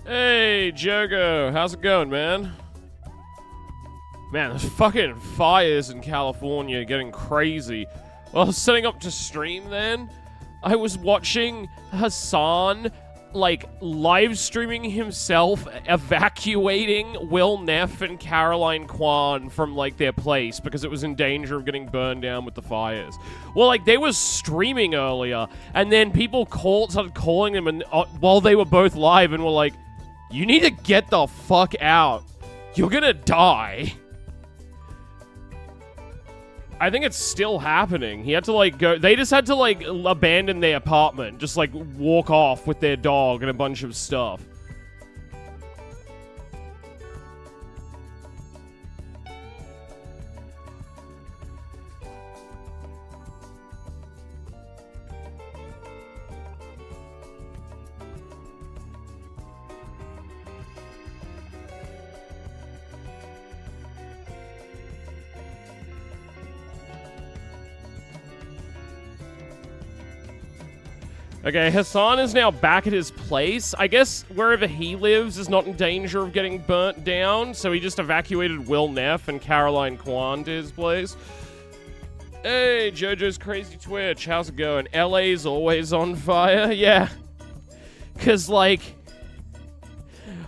Hey, Jogo, how's it going, man? Man, there's fucking fires in California getting crazy. Well, I was setting up to stream then. I was watching Hassan, like, live streaming himself evacuating Will Neff and Caroline Kwan from, like, their place because it was in danger of getting burned down with the fires. Well, like, they were streaming earlier, and then people started calling them and, while they were both live and were like, you need to get the fuck out. You're gonna die. I think it's still happening. He had to, like, go... They just had to, like, abandon their apartment. Just, like, walk off with their dog and a bunch of stuff. Okay, Hassan is now back at his place. I guess wherever he lives is not in danger of getting burnt down, so he just evacuated Will Neff and Caroline Kwan to his place. Hey, JoJo's Crazy Twitch, how's it going? LA's always on fire? Yeah. Because, like,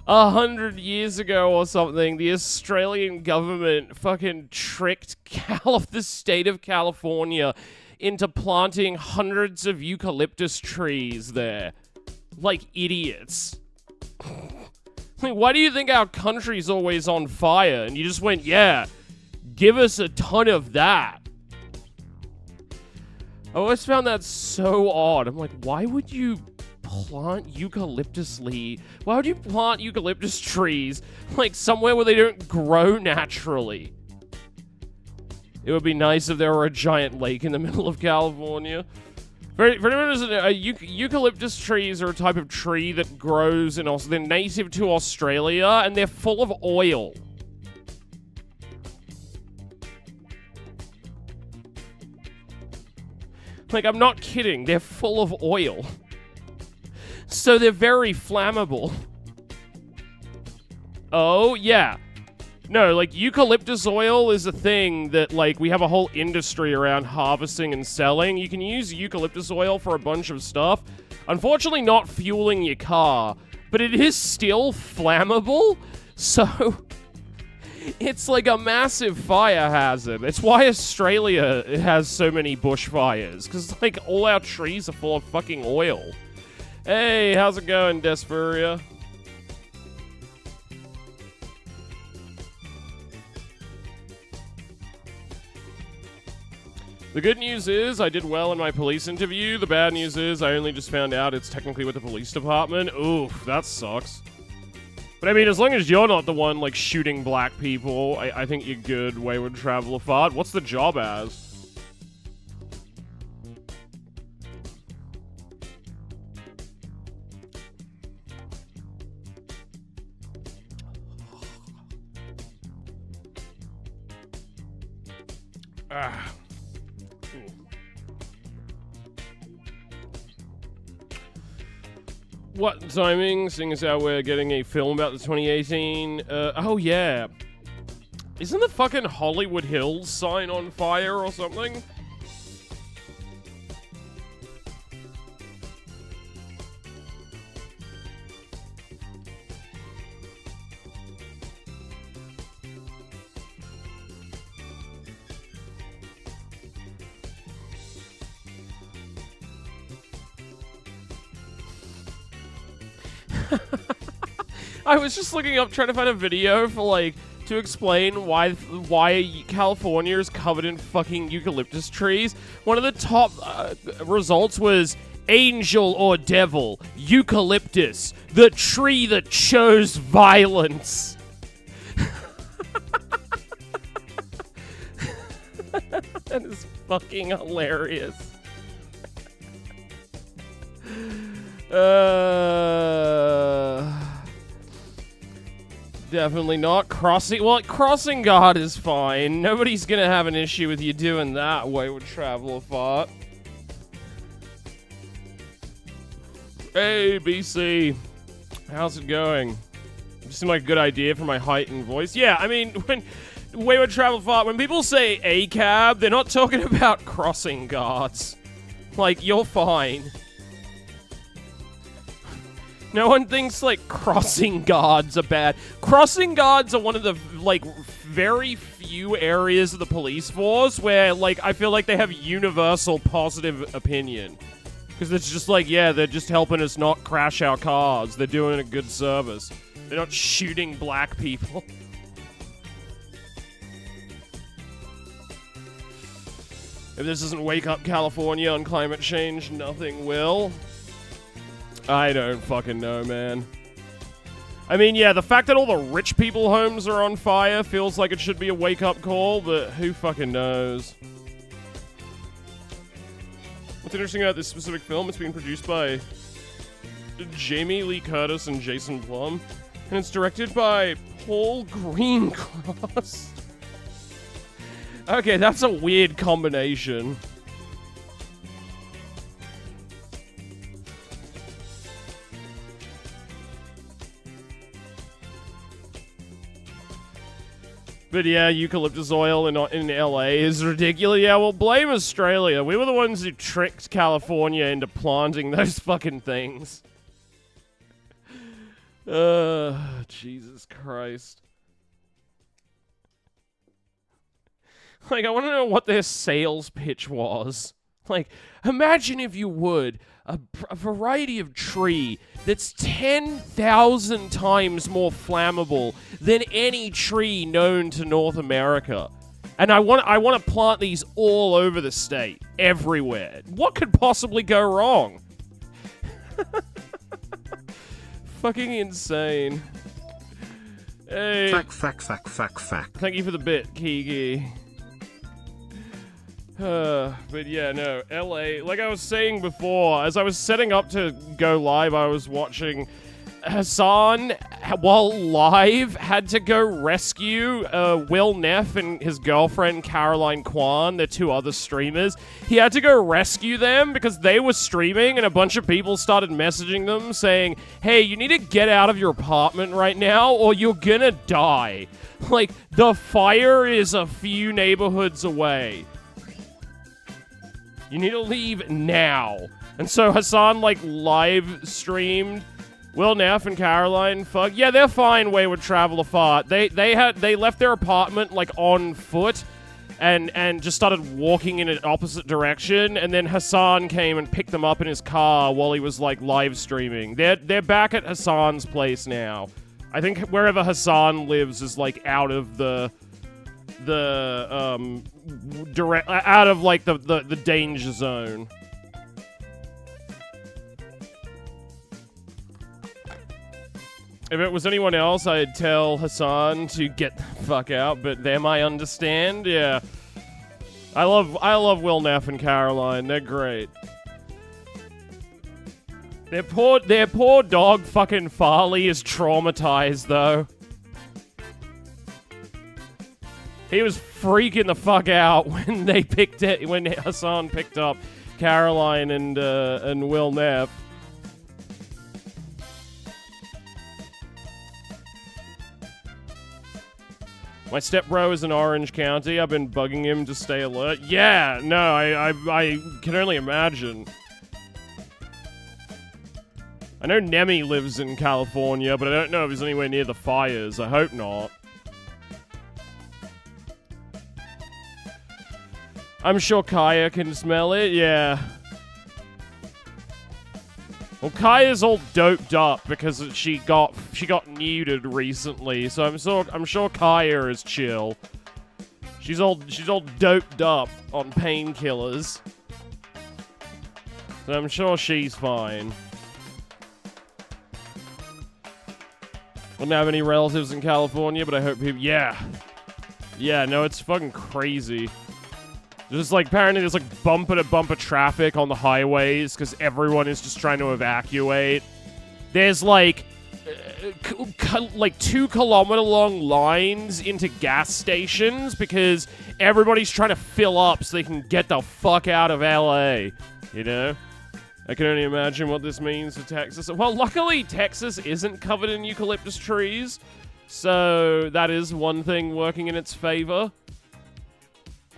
100 years ago or something, the Australian government fucking tricked the state of California into planting hundreds of eucalyptus trees there. Like idiots. Like, why do you think our country's always on fire? And you just went, yeah, give us a ton of that. I always found that so odd. I'm like, why would you plant why would you plant eucalyptus trees, like, somewhere where they don't grow naturally? It would be nice if there were a giant lake in the middle of California. For anyone who doesn't know, eucalyptus trees are a type of tree that grows in they're native to Australia, and they're full of oil. Like, I'm not kidding, they're full of oil. So they're very flammable. Oh, yeah. No, like, eucalyptus oil is a thing that, like, we have a whole industry around harvesting and selling. You can use eucalyptus oil for a bunch of stuff. Unfortunately, not fueling your car, but it is still flammable, so it's like a massive fire hazard. It's why Australia has so many bushfires, because, like, all our trees are full of fucking oil. Hey, how's it going, Desperia? The good news is I did well in my police interview. The bad news is I only just found out it's technically with the police department. Oof, that sucks. But I mean, as long as you're not the one, like, shooting black people, I think you're good, Wayward Traveler Fart. What's the job as? Ah. What timing, seeing as how we're getting a film about the 2018, oh yeah. Isn't the fucking Hollywood Hills sign on fire or something? I was just looking up, trying to find a video for, like, to explain why California is covered in fucking eucalyptus trees. One of the top results was angel or devil, eucalyptus, the tree that chose violence. That is fucking hilarious. Definitely not. Crossing guard is fine. Nobody's gonna have an issue with you doing that, Wayward Traveler Fart. Hey, BC. How's it going? Seemed like a good idea for my heightened voice. Yeah, I mean, when Wayward Travel Fart, when people say a cab, they're not talking about crossing guards. Like, you're fine. No one thinks, like, crossing guards are bad. Crossing guards are one of the, like, very few areas of the police force where, like, I feel like they have universal positive opinion. Because it's just like, yeah, they're just helping us not crash our cars. They're doing a good service. They're not shooting black people. If this doesn't wake up California on climate change, nothing will. I don't fucking know, man. I mean, yeah, the fact that all the rich people homes are on fire feels like it should be a wake-up call, but who fucking knows? What's interesting about this specific film, it's being produced by Jamie Lee Curtis and Jason Blum, and it's directed by Paul Greencross. Okay, that's a weird combination. But yeah, eucalyptus oil in LA is ridiculous. Yeah, well, blame Australia. We were the ones who tricked California into planting those fucking things. Jesus Christ. Like, I want to know what their sales pitch was. Like, imagine if you would, a variety of tree that's 10,000 times more flammable than any tree known to North America. And I want to plant these all over the state, everywhere. What could possibly go wrong? Fucking insane. Hey. Fact. Thank you for the bit, Kiki. But yeah, no, LA, like I was saying before, as I was setting up to go live, I was watching Hassan, while live, had to go rescue Will Neff and his girlfriend Caroline Kwan, the two other streamers. He had to go rescue them because they were streaming and a bunch of people started messaging them saying, hey, you need to get out of your apartment right now or you're gonna die. Like, the fire is a few neighborhoods away. You need to leave now. And so Hassan, like, live streamed Will Neff and Caroline. Fuck. Yeah, they're fine, Wayward Traveler Fart. They left their apartment, like, on foot and just started walking in an opposite direction. And then Hassan came and picked them up in his car while he was, like, live streaming. They're back at Hassan's place now. I think wherever Hassan lives is, like, out of the direct, out of, like, the danger zone. If it was anyone else, I'd tell Hassan to get the fuck out, but them I understand, yeah. I love Will Neff and Caroline, they're great. Their poor dog fucking Farley is traumatized, though. He was freaking the fuck out when when Hassan picked up Caroline and Will Neff. My stepbro is in Orange County. I've been bugging him to stay alert. Yeah, no, I can only imagine. I know Nemi lives in California, but I don't know if he's anywhere near the fires. I hope not. I'm sure Kaya can smell it, yeah. Well, Kaya's all doped up because she got neutered recently, so I'm sure Kaya is chill. She's all doped up on painkillers. So I'm sure she's fine. Wouldn't have any relatives in California, but I hope people... Yeah. Yeah, no, it's fucking crazy. There's like, apparently there's like bumper-to-bumper traffic on the highways because everyone is just trying to evacuate. There's like, like 2 kilometer long lines into gas stations because everybody's trying to fill up so they can get the fuck out of LA, you know? I can only imagine what this means for Texas. Well, luckily, Texas isn't covered in eucalyptus trees, so that is one thing working in its favor.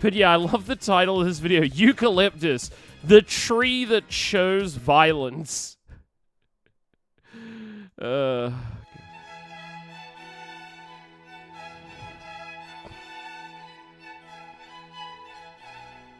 But yeah, I love the title of this video, Eucalyptus, the tree that chose violence.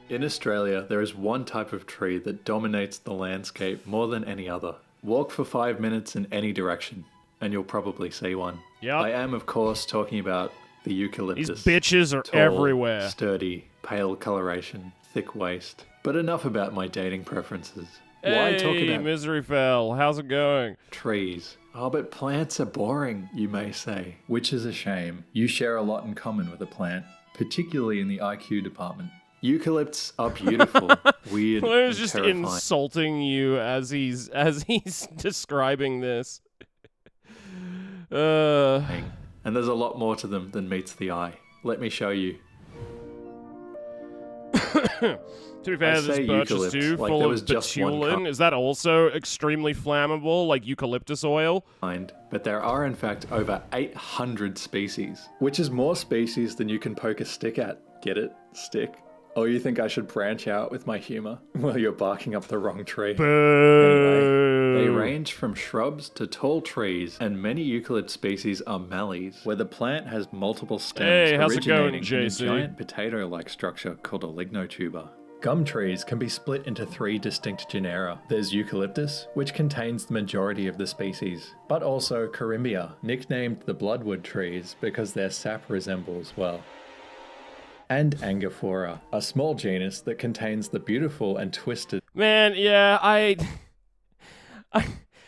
In Australia, there is one type of tree that dominates the landscape more than any other. Walk for 5 minutes in any direction, and you'll probably see one. Yep. I am, of course, talking about the eucalyptus. These bitches are Tall, everywhere. Sturdy, pale coloration, thick waist. But enough about my dating preferences. Hey, Why talk about Miseryfell, how's it going? trees? Oh, but plants are boring, you may say. Which is a shame. You share a lot in common with a plant, particularly in the IQ department. Eucalypts are beautiful, weird, I was and just terrifying. insulting you as he's describing this. And there's a lot more to them than meets the eye. Let me show you. To be fair, I this say birch is eucalypt, too like full there of was just one betulin. Is that also extremely flammable, like eucalyptus oil? But there are in fact over 800 species, which is more species than you can poke a stick at. Get it? Stick. Oh, you think I should branch out with my humor? Well, you're barking up the wrong tree. Anyway, they range from shrubs to tall trees, and many eucalypt species are mallees, where the plant has multiple stems Hey, how's it going, originating in a JC? giant potato-like structure called a lignotuber. Gum trees can be split into 3 distinct genera. There's eucalyptus, which contains the majority of the species, but also Corymbia, nicknamed the bloodwood trees because their sap resembles, well, and Angophora, a small genus that contains the beautiful and twisted. Man, yeah, I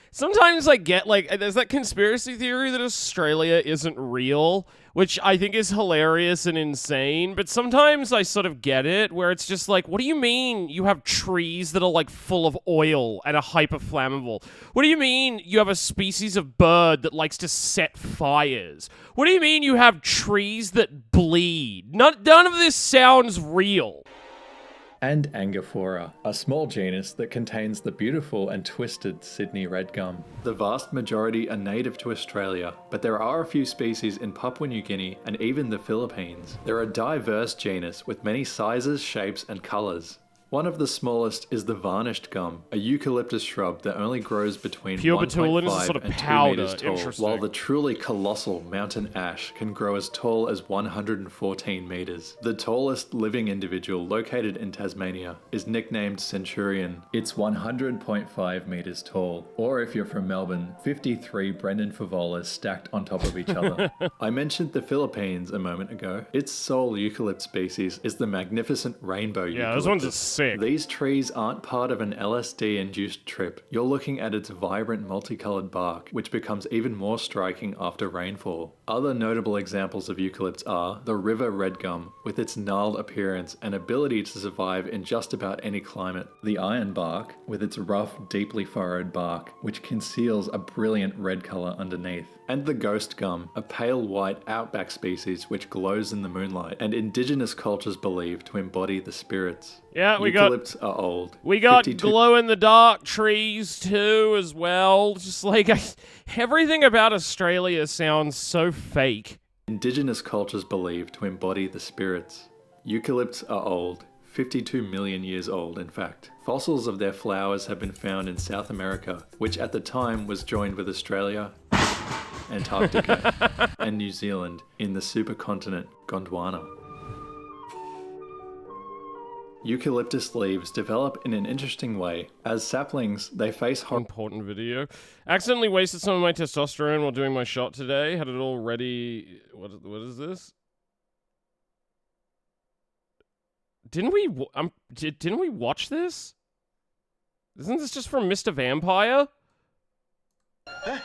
sometimes I get, like, there's that conspiracy theory that Australia isn't real, which I think is hilarious and insane, but sometimes I sort of get it, where it's just like, what do you mean you have trees that are, like, full of oil and are hyper-flammable? What do you mean you have a species of bird that likes to set fires? What do you mean you have trees that bleed? None of this sounds real. And Angophora, a small genus that contains the beautiful and twisted Sydney red gum. The vast majority are native to Australia, but there are a few species in Papua New Guinea and even the Philippines. They're a diverse genus with many sizes, shapes, and colours. One of the smallest is the varnished gum, a eucalyptus shrub that only grows between Pure 1.5 betulin is a sort of and 2 powder. meters tall, Interesting. while the truly colossal mountain ash can grow as tall as 114 meters. The tallest living individual located in Tasmania is nicknamed Centurion. It's 100.5 meters tall, or if you're from Melbourne, 53 Brendan Favolas stacked on top of each other. I mentioned the Philippines a moment ago. Its sole eucalypt species is the magnificent rainbow Yeah, eucalyptus. those ones are sick. These trees aren't part of an LSD-induced trip. You're looking at its vibrant multicolored bark, which becomes even more striking after rainfall. Other notable examples of eucalypts are the river red gum, with its gnarled appearance and ability to survive in just about any climate. The ironbark, with its rough, deeply furrowed bark, which conceals a brilliant red color underneath. And the ghost gum, a pale white outback species which glows in the moonlight, and indigenous cultures believe to embody the spirits. Yeah, we Eucalypts are old. We got 52 glow-in-the-dark trees, too, as well. Just like, everything about Australia sounds so fake. Indigenous cultures believe to embody the spirits. Eucalypts are old. 52 million years old, in fact. Fossils of their flowers have been found in South America, which at the time was joined with Australia, Antarctica, and New Zealand in the supercontinent Gondwana. Eucalyptus leaves develop in an interesting way. As saplings, they face Important video. Accidentally wasted some of my testosterone while doing my shot today. Had it all ready. What is this? Didn't we watch this? Isn't this just from Mr. Vampire? Yeah,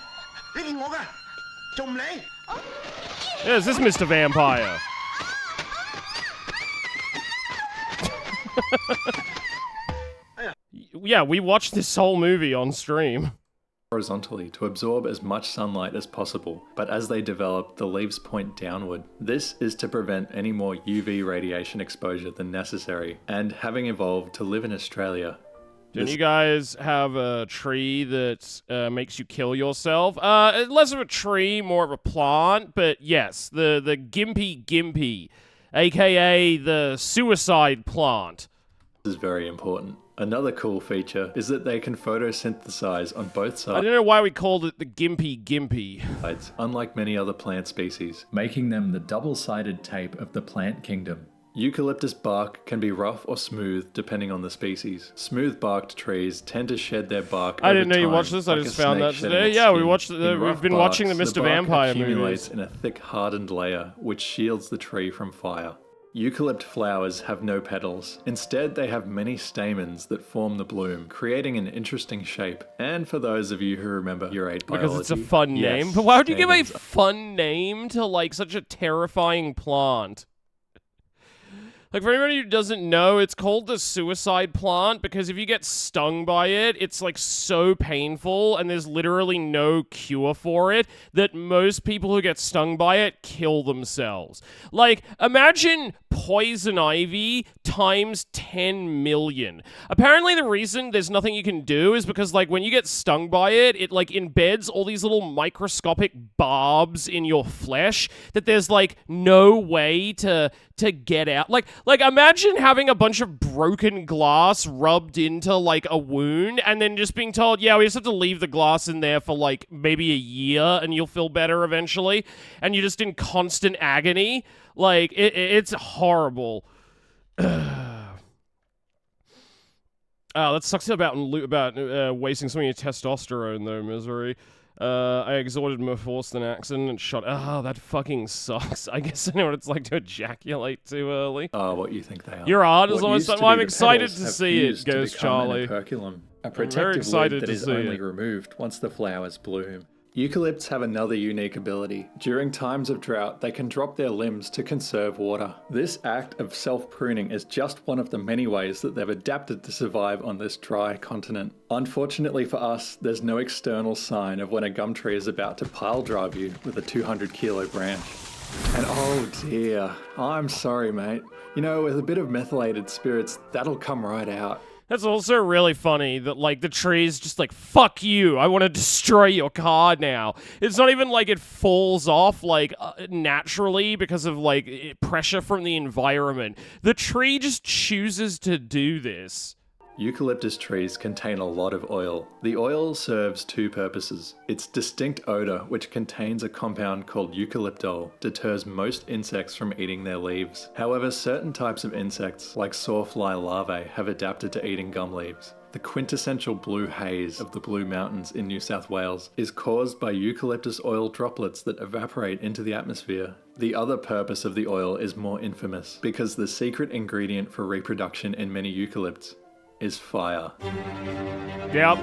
is this Mr. Vampire? Yeah, we watched this whole movie on stream. horizontally to absorb as much sunlight as possible, but as they develop, the leaves point downward. This is to prevent any more UV radiation exposure than necessary, and having evolved to live in Australia, Don't you guys have a tree that makes you kill yourself? Less of a tree, more of a plant, but yes, the Gimpy Gimpy, aka the suicide plant. This is very important. Another cool feature is that they can photosynthesize on both I sides, don't know why we called it the Gimpy Gimpy. unlike many other plant species, making them the double-sided tape of the plant kingdom. Eucalyptus bark can be rough or smooth depending on the species. Smooth-barked trees tend to shed their bark I over didn't know you time, watched this. I like just a found snake that shedding today. its Yeah, we skin. watched. In We've rough been watching the barks, Mr. bark Vampire accumulates movies. in a thick hardened layer which shields the tree from fire. Eucalypt flowers have no petals. Instead, they have many stamens that form the bloom, creating an interesting shape. And for those of you who remember year 8 biology, Because it's a fun yes, name. But why would you give a stamens fun name to, like, such a terrifying plant? Like, for anybody who doesn't know, it's called the suicide plant because if you get stung by it, it's, like, so painful and there's literally no cure for it that most people who get stung by it kill themselves. Like, imagine poison ivy times 10 million. Apparently the reason there's nothing you can do is because, like, when you get stung by it, it, like, embeds all these little microscopic barbs in your flesh that there's, like, no way to get out. Like imagine having a bunch of broken glass rubbed into, like, a wound and then just being told, yeah, we just have to leave the glass in there for, like, maybe a year and you'll feel better eventually. And you're just in constant agony. Like, it's horrible. Oh, that sucks about wasting some of your testosterone, though, Misery. I exhorted Mephostenaxin and shot. That fucking sucks. I guess I know what it's like to ejaculate too early. what you think they are. Your art is What almost used to well, be I'm the excited petals to have see it, fused to goes become an Charlie. operculum, a very protective excited wood that to is see only it. removed once the flowers bloom. Eucalypts have another unique ability. During times of drought, they can drop their limbs to conserve water. This act of self-pruning is just one of the many ways that they've adapted to survive on this dry continent. Unfortunately for us, there's no external sign of when a gum tree is about to pile drive you with a 200-kilo branch. And oh dear, I'm sorry, mate. You know, with a bit of methylated spirits, that'll come right out. That's also really funny that, like, the tree's just like, fuck you, I want to destroy your car now. It's not even like it falls off, like, naturally because of, like, pressure from the environment. The tree just chooses to do this. Eucalyptus trees contain a lot of oil. The oil serves two purposes. Its distinct odor, which contains a compound called eucalyptol, deters most insects from eating their leaves. However, certain types of insects, like sawfly larvae, have adapted to eating gum leaves. The quintessential blue haze of the Blue Mountains in New South Wales is caused by eucalyptus oil droplets that evaporate into the atmosphere. The other purpose of the oil is more infamous, because the secret ingredient for reproduction in many eucalypts is fire. Yep.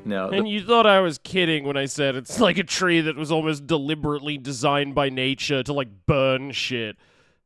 Now, And you thought I was kidding when I said it's like a tree that was almost deliberately designed by nature to, like, burn shit.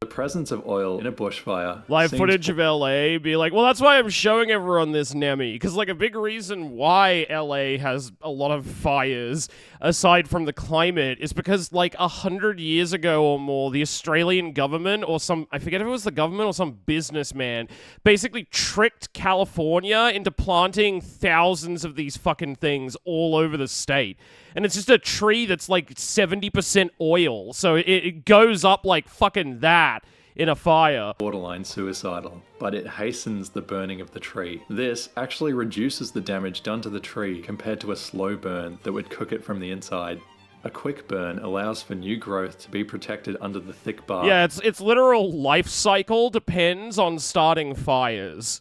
the presence of oil in a bushfire Live seems footage of LA be like, well, that's why I'm showing everyone this Nemi. Because, like, a big reason why LA has a lot of fires, aside from the climate, is because, like, 100 years ago or more, the Australian government or I forget if it was the government or some businessman, basically tricked California into planting thousands of these fucking things all over the state. And it's just a tree that's like 70% oil. So it goes up like fucking that in a fire. borderline suicidal, but it hastens the burning of the tree. This actually reduces the damage done to the tree compared to a slow burn that would cook it from the inside. A quick burn allows for new growth to be protected under the thick bark. Yeah, its literal life cycle depends on starting fires.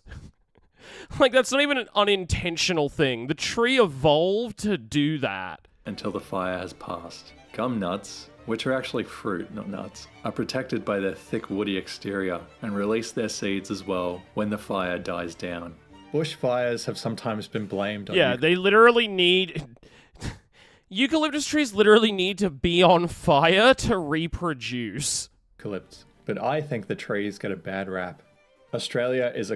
Like, that's not even an unintentional thing. The tree evolved to do that. Until the fire has passed. Gum nuts, which are actually fruit, not nuts, are protected by their thick woody exterior and release their seeds as well when the fire dies down. Bushfires have sometimes been blamed on Yeah, they literally need... Eucalyptus trees literally need to be on fire to reproduce. eucalypts, but I think the trees get a bad rap. Australia is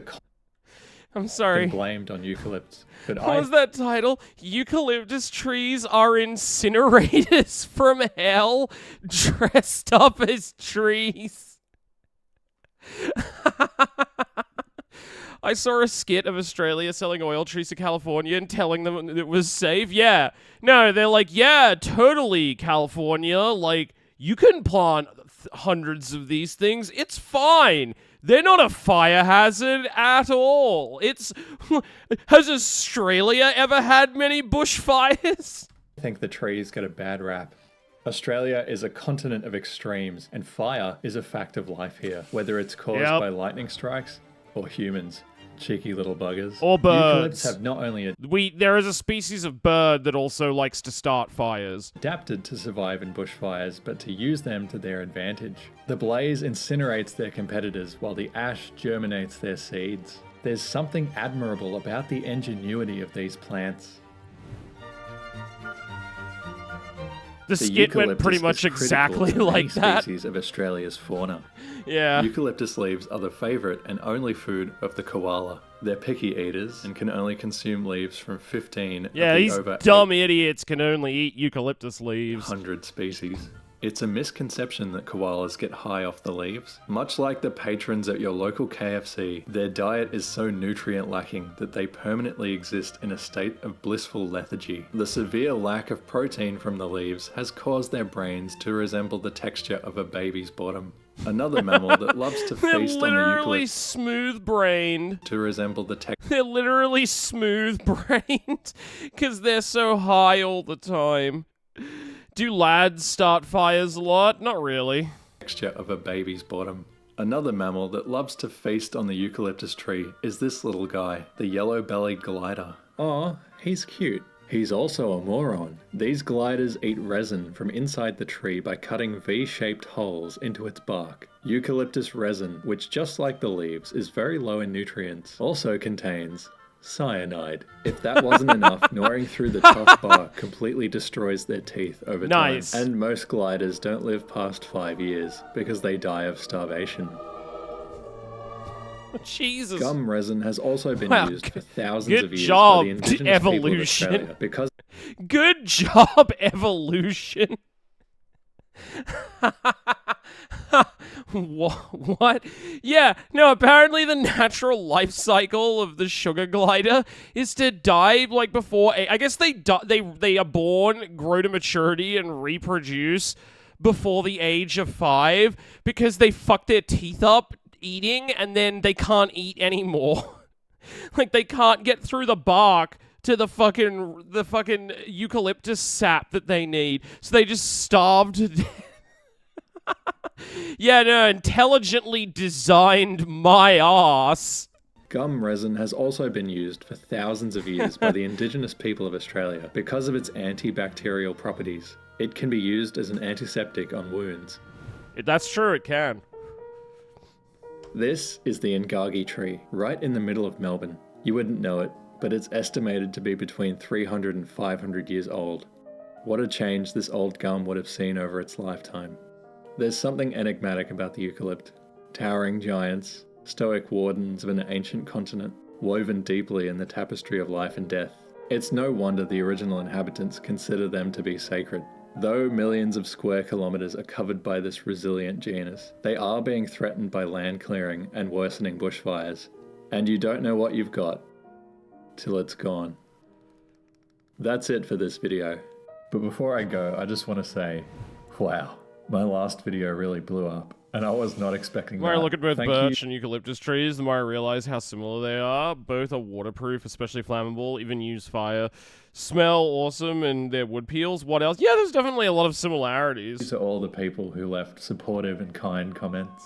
I'm sorry. blamed on eucalypts, but What was that title? Eucalyptus trees are incinerators from hell dressed up as trees. I saw a skit of Australia selling oil trees to California and telling them it was safe. Yeah. No, they're like, yeah, totally, California. Like, you can plant hundreds of these things. It's fine. They're not a fire hazard at all. Has Australia ever had many bushfires? I think the trees get a bad rap. Australia is a continent of extremes, and fire is a fact of life here, whether it's caused by lightning strikes or humans. Cheeky little buggers. Or birds. Eucalypts have not only There is a species of bird that also likes to start fires. adapted to survive in bushfires, but to use them to their advantage. The blaze incinerates their competitors, while the ash germinates their seeds. There's something admirable about the ingenuity of these plants. The skit went pretty much exactly like that. Species of Australia's fauna. Yeah. Eucalyptus leaves are the favourite and only food of the koala. They're picky eaters and can only consume leaves from 15 Yeah, of the these over dumb idiots can only eat eucalyptus leaves. 800 species. It's a misconception that koalas get high off the leaves. Much like the patrons at your local KFC, their diet is so nutrient lacking that they permanently exist in a state of blissful lethargy. The severe lack of protein from the leaves has caused their brains to resemble the texture of a baby's bottom. Another mammal that loves to They're feast on the literally eucalyptus smooth-brained. to resemble the texture They're literally smooth-brained because they're so high all the time. Do lads start fires a lot? Not really. of a baby's bottom. Another mammal that loves to feast on the eucalyptus tree is this little guy, the yellow-bellied glider. Aw, he's cute. He's also a moron. These gliders eat resin from inside the tree by cutting V-shaped holes into its bark. Eucalyptus resin, which just like the leaves, is very low in nutrients, also contains cyanide. If that wasn't enough, gnawing through the tough bark completely destroys their teeth over time. And most gliders don't live past 5 years because they die of starvation. Jesus. Gum resin has also been used for thousands of years job, by the indigenous people of Australia because Good job, evolution. What? Yeah, no, apparently the natural life cycle of the sugar glider is to die, like, before... I guess they are born, grow to maturity, and reproduce before the age of 5 because they fuck their teeth up eating, and then they can't eat anymore. Like, they can't get through the bark to the fucking eucalyptus sap that they need, so they just starve to death. Yeah, no, intelligently designed my ass. Gum resin has also been used for thousands of years by the indigenous people of Australia because of its antibacterial properties. It can be used as an antiseptic on wounds. That's true, it can. This is the Ngagi tree, right in the middle of Melbourne. You wouldn't know it, but it's estimated to be between 300 and 500 years old. What a change this old gum would have seen over its lifetime. There's something enigmatic about the eucalypt. Towering giants, stoic wardens of an ancient continent, woven deeply in the tapestry of life and death. It's no wonder the original inhabitants consider them to be sacred. Though millions of square kilometers are covered by this resilient genus, they are being threatened by land clearing and worsening bushfires. And you don't know what you've got till it's gone. That's it for this video. But before I go, I just want to say, wow, my last video really blew up. And I was not expecting that. The more I look at both birch and eucalyptus trees, the more I realize how similar they are. Both are waterproof, especially flammable, even use fire. Smell awesome, and they're wood peels. What else? Yeah, there's definitely a lot of similarities. To all the people who left supportive and kind comments.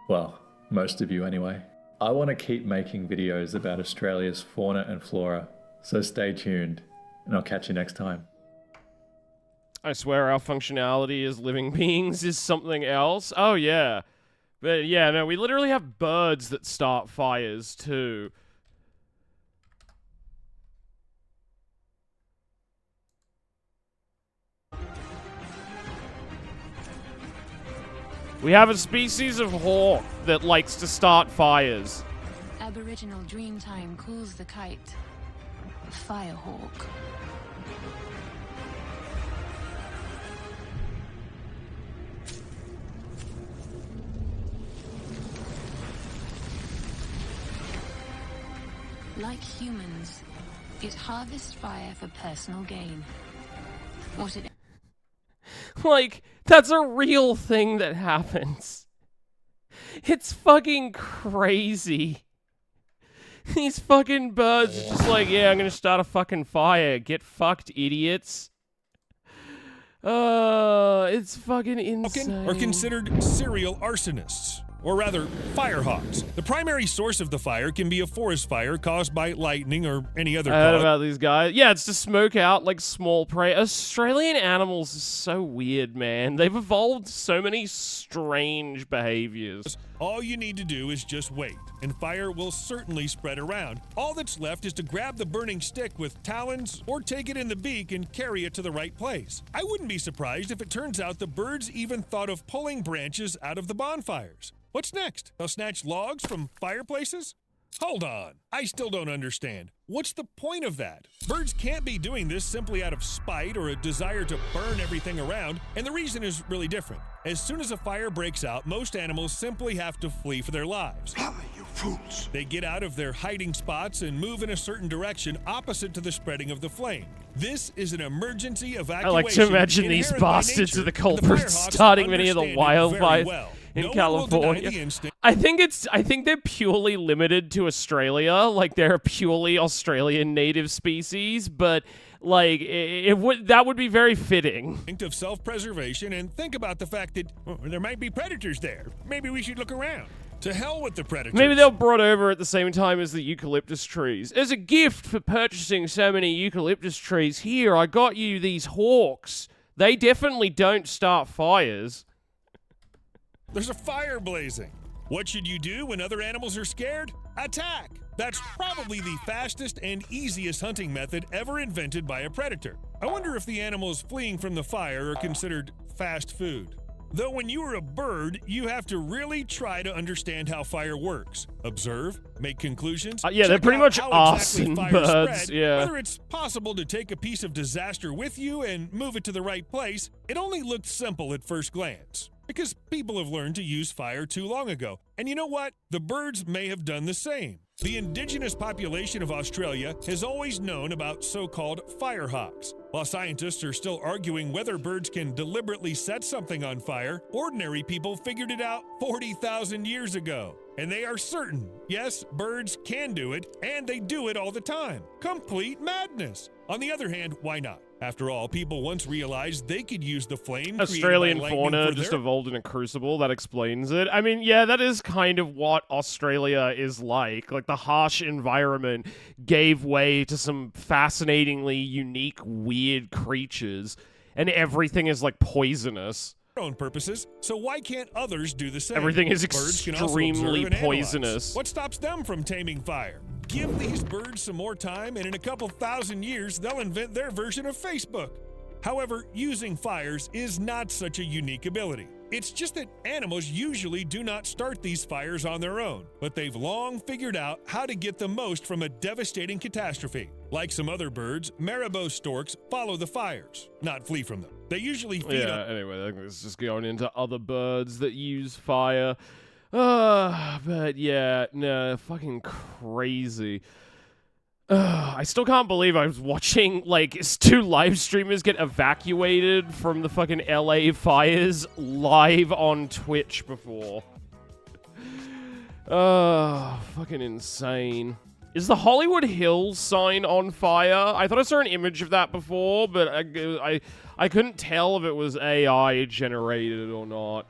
Well, most of you anyway. I want to keep making videos about Australia's fauna and flora, so stay tuned, and I'll catch you next time. I swear our functionality as living beings is something else. Oh, yeah. But, yeah, no, we literally have birds that start fires, too. We have a species of hawk that likes to start fires. Aboriginal dreamtime calls the kite a firehawk. Like humans, it harvests fire for personal gain. What it Like, that's a real thing that happens. It's fucking crazy. These fucking birds are just like, yeah, I'm gonna start a fucking fire. Get fucked, idiots. It's fucking insane. Are considered serial arsonists, or rather, firehawks. The primary source of the fire can be a forest fire caused by lightning or any other I heard cause. about these guys. Yeah, it's to smoke out like small prey. Australian animals are so weird, man. They've evolved so many strange behaviors. All you need to do is just wait, and fire will certainly spread around. All that's left is to grab the burning stick with talons or take it in the beak and carry it to the right place. I wouldn't be surprised if it turns out the birds even thought of pulling branches out of the bonfires. What's next? They'll snatch logs from fireplaces? Hold on. I still don't understand. What's the point of that? Birds can't be doing this simply out of spite or a desire to burn everything around, and the reason is really different. As soon as a fire breaks out, most animals simply have to flee for their lives. You fools. They get out of their hiding spots and move in a certain direction opposite to the spreading of the flame. This is an emergency evacuation. I like to imagine these inherent by bastards nature, are the and culprits firehawks starting many of the understand it very wildfires well. in No one will deny California. the instinct. I think they're purely limited to Australia. Like they're a purely Australian native species, but like that would be very fitting. Of self-preservation, and think about the fact that there might be predators there. Maybe we should look around. To hell with the predators. Maybe they were brought over at the same time as the eucalyptus trees. As a gift for purchasing so many eucalyptus trees, here, I got you these hawks. They definitely don't start fires. There's a fire blazing. What should you do when other animals are scared? Attack! That's probably the fastest and easiest hunting method ever invented by a predator. I wonder if the animals fleeing from the fire are considered fast food. Though when you are a bird, you have to really try to understand how fire works. Observe, make conclusions. Yeah, they're check pretty out much how arson fire birds, spread, yeah. Whether it's possible to take a piece of disaster with you and move it to the right place, it only looked simple at first glance. Because people have learned to use fire too long ago. And you know what? The birds may have done the same. The indigenous population of Australia has always known about so-called firehawks. While scientists are still arguing whether birds can deliberately set something on fire, ordinary people figured it out 40,000 years ago. And they are certain, yes, birds can do it, and they do it all the time. Complete madness. On the other hand, why not? After all, people once realized they could use the flame Australian created by lightning fauna for just their evolved in a crucible. That explains it. I mean, yeah, that is kind of what Australia is like. Like, the harsh environment gave way to some fascinatingly unique, weird creatures, and everything is, like, poisonous. own purposes, so why can't others do the same? Everything is Birds can also extremely observe and analyze. poisonous. What stops them from taming fire? Give these birds some more time, and in a couple thousand years, they'll invent their version of Facebook. However, using fires is not such a unique ability. It's just that animals usually do not start these fires on their own, but they've long figured out how to get the most from a devastating catastrophe. Like some other birds, Marabou storks follow the fires, not flee from them. They usually feed Yeah, on anyway, I think it's just going into other birds that use fire. But yeah, no, fucking crazy. I still can't believe I was watching, like, two live streamers get evacuated from the fucking LA fires live on Twitch before. Fucking insane. Is the Hollywood Hills sign on fire? I thought I saw an image of that before, but I couldn't tell if it was AI generated or not.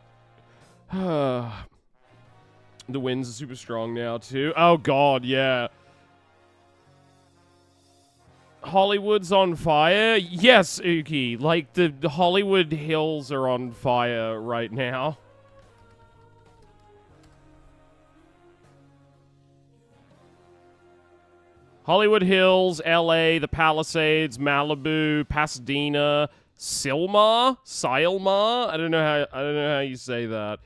The winds are super strong now, too. Oh, God, yeah. Hollywood's on fire? Yes, Uki. Like, the Hollywood Hills are on fire right now. Hollywood Hills, LA, the Palisades, Malibu, Pasadena, Silmar? I don't know how you say that.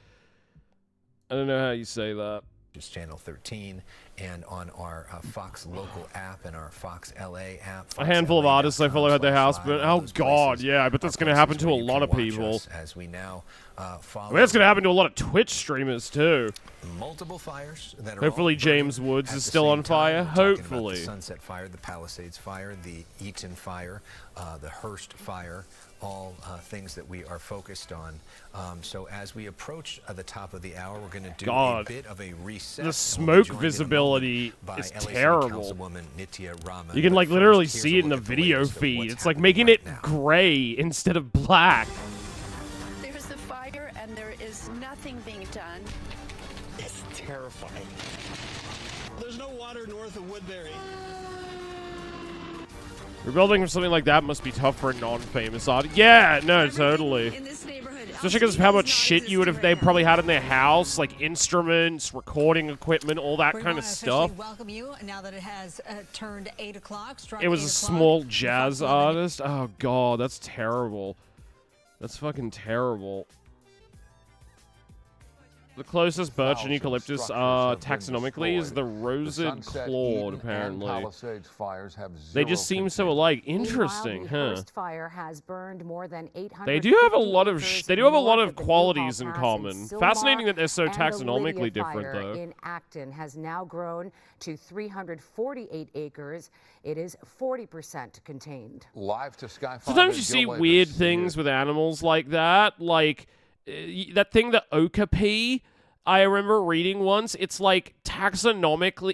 Just Channel 13, and on our Fox Local app and our Fox LA app. A handful of artists I follow had their house, but oh god, yeah, I bet that's gonna happen to a lot of people. As we now follow, I mean, that's gonna happen to a lot of Twitch streamers too. multiple fires that are Hopefully all James burning Woods at is the still same on time. fire. We're talking about Hopefully. the Sunset Fire, the Palisades Fire, the Eaton Fire, the Hearst Fire, all things that we are focused on. So as we approach the top of the hour, we're going to do a bit of a reset. The smoke visibility is terrible. You can like literally see it in the video feed. It's like making it gray instead of black. There's a fire and there is nothing being done. It's terrifying. There's no water north of Woodbury. Rebuilding something like that must be tough for a non-famous artist. Yeah, no, totally. Especially because of how much shit you would have they probably had in their house, like instruments, recording equipment, all that kind of stuff. Welcome you now that it has turned 8 o'clock. It was a small jazz artist. Oh god, that's terrible. That's fucking terrible. The closest birch and eucalyptus taxonomically is the rosed clawed, apparently. They just seem so alike. Interesting, huh? Fire has burned more than 800. They do have a lot of they do have a lot of qualities in common. Fascinating that they're so taxonomically different, though. In Acton has now grown to 348 acres. It is 40% contained. Live to Sky. Sometimes you see weird things with animals like that, like that thing, the okapi. I remember reading once. It's like taxonomically,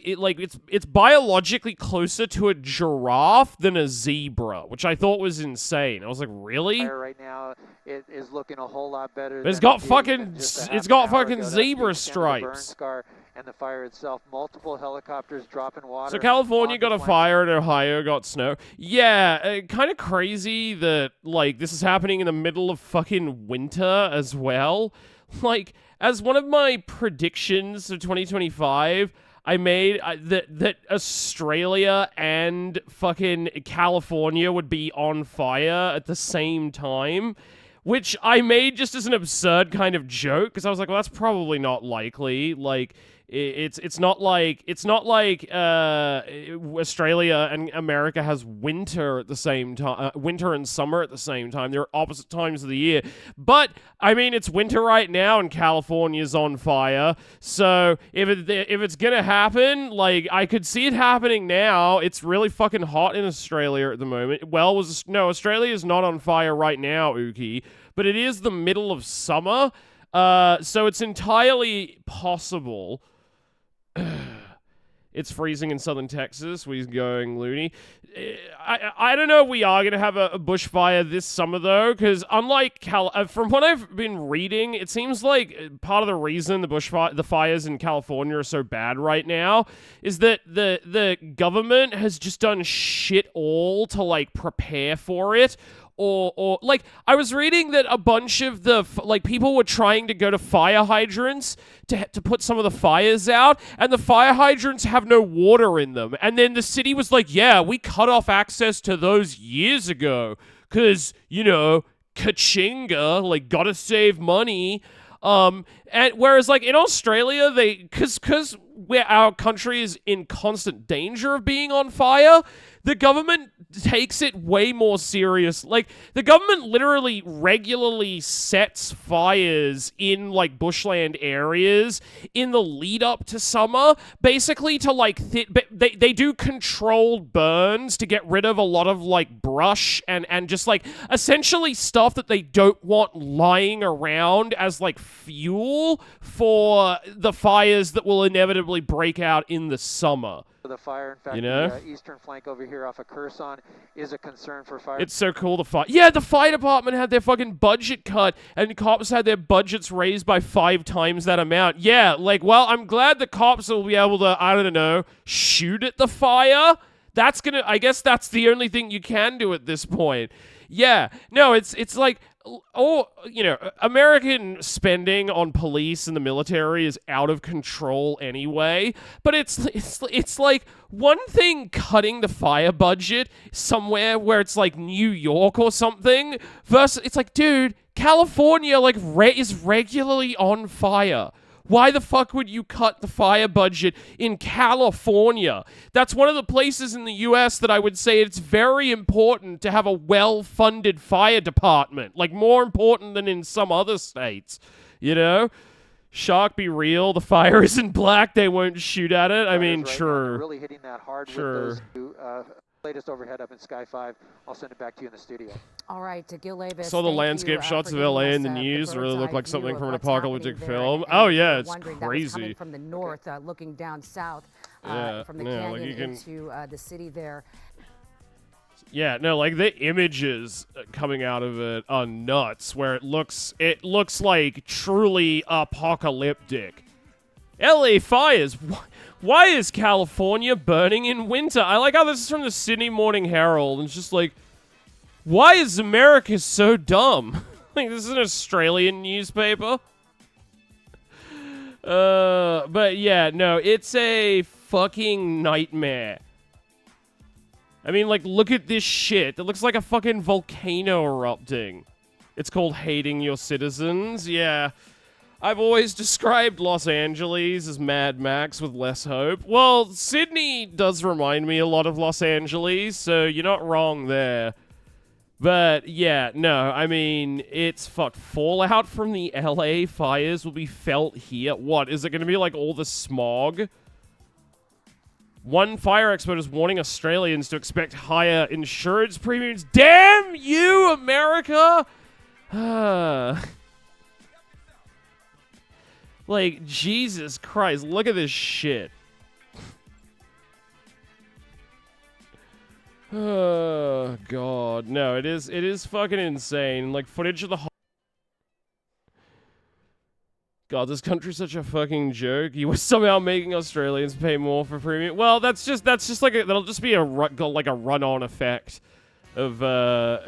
it's biologically closer to a giraffe than a zebra, which I thought was insane. I was like, really? Right now, it is looking a whole lot better. It's got fucking zebra stripes. And the fire itself, multiple helicopters dropping water. So California got a fire and Ohio got snow. Yeah, kind of crazy that, like, this is happening in the middle of fucking winter as well. Like, as one of my predictions of 2025, I made that Australia and fucking California would be on fire at the same time. Which I made just as an absurd kind of joke, because I was like, well, that's probably not likely. Like, it's not like Australia and America has winter at the same time, winter and summer at the same time. They're opposite times of the year. But I mean, it's winter right now, and California's on fire. So if it's gonna happen, like, I could see it happening now. It's really fucking hot in Australia at the moment. Well, Australia is not on fire right now, Uki, but it is the middle of summer. So it's entirely possible. It's freezing in southern Texas. We're going loony. I don't know if we are going to have a bushfire this summer, though, because unlike from what I've been reading, it seems like part of the reason the fires in California are so bad right now is that the government has just done shit all to, like, prepare for it. Or like, I was reading that a bunch of people were trying to go to fire hydrants to put some of the fires out, and the fire hydrants have no water in them. And then the city was like, yeah, we cut off access to those years ago, because, you know, ka-chinga, like, gotta save money. And whereas, like, in Australia, because our country is in constant danger of being on fire, the government takes it way more serious. Like, the government literally regularly sets fires in, like, bushland areas in the lead up to summer, basically to, like, they do controlled burns to get rid of a lot of, like, brush and just, like, essentially stuff that they don't want lying around as, like, fuel for the fires that will inevitably break out in the summer. The fire, in fact, you know? The eastern flank over here off of Kherson is a concern for fire. It's so cool, the fire department had their fucking budget cut, and the cops had their budgets raised by 5 times that amount. Yeah, like, well, I'm glad the cops will be able to, I don't know, shoot at the fire. I guess that's the only thing you can do at this point. Yeah, no, it's like, you know, American spending on police and the military is out of control anyway, but it's like one thing cutting the fire budget somewhere where it's like New York or something versus it's like, dude, California, like, is regularly on fire. Why the fuck would you cut the fire budget in California? That's one of the places in the US that I would say it's very important to have a well-funded fire department. Like, more important than in some other states, you know? Shark, be real. The fire isn't black. They won't shoot at it. I mean, sure. Really hitting that hard Sure. with those two, latest overhead up in Sky 5. I'll send it back to you in the studio. All right, to Gil Levis. Saw the thank landscape you, shots for of LA giving in the us, news. Really bird's look eye like view something of from an what's apocalyptic happening there. film. And Oh we yeah, were it's wondering, that was coming crazy. from the north, looking down south Yeah, from the yeah, canyon like you can- into the city there. Yeah, no, like the images coming out of it are nuts. Where it looks like truly apocalyptic. LA fires. Why is California burning in winter? I like how this is from the Sydney Morning Herald. And it's just like, why is America so dumb? Like, this is an Australian newspaper. But yeah, no, it's a fucking nightmare. I mean, like, look at this shit. It looks like a fucking volcano erupting. It's called hating your citizens. Yeah. I've always described Los Angeles as Mad Max with less hope. Well, Sydney does remind me a lot of Los Angeles, so you're not wrong there. But, yeah, no, I mean, it's fucked. Fallout from the LA fires will be felt here. What, is it going to be like all the smog? One fire expert is warning Australians to expect higher insurance premiums. Damn you, America! Like, Jesus Christ, look at this shit. Oh, God. No, it is fucking insane. Like, footage of the God, this country's such a fucking joke. You were somehow making Australians pay more for premium. Well, that's just like that'll just be a run-on effect of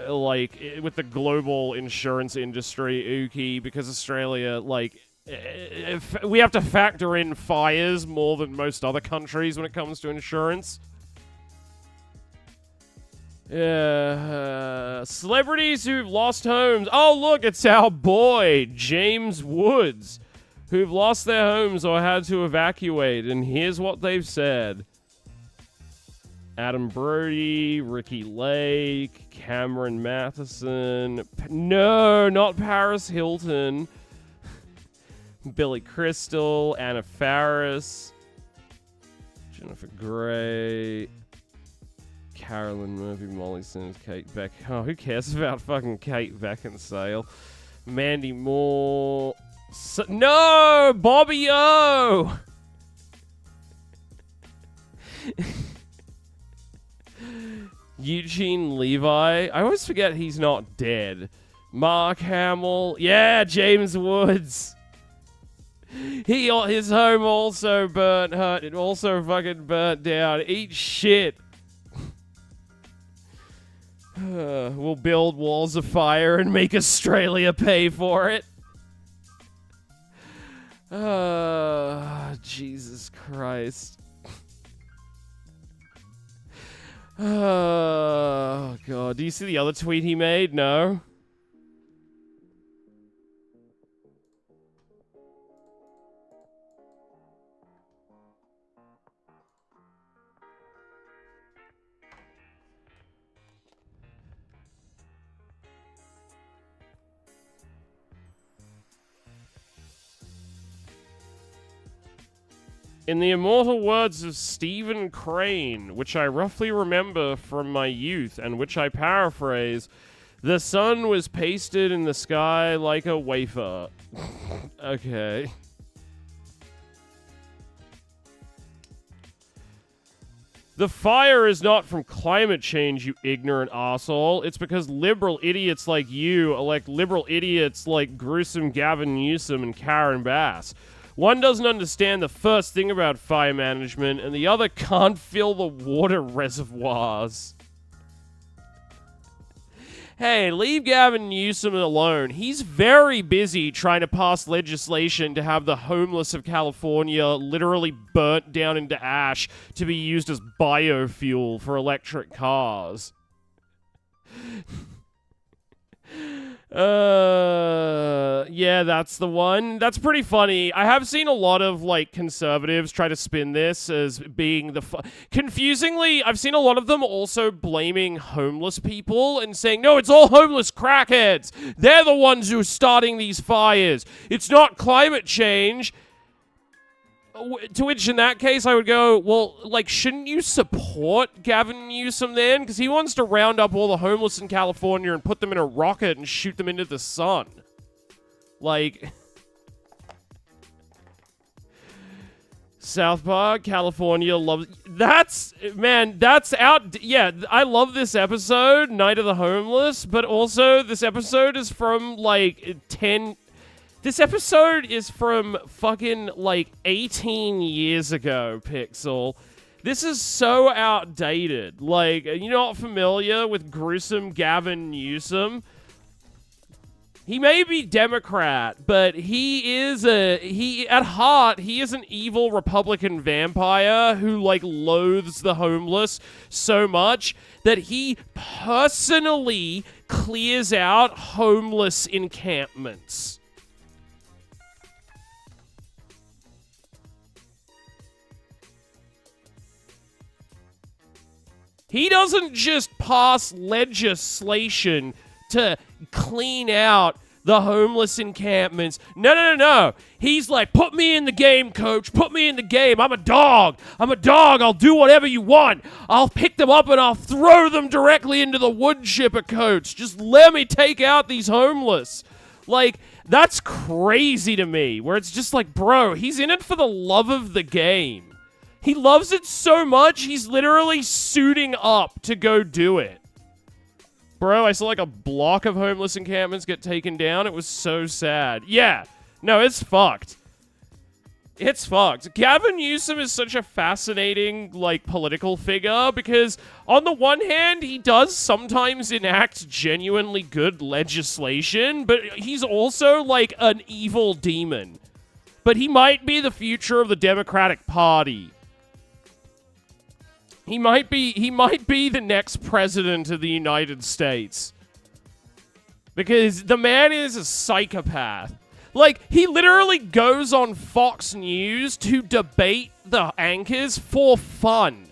like with the global insurance industry, Ookie, because Australia, like, we have to factor in fires more than most other countries when it comes to insurance. Celebrities who've lost homes. Oh, look, it's our boy, James Woods, who've lost their homes or had to evacuate. And here's what they've said. Adam Brody, Ricky Lake, Cameron Matheson. No, not Paris Hilton. Billy Crystal, Anna Faris, Jennifer Grey, Carolyn Murphy, Molly Sims, Kate Beck. Oh, who cares about fucking Kate Beckinsale? Mandy Moore. No! Bobby O! Eugene Levi. I always forget he's not dead. Mark Hamill. Yeah, James Woods. His home also burnt hurt. It also fucking burnt down. Eat shit. We'll build walls of fire and make Australia pay for it. Jesus Christ. Oh, God. Do you see the other tweet he made? No? In the immortal words of Stephen Crane, which I roughly remember from my youth, and which I paraphrase, the sun was pasted in the sky like a wafer. Okay. The fire is not from climate change, you ignorant asshole. It's because liberal idiots like you elect liberal idiots like gruesome Gavin Newsom and Karen Bass. One doesn't understand the first thing about fire management, and the other can't fill the water reservoirs. Hey, leave Gavin Newsom alone. He's very busy trying to pass legislation to have the homeless of California literally burnt down into ash to be used as biofuel for electric cars. Yeah, Yeah, that's the one. That's pretty funny. I have seen a lot of, like, conservatives try to spin this as being the... Confusingly, I've seen a lot of them also blaming homeless people and saying, no, it's all homeless crackheads. They're the ones who are starting these fires. It's not climate change. To which, in that case, I would go, well, like, shouldn't you support Gavin Newsom then? Because he wants to round up all the homeless in California and put them in a rocket and shoot them into the sun. Like... South Park, California loves... That's... Man, that's out... Yeah, I love this episode, Night of the Homeless, but also this episode is from, like, 10... This episode is from fucking, like, 18 years ago, Pixel. This is so outdated. Like, you're not familiar with gruesome Gavin Newsom? He may be Democrat, but he is at heart, he is an evil Republican vampire who, like, loathes the homeless so much that he personally clears out homeless encampments. He doesn't just pass legislation to clean out the homeless encampments. No. He's like, put me in the game, coach. Put me in the game. I'm a dog. I'll do whatever you want. I'll pick them up and I'll throw them directly into the wood chipper, coach. Just let me take out these homeless. Like, that's crazy to me, where it's just like, bro, he's in it for the love of the game. He loves it so much, he's literally suiting up to go do it. Bro, I saw like a block of homeless encampments get taken down. It was so sad. Yeah. No, it's fucked. It's fucked. Gavin Newsom is such a fascinating, like, political figure because on the one hand, he does sometimes enact genuinely good legislation, but he's also like an evil demon. But he might be the future of the Democratic Party. He might be the next president of the United States. Because the man is a psychopath. Like, he literally goes on Fox News to debate the anchors for fun.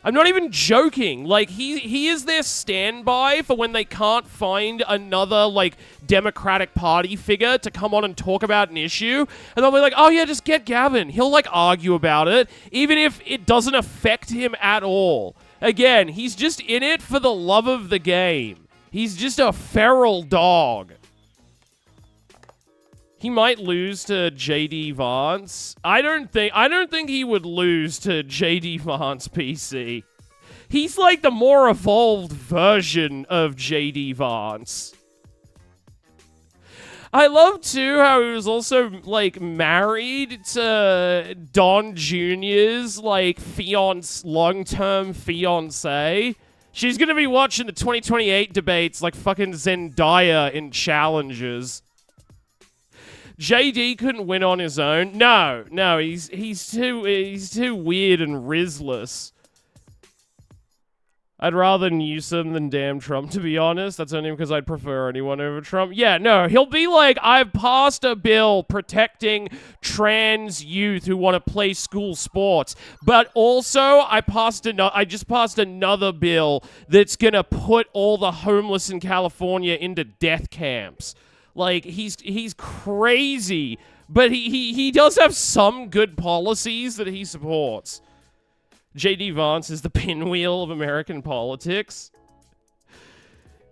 I'm not even joking. Like, he is their standby for when they can't find another, like, Democratic Party figure to come on and talk about an issue. And they'll be like, oh yeah, just get Gavin. He'll, like, argue about it, even if it doesn't affect him at all. Again, he's just in it for the love of the game. He's just a feral dog. He might lose to J.D. Vance. I don't think he would lose to J.D. Vance, PC. He's like the more evolved version of J.D. Vance. I love, too, how he was also, like, married to Don Jr.'s, like, long-term fiancé. She's gonna be watching the 2028 debates like fucking Zendaya in Challengers. JD couldn't win on his own. No, he's too weird and risless. I'd rather Newsom than damn Trump, to be honest. That's only because I'd prefer anyone over Trump. Yeah, no, he'll be like, I've passed a bill protecting trans youth who want to play school sports, but also I just passed another bill that's gonna put all the homeless in California into death camps. Like, he's crazy, but he does have some good policies that he supports. J.D. Vance is the pinwheel of American politics.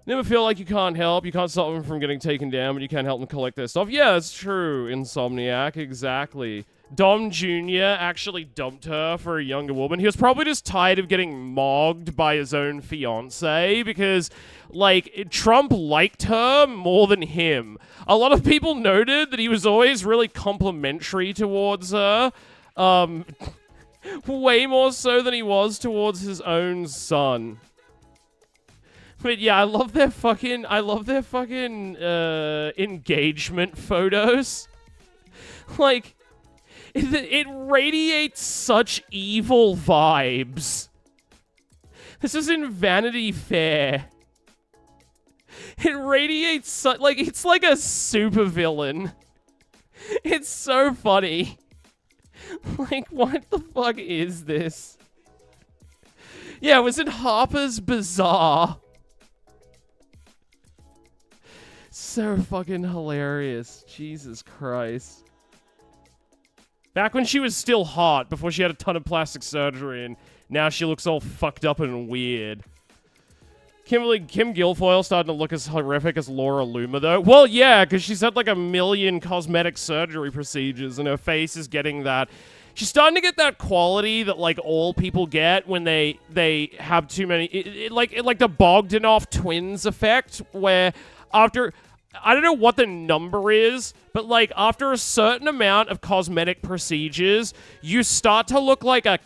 Never feel like you can't help. You can't stop them from getting taken down, but you can't help them collect their stuff. Yeah, that's true, Insomniac, exactly. Dom Jr. actually dumped her for a younger woman. He was probably just tired of getting mogged by his own fiancé because, like, Trump liked her more than him. A lot of people noted that he was always really complimentary towards her. Way more so than he was towards his own son. But yeah, I love their fucking engagement photos. Like, it radiates such evil vibes. This is in Vanity Fair. It radiates like it's like a super villain. It's so funny. Like, what the fuck is this? Yeah, it was in Harper's Bazaar. So fucking hilarious. Jesus Christ. Back when she was still hot, before she had a ton of plastic surgery, and now she looks all fucked up and weird. Kim Guilfoyle starting to look as horrific as Laura Loomer, though. Well, yeah, because she's had like 1 million cosmetic surgery procedures, and her face is getting that. She's starting to get that quality that like all people get when they have too many, like the Bogdanov twins effect, where after, I don't know what the number is, but like after a certain amount of cosmetic procedures, you start to look like a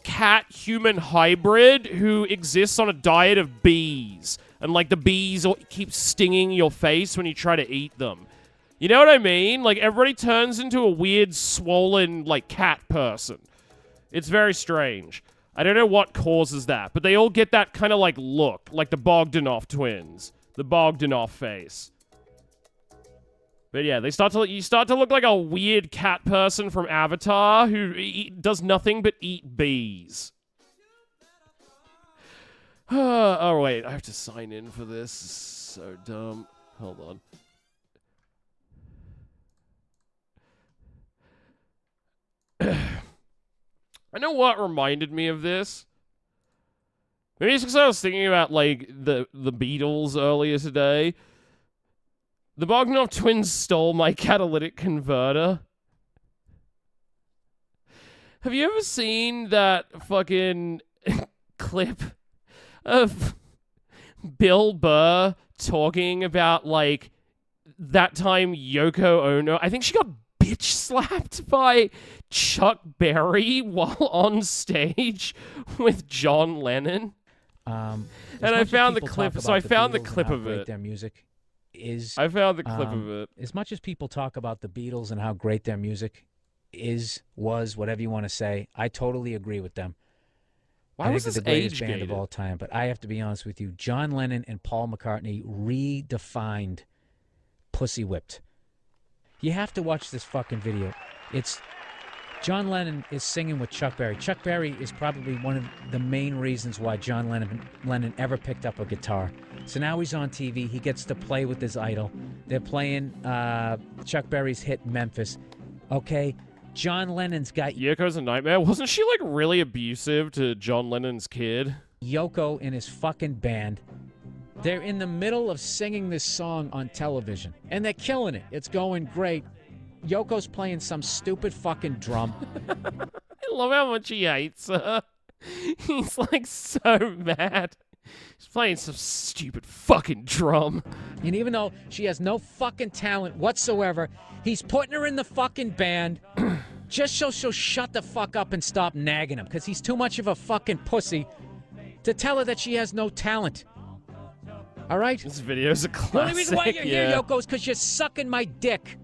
cat-human hybrid who exists on a diet of bees. And like the bees keep stinging your face when you try to eat them. You know what I mean? Like everybody turns into a weird, swollen, like cat person. It's very strange. I don't know what causes that, but they all get that kind of like look, like the Bogdanov twins. The Bogdanov face. But yeah, you start to look like a weird cat person from Avatar who does nothing but eat bees. Oh wait, I have to sign in for this. So dumb. Hold on. I know what reminded me of this. Maybe it's because I was thinking about like the Beatles earlier today. The Bogdanov twins stole my catalytic converter. Have you ever seen that fucking clip of Bill Burr talking about, like, that time Yoko Ono... I think she got bitch slapped by Chuck Berry while on stage with John Lennon? And I found the clip, so I found the clip of it. Their music is. I found the clip of it. As much as people talk about the Beatles and how great their music was, whatever you want to say, I totally agree with them. Why was this this the greatest age-gated? band of all time? But I have to be honest with you, John Lennon and Paul McCartney redefined Pussy Whipped. You have to watch this fucking video. It's John Lennon is singing with Chuck Berry. Chuck Berry is probably one of the main reasons why John Lennon ever picked up a guitar. So now he's on TV. He gets to play with his idol. They're playing Chuck Berry's hit Memphis. Okay, John Lennon's got Yoko's a nightmare. Wasn't she like really abusive to John Lennon's kid? Yoko and his fucking band. They're in the middle of singing this song on television, and they're killing it. It's going great. Yoko's playing some stupid fucking drum. I love how much he hates her. He's like so mad. He's playing some stupid fucking drum. And even though she has no fucking talent whatsoever, he's putting her in the fucking band just so she'll shut the fuck up and stop nagging him, because he's too much of a fucking pussy to tell her that she has no talent. All right? This video's a classic. The only reason why you're here, Yoko, is because you're sucking my dick.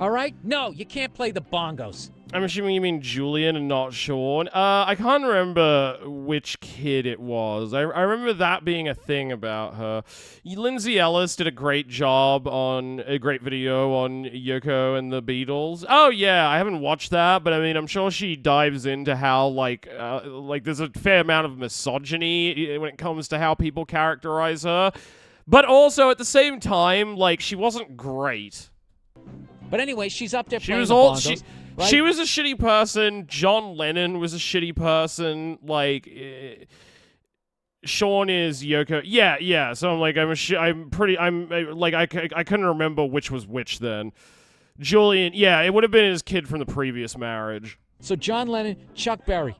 All right? No, you can't play the bongos. I'm assuming you mean Julian and not Sean. I can't remember which kid it was. I remember that being a thing about her. Lindsay Ellis did a great job on a great video on Yoko and the Beatles. Oh yeah, I haven't watched that, but I mean, I'm sure she dives into how like there's a fair amount of misogyny when it comes to how people characterize her. But also at the same time, like she wasn't great. But anyway, she's up there playing was the all bongos. Right? She was a shitty person. John Lennon was a shitty person. Like, Sean is Yoko. Yeah. So I'm like, I couldn't remember which was which then. Julian, yeah, it would have been his kid from the previous marriage. So John Lennon, Chuck Berry,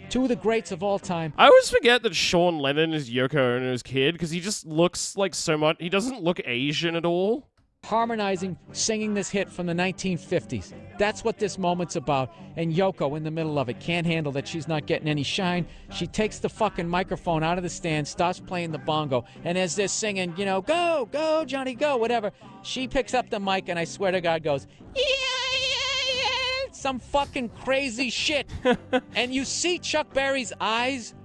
two of the greats of all time. I always forget that Sean Lennon is Yoko Ono's kid because he just looks like so much. He doesn't look Asian at all. Harmonizing, singing this hit from the 1950s. That's what this moment's about. And Yoko, in the middle of it, can't handle that she's not getting any shine. She takes the fucking microphone out of the stand, starts playing the bongo, and as they're singing, you know, go, go, Johnny, go, whatever, she picks up the mic and I swear to God goes, yeah, some fucking crazy shit. And you see Chuck Berry's eyes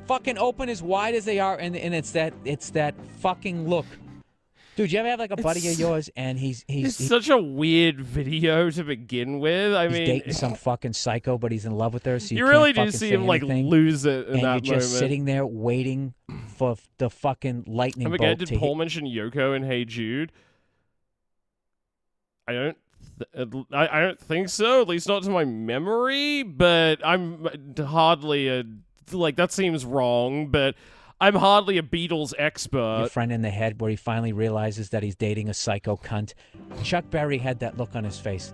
fucking open as wide as they are, and it's that fucking look Dude, you ever have like a buddy of yours and It's such a weird video to begin with. I he's mean, dating some fucking psycho, but he's in love with her, so you really can't do fucking see say him like anything, lose it in and that you're just moment. sitting there waiting for the fucking lightning And bolt again, to did Paul hit. mention Yoko in Hey Jude? I don't think so. At least not to my memory. But I'm hardly that seems wrong. But I'm hardly a Beatles expert. Your friend in the head, where he finally realizes that he's dating a psycho cunt. Chuck Berry had that look on his face.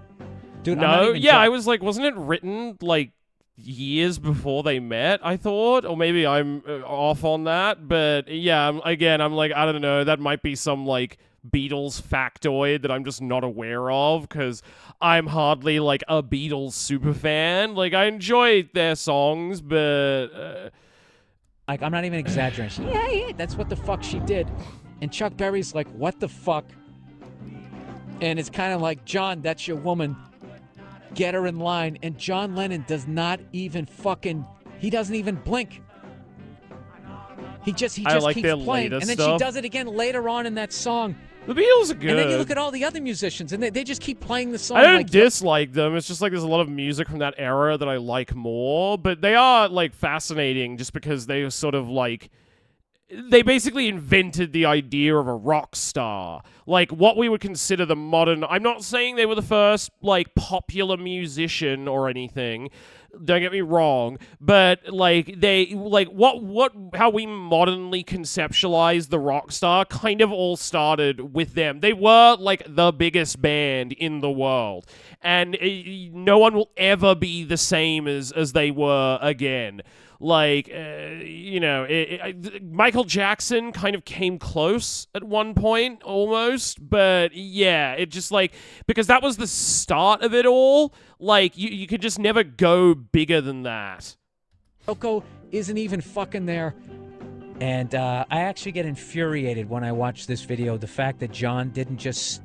Dude, I'm not No, even yeah, jo- I was like, wasn't it written like years before they met? I thought, or maybe I'm off on that. But yeah, I'm like, I don't know. That might be some like Beatles factoid that I'm just not aware of because I'm hardly like a Beatles super fan. Like I enjoy their songs, but Like, I'm not even exaggerating. Yeah, that's what the fuck she did. And Chuck Berry's like, what the fuck? And it's kind of like, John, that's your woman. Get her in line. And John Lennon does not even he doesn't even blink. He just like keeps their playing. And then latest she stuff. does it again later on in that song. The Beatles are good. And then you look at all the other musicians, and they just keep playing the song. I don't like, dislike them. It's just like there's a lot of music from that era that I like more. But they are like fascinating just because they were sort of like they basically invented the idea of a rock star. Like what we would consider the modern. I'm not saying they were the first like popular musician or anything. Don't get me wrong, but like how we modernly conceptualize the rock star kind of all started with them. They were like the biggest band in the world, and no one will ever be the same as they were again. Like, Michael Jackson kind of came close at one point, almost. But, yeah, it just, like, because that was the start of it all. Like, you could just never go bigger than that. Yoko isn't even fucking there. And I actually get infuriated when I watch this video. The fact that John didn't just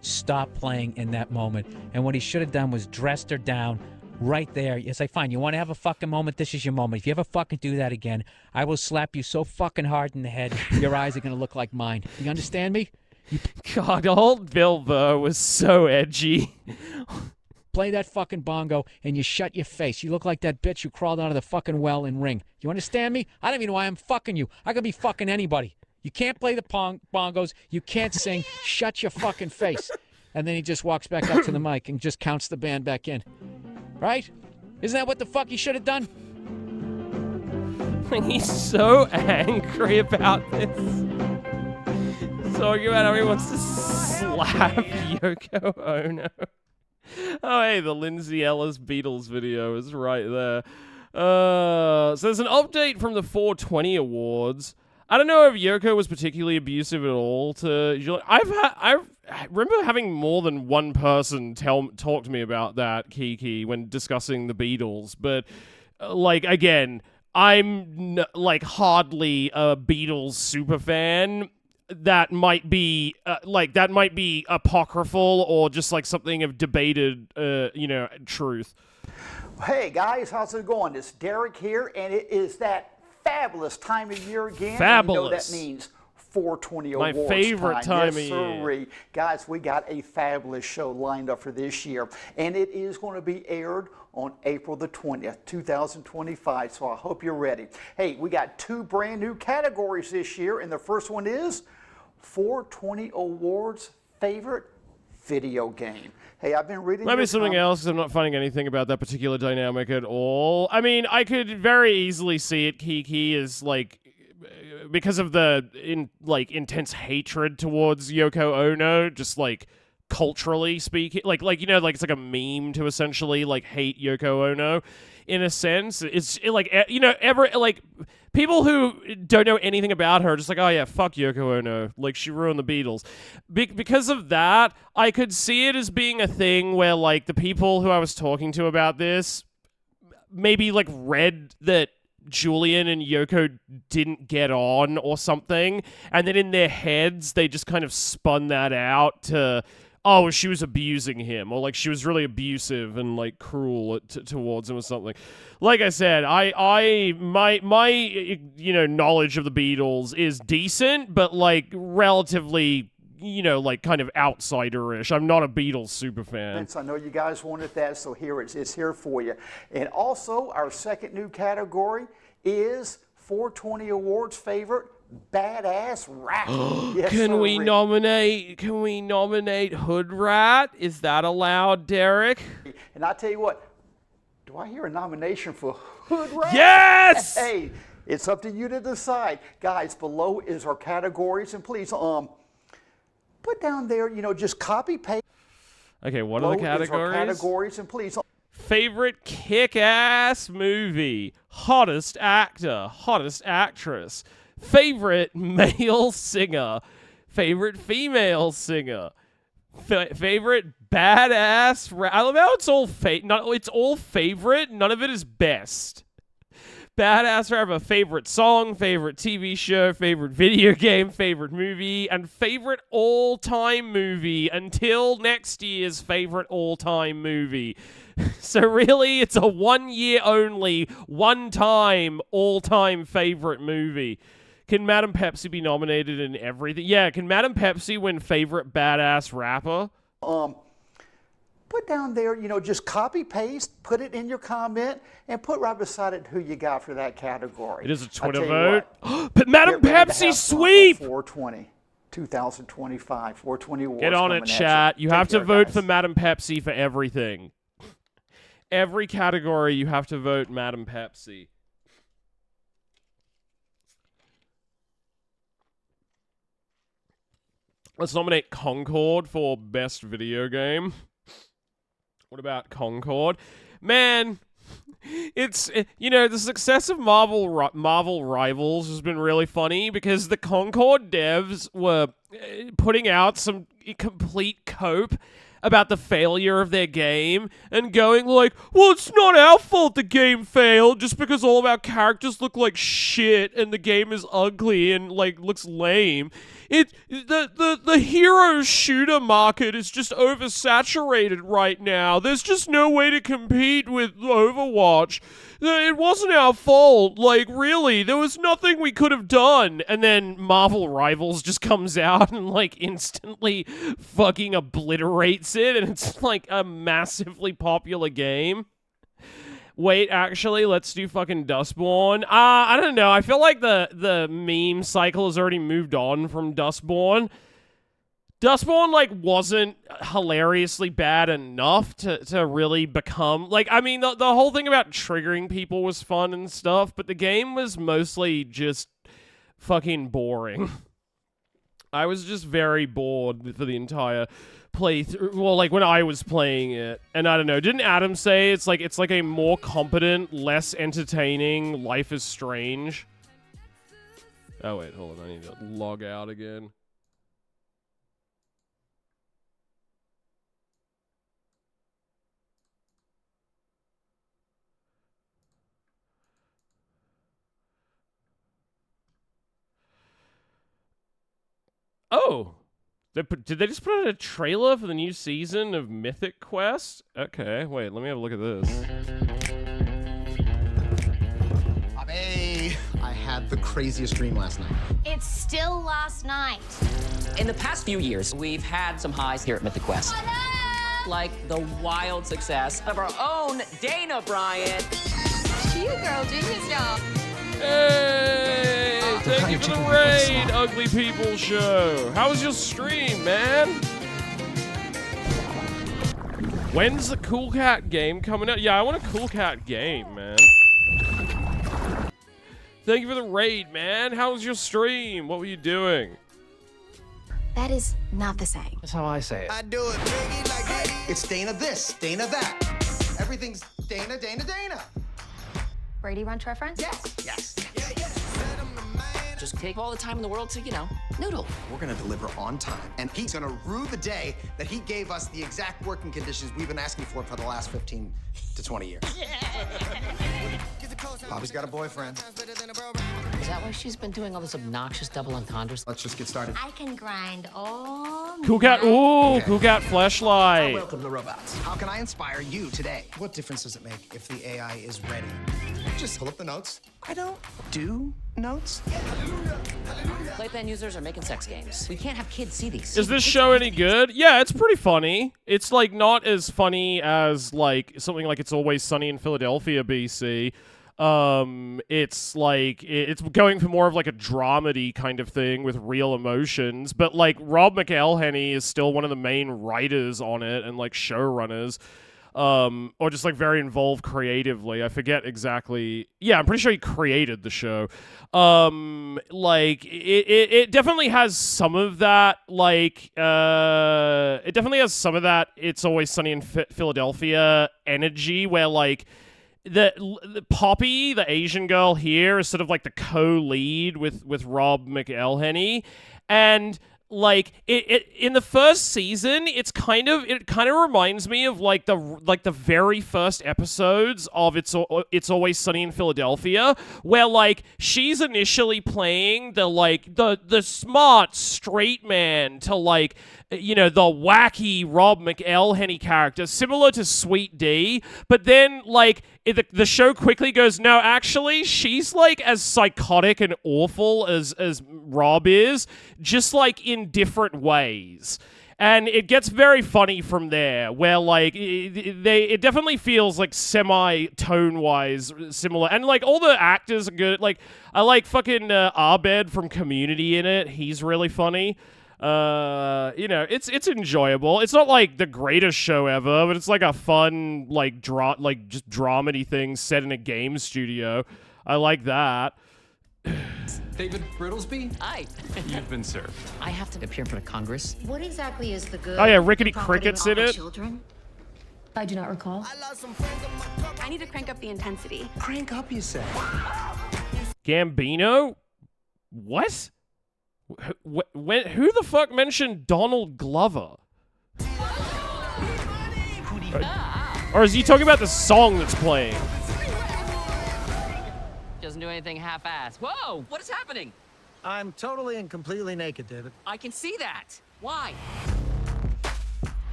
stop playing in that moment. And what he should have done was dressed her down right there. It's like, fine, you want to have a fucking moment? This is your moment. If you ever fucking do that again, I will slap you so fucking hard in the head, your eyes are going to look like mine. You understand me? God, old Bill Burr was so edgy. Play that fucking bongo and you shut your face. You look like that bitch who crawled out of the fucking well in Ring. You understand me? I don't even know why I'm fucking you. I could be fucking anybody. You can't play the bongos. You can't sing. Shut your fucking face. And then he just walks back up to the mic and just counts the band back in. Right? Isn't that what the fuck he should have done? He's so angry about this. Talking about how he wants to slap Yoko Ono. Oh, hey, the Lindsay Ellis Beatles video is right there. So there's an update from the 420 Awards. I don't know if Yoko was particularly abusive at all to Julian. I remember having more than one person talk to me about that, Kiki, when discussing the Beatles. But, like, again, I'm, hardly a Beatles superfan. That might be, apocryphal or just, like, something of debated, truth. Hey, guys, how's it going? It's Derek here, and it is that fabulous time of year again. Fabulous. You know that means 420 My Awards favorite time of year. Sirree. Guys, we got a fabulous show lined up for this year, and it is going to be aired on April the 20th, 2025, so I hope you're ready. Hey, we got 2 brand new categories this year, and the first one is 420 Awards Favorite Video Game. Hey, I've been reading. Maybe something else, because I'm not finding anything about that particular dynamic at all. I mean, I could very easily see it, Kiki, is like, because of the intense hatred towards Yoko Ono, just like culturally speaking, like it's like a meme to essentially like hate Yoko Ono. In a sense, it's people who don't know anything about her, just like, oh yeah, fuck Yoko Ono, like she ruined the Beatles. Because of that, I could see it as being a thing where like the people who I was talking to about this maybe like read that Julian and Yoko didn't get on or something, and then in their heads they just kind of spun that out to, oh, she was abusing him, or like she was really abusive and like cruel towards him or something. Like I said, my knowledge of the Beatles is decent, but like relatively you know, like kind of outsider-ish. I'm not a Beatles super fan. I know you guys wanted that, so here it's here for you. And also, our second new category is 420 Awards favorite badass rap. Yes, Can we nominate Hood Rat? Is that allowed, Derek? And I tell you what, do I hear a nomination for Hood Rat? Yes! Hey, it's up to you to decide. Guys, below is our categories, and please put down there, you know, just copy paste. Okay, what are the categories? Categories, and please. Favorite kick-ass movie, hottest actor, hottest actress, favorite male singer, favorite female singer, favorite badass I love how it's all it's all favorite, none of it is best. Badass rapper, favorite song, favorite TV show, favorite video game, favorite movie, and favorite all-time movie until next year's favorite all-time movie. So really, it's a 1 year only, one-time, all-time favorite movie. Can Madam Pepsi be nominated in everything? Yeah, can Madam Pepsi win favorite badass rapper? Put down there, you know, just copy paste, put it in your comment, and put right beside it who you got for that category. It is a Twitter vote. But Madam Pepsi sweep! 420, 2025, 420 Awards. Get on it, chat. You have to vote for Madam Pepsi for everything. Every category, you have to vote Madam Pepsi. Let's nominate Concord for Best Video Game. What about Concord? Man, it's, you know, the success of Marvel Rivals has been really funny because the Concord devs were putting out some complete cope about the failure of their game and going like, well, it's not our fault the game failed just because all of our characters look like shit and the game is ugly and like looks lame. The hero shooter market is just oversaturated right now. There's just no way to compete with Overwatch. It wasn't our fault. Like, really, there was nothing we could have done. And then Marvel Rivals just comes out and, like, instantly fucking obliterates it. And it's, like, a massively popular game. Wait, actually, let's do fucking Dustborn. I don't know. I feel like the meme cycle has already moved on from Dustborn. Dustborn, like, wasn't hilariously bad enough to really become... Like, I mean, the whole thing about triggering people was fun and stuff, but the game was mostly just fucking boring. I was just very bored for the entire playthrough. Well, like, when I was playing it. And I don't know, didn't Adam say it's like a more competent, less entertaining Life is Strange? Oh, wait, hold on. I need to log out again. Oh, did they just put out a trailer for the new season of Mythic Quest? Okay, wait, let me have a look at this. Hey, I had the craziest dream last night. It's still last night. In the past few years, we've had some highs here at Mythic Quest. Like the wild success of our own Dana Bryant. You girl, genius job. Hey! Thank you for the raid, Ugly People Show. How was your stream, man? When's the Cool Cat game coming out? Yeah, I want a Cool Cat game, man. Thank you for the raid, man. How was your stream? What were you doing? That is not the same. That's how I say it. I do it biggie like Diddy. It's Dana this, Dana that. Everything's Dana, Dana, Dana. Brady Bunch reference? Yes, yes. Just take all the time in the world to, you know, noodle. We're gonna deliver on time, and he's gonna rue the day that he gave us the exact working conditions we've been asking for the last 15 to 20 years. Bobby's got a boyfriend. Is that why she's been doing all this obnoxious double entendres? Let's just get started. I can grind all Cool Cat. Ooh, Cool Cat flashlight. Welcome to robots. How can I inspire you today? What difference does it make if the AI is ready? Just pull up the notes. I don't do notes. Playpen users are making sex games. We can't have kids see these. Is this show any good? Yeah, it's pretty funny. It's like not as funny as like something like It's Always Sunny in Philadelphia, BC. It's like it's going for more of like a dramedy kind of thing with real emotions, but like Rob McElhenney is still one of the main writers on it and like showrunners. Or just like very involved creatively. I forget exactly. Yeah, I'm pretty sure he created the show. Like it definitely has some of that. Like it definitely has some of that It's Always Sunny in Philadelphia energy, where like the Poppy, the Asian girl here, is sort of like the co-lead with Rob McElhenney, and like it in the first season, it kind of reminds me of like the very first episodes of It's Always Sunny in Philadelphia, where like she's initially playing the smart straight man to like, you know, the wacky Rob McElhenney character, similar to Sweet D, but then like the show quickly goes, no, actually, she's like as psychotic and awful as Rob is, just like in different ways. And it gets very funny from there, where like it definitely feels like semi-tone-wise similar, and like all the actors are good. Like I like fucking Abed from Community in it; he's really funny. You know, it's enjoyable. It's not like the greatest show ever, but it's like a fun like just dramedy thing set in a game studio. I like that. David Brittlesby? Hi. You've been served. I have to appear in front of Congress. What exactly is the good? Oh yeah, Rickety in profiting Cricket's in all it. Children? I do not recall. I need to crank up the intensity. Crank up, you say? Gambino? What? Who the fuck mentioned Donald Glover? Or is he talking about the song that's playing? Doesn't do anything half-ass. Whoa, what is happening? I'm totally and completely naked, David. I can see that. Why?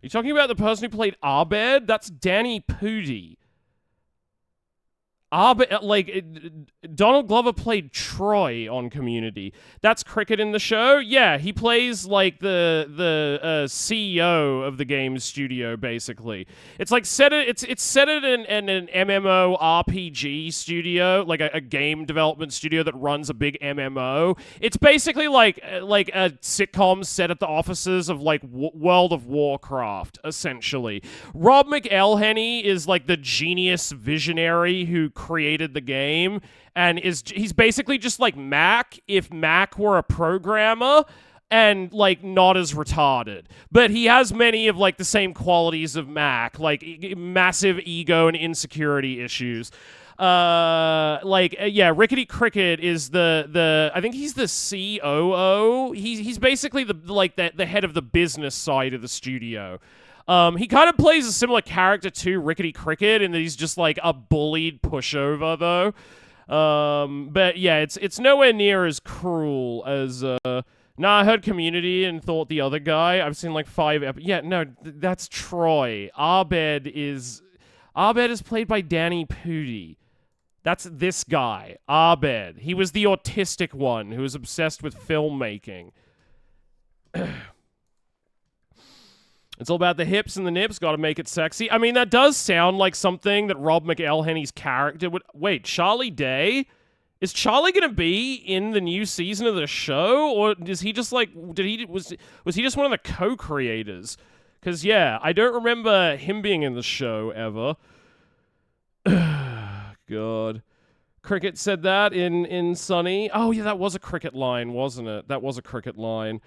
You talking about the person who played Abed? That's Danny Pudi. Donald Glover played Troy on Community. That's Cricket in the show. Yeah, he plays like the CEO of the game studio. Basically, it's like it's set it in an MMO RPG studio, like a game development studio that runs a big MMO. It's basically like a sitcom set at the offices of like World of Warcraft, essentially. Rob McElhenney is like the genius visionary who created the game, and he's basically just like Mac if Mac were a programmer, and like not as retarded, but he has many of like the same qualities of Mac, like massive ego and insecurity issues. Rickety Cricket is the I think he's the COO. He's basically the head of the business side of the studio. He kind of plays a similar character to Rickety Cricket in that he's just like a bullied pushover, though. But yeah, it's nowhere near as cruel as I heard Community and thought the other guy. I've seen like 5 episodes. Yeah, no, that's Troy. Abed is played by Danny Pudi. That's this guy, Abed. He was the autistic one who was obsessed with filmmaking. It's all about the hips and the nips, gotta make it sexy. I mean, that does sound like something that Rob McElhenney's character would... Wait, Charlie Day? Is Charlie gonna be in the new season of the show? Or is he just like... Was he just one of the co-creators? Because, yeah, I don't remember him being in the show ever. God. Cricket said that in Sunny. Oh, yeah, that was a Cricket line, wasn't it? That was a Cricket line.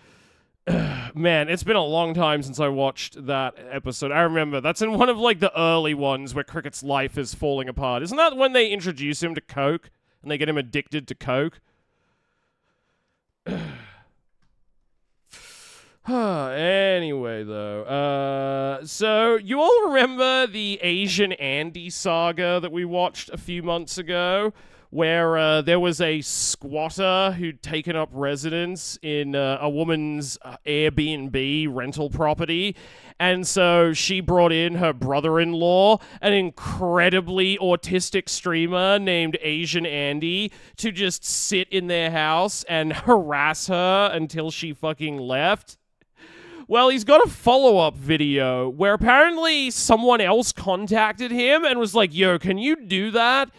Man, it's been a long time since I watched that episode. I remember that's in one of like the early ones where Cricket's life is falling apart. Isn't that when they introduce him to Coke and they get him addicted to Coke? Anyway, though, so you all remember the Asian Andy saga that we watched a few months ago, where there was a squatter who'd taken up residence in a woman's Airbnb rental property. And so she brought in her brother-in-law, an incredibly autistic streamer named Asian Andy, to just sit in their house and harass her until she fucking left. Well, he's got a follow-up video where apparently someone else contacted him and was like, yo, can you do that?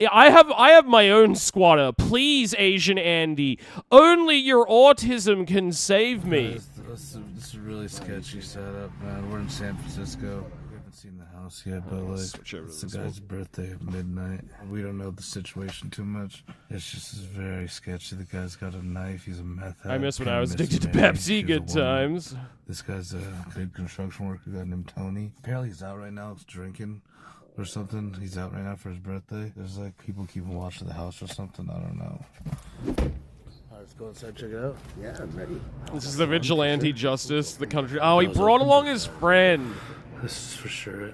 I have my own squatter. Please, Asian Andy. Only your autism can save me. This is a really sketchy setup, man. We're in San Francisco. We haven't seen the house yet, but like, it's the guy's birthday at midnight. We don't know the situation too much. It's just very sketchy. The guy's got a knife. He's a meth head. I miss when I was addicted to Pepsi. Good times. This guy's a good construction worker guy named Tony. Apparently he's out right now. He's drinking or something. He's out right now for his birthday. There's like people keeping watch of the house or something. I don't know. Let's go inside, check it out. Yeah, I'm ready. This is the vigilante justice, the country. Oh, he brought along his friend. This is for sure.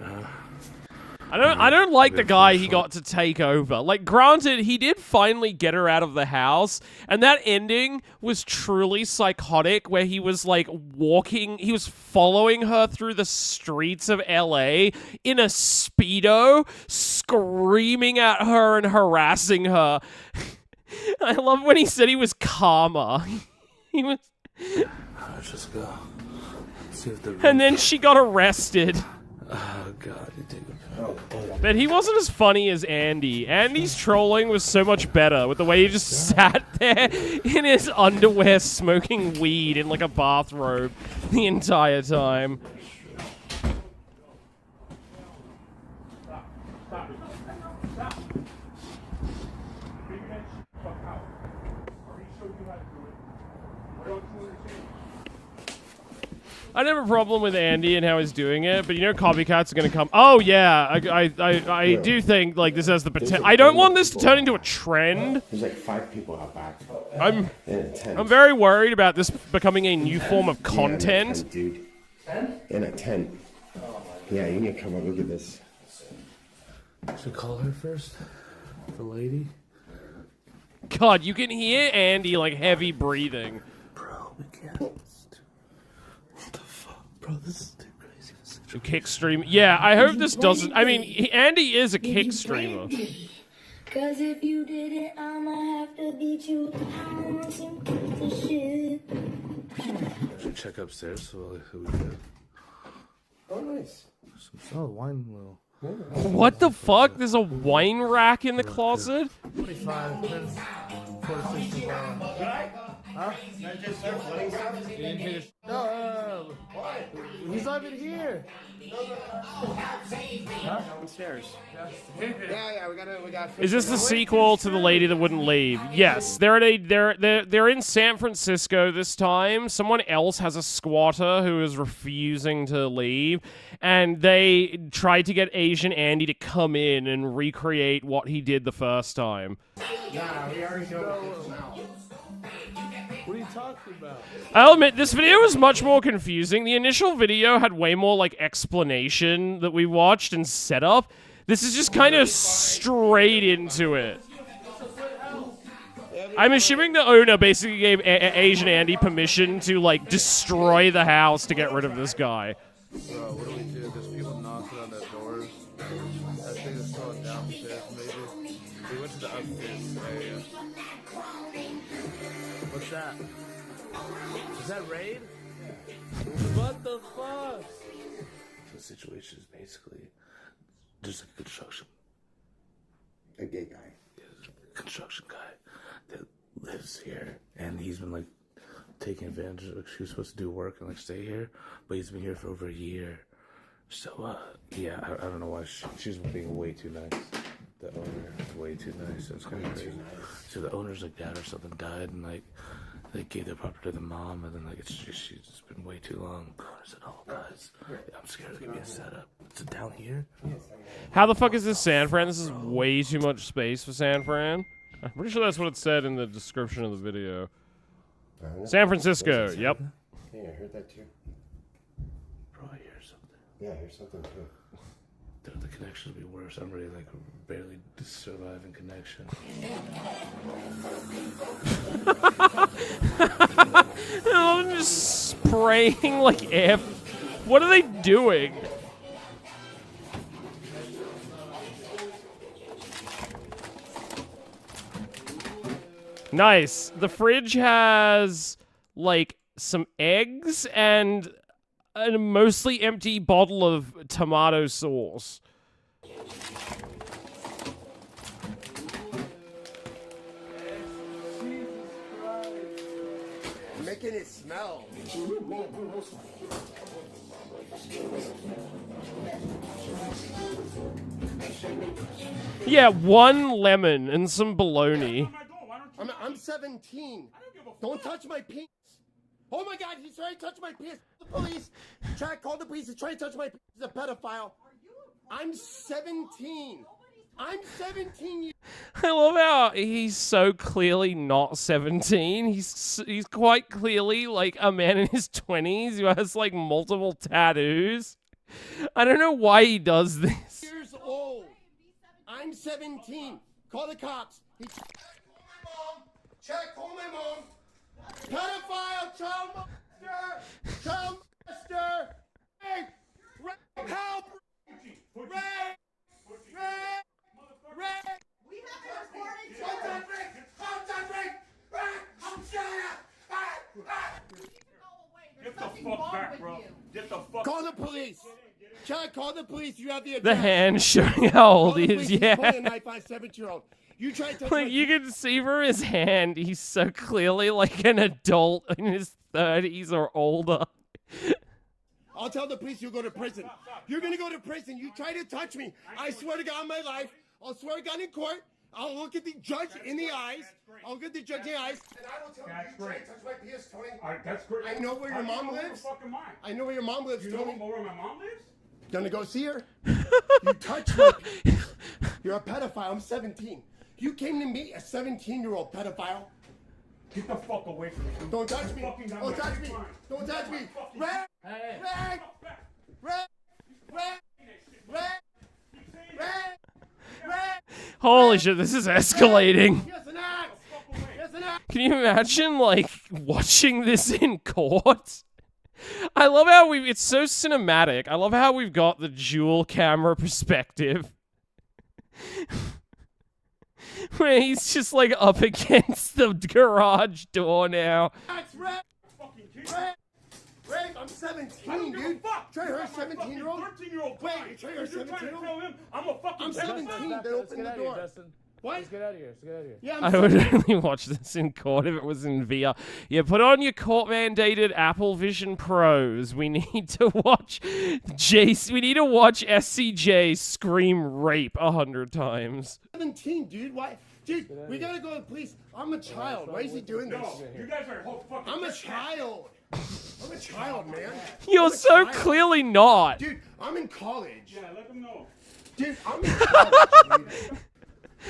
I don't like the guy he got to take over. Like, granted, he did finally get her out of the house, and that ending was truly psychotic, where he was like he was following her through the streets of LA in a Speedo, screaming at her and harassing her. I love when he said he was karma. He was. Let's just go. See if and then she got arrested. Oh god, you take a But he wasn't as funny as Andy. Andy's trolling was so much better with the way he just sat there in his underwear smoking weed in like a bathrobe the entire time. I don't have a problem with Andy and how he's doing it, but you know copycats are going to come. Oh yeah, I do think like this has the potential. I don't want this to turn into a trend. There's like 5 people out back. I'm very worried about this becoming a new form of content. Yeah, dude. In a tent. Yeah, you need to come up. Look at this. Should call her first, the lady. God, you can hear Andy like heavy breathing. Bro, we can't. Bro, this is too crazy. A kick stream. Yeah, I hope this doesn't. I mean, Andy is a kick streamer. Cause if you did it, I'ma have to beat you down some crazy shit. Should check upstairs so we can. Oh, nice. Oh, wine will. What the fuck? There's a wine rack in the closet? 45 minutes. 46 Huh? No, he's not even here. Huh? Downstairs. Yeah, we got. Is this the sequel to The Lady That Wouldn't Leave? Yes, they're in San Francisco this time. Someone else has a squatter who is refusing to leave, and they tried to get Asian Andy to come in and recreate what he did the first time. Nah, we already know. What are you talking about? I'll admit, this video was much more confusing. The initial video had way more, like, explanation that we watched and setup. This is just kind of straight into it. I'm assuming the owner basically gave Asian Andy permission to, like, destroy the house to get rid of this guy. Bro, what do we do? There's people knocking on their doors. I think it's going downstairs, maybe. We went to the upstairs area. What's that? Is that raid? What the fuck? The situation is basically there's a construction. A gay guy. Yeah, there's a construction guy that lives here, and he's been like taking advantage of. Like, she was supposed to do work and like stay here, but he's been here for over a year. So yeah, I don't know why she's been being way too nice. The owner is way too nice. It's kind of crazy. So the owner's like dad or something died, and like they gave their property to the mom, and then like she's just been way too long. The owner said, "Oh guys, I'm scared it's gonna be a setup." Is it down here? How the fuck is this San Fran? This is way too much space for San Fran. I'm pretty sure that's what it said in the description of the video. San Francisco. Yep. Yeah, I heard that too. Bro, I hear something. Yeah, I hear something too. the connection will be worse. I'm really like barely surviving connection. I'm just spraying like air. What are they doing? Nice. The fridge has like some eggs and a mostly empty bottle of tomato sauce. Making it smell. Yeah, 1 lemon and some bologna. I'm 17. Don't touch my penis. Oh my God, he's trying to touch my penis. The police. Call the police. He's trying to touch my penis. He's a pedophile. I'm 17. I'm 17. I love how he's so clearly not 17. He's quite clearly like a man in his 20s who has like multiple tattoos. I don't know why he does this. Years old. I'm 17. Call the cops. Call my mom. Pedophile, child molester. Child molester. Hey, help. Ray. We have recorded. Get the fuck back, bro. Get the fuck. Call the police. Chad, call the police. You have the address. The hand showing how old he is, He's yeah. pointing a knife on a 17-year-old. You try to touch Like, you can see from his hand, he's so clearly like an adult in his 30s or older. I'll tell the police you'll go to prison. You're gonna go to prison. You try to touch me. I swear to God on my life. I'll swear to God in court. I'll look at the judge in the eyes. I'll look at the judge in the eyes. And I will tell you you try to touch my penis, Tony. That's great. I know where your mom lives. I know where your mom lives, Tony. You know where my mom lives? Gonna go see her? You touch me. You're a pedophile. I'm 17. You came to me, a 17-year-old pedophile. Get the fuck away from me. Don't touch me. Don't touch me. Don't touch me. Ray! Ray! Ray! Ray! Ray! Ray! Ray! Holy shit, this is escalating. Yes, an act. Yes, an act. Can you imagine, like, watching this in court? I love how it's so cinematic. I love how we've got the dual camera perspective. Where he's just like up against the garage door now. Ray! Ray, I'm 17, dude. Try her 17-year-old. 13-year-old. Wait, you try her 17-year-old. I'm a fucking. I'm 17. Then open the door. What? Let's get out of here. Let's get out of here. Yeah, I would only watch this in court if it was in VR. Yeah, put on your court-mandated Apple Vision Pros. We need to watch We need to watch SCJ scream rape 100 times. 17, dude. Why? Dude, we gotta go to the police. I'm a child. Why is he doing this? No, you guys are whole fucking. I'm a child. I'm a child, man. You're so clearly not. Dude, I'm in college. Yeah, let them know. Dude, I'm in college.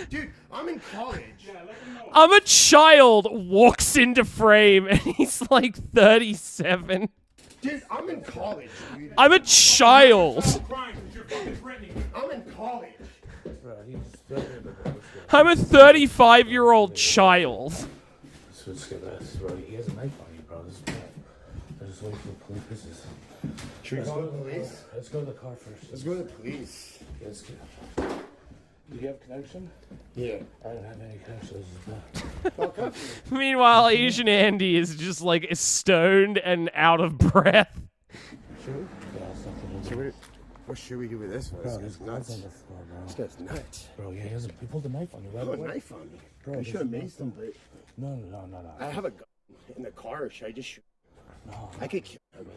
Dude, I'm in college. Yeah, let them know. I'm a child walks into frame and he's like 37. Dude, I'm in college, dude. I'm a child. I'm in college. I'm a 35-year-old child. Let's get this, bro. He has a knife on you, bro. This is bad. I just wait for the police. Should we call the police? Let's go to the car first. Let's go to the police. Let's go. Do you have connection? Yeah. I don't have any connection. This is bad. Meanwhile, Asian Andy is just like stoned and out of breath. What should we do with this one? Bro, This guy's nuts. on the floor, bro. This guy's nuts. Bro, yeah, he pulled the knife on you. Right He put a away. knife on me. Bro, I should have maced him, but No. I have a gun in the car. Should I just shoot? No. I could kill him.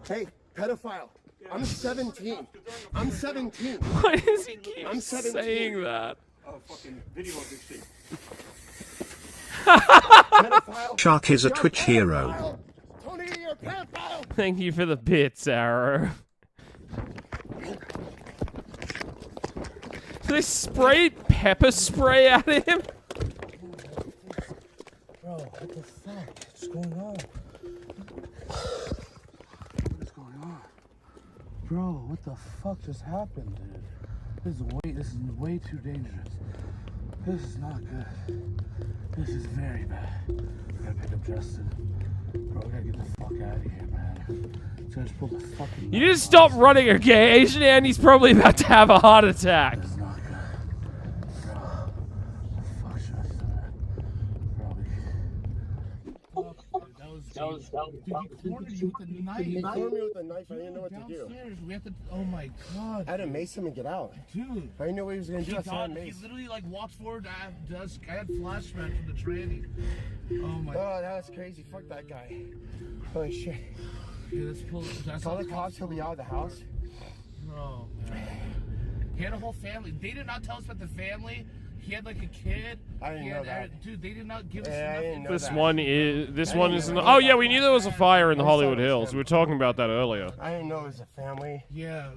Hey, pedophile. I'm 17. I'm 17. Why does he keep I'm 17. saying that? Oh, fucking video of this thing. Shark is a Twitch hero. Tony, you're a pedophile. Thank you for the bits, Arrow. They sprayed pepper spray at him? Bro, what the fuck? What's going on? What's going on? Bro, what the fuck just happened, dude? This is way too dangerous. This is not good. This is very bad. I gotta pick up Justin. Bro, we gotta get the fuck out of here, man. Just pull the fucking. You need to stop running, okay? Asian Andy's probably about to have a heart attack. This is not good. Bro, fuck Justin, man. He cornered you with the knife. He cornered me with the knife. I didn't know what to do. We have to. Oh my god. I had to mace him and get out. Dude. I didn't know what he was gonna do. He literally like walks forward. I had flashback from the tranny. Oh my. Oh, that was crazy. Fuck that guy. Holy shit. Okay, let's pull. Call the cops. He'll be out of the house. Bro, man. He had a whole family. They did not tell us about the family. He had like a kid. I didn't know that. Dude, they did not give us enough. This one is. Oh yeah, we knew there was a fire in the Hollywood Hills. We were talking about that earlier. I didn't know it was a family. Yeah,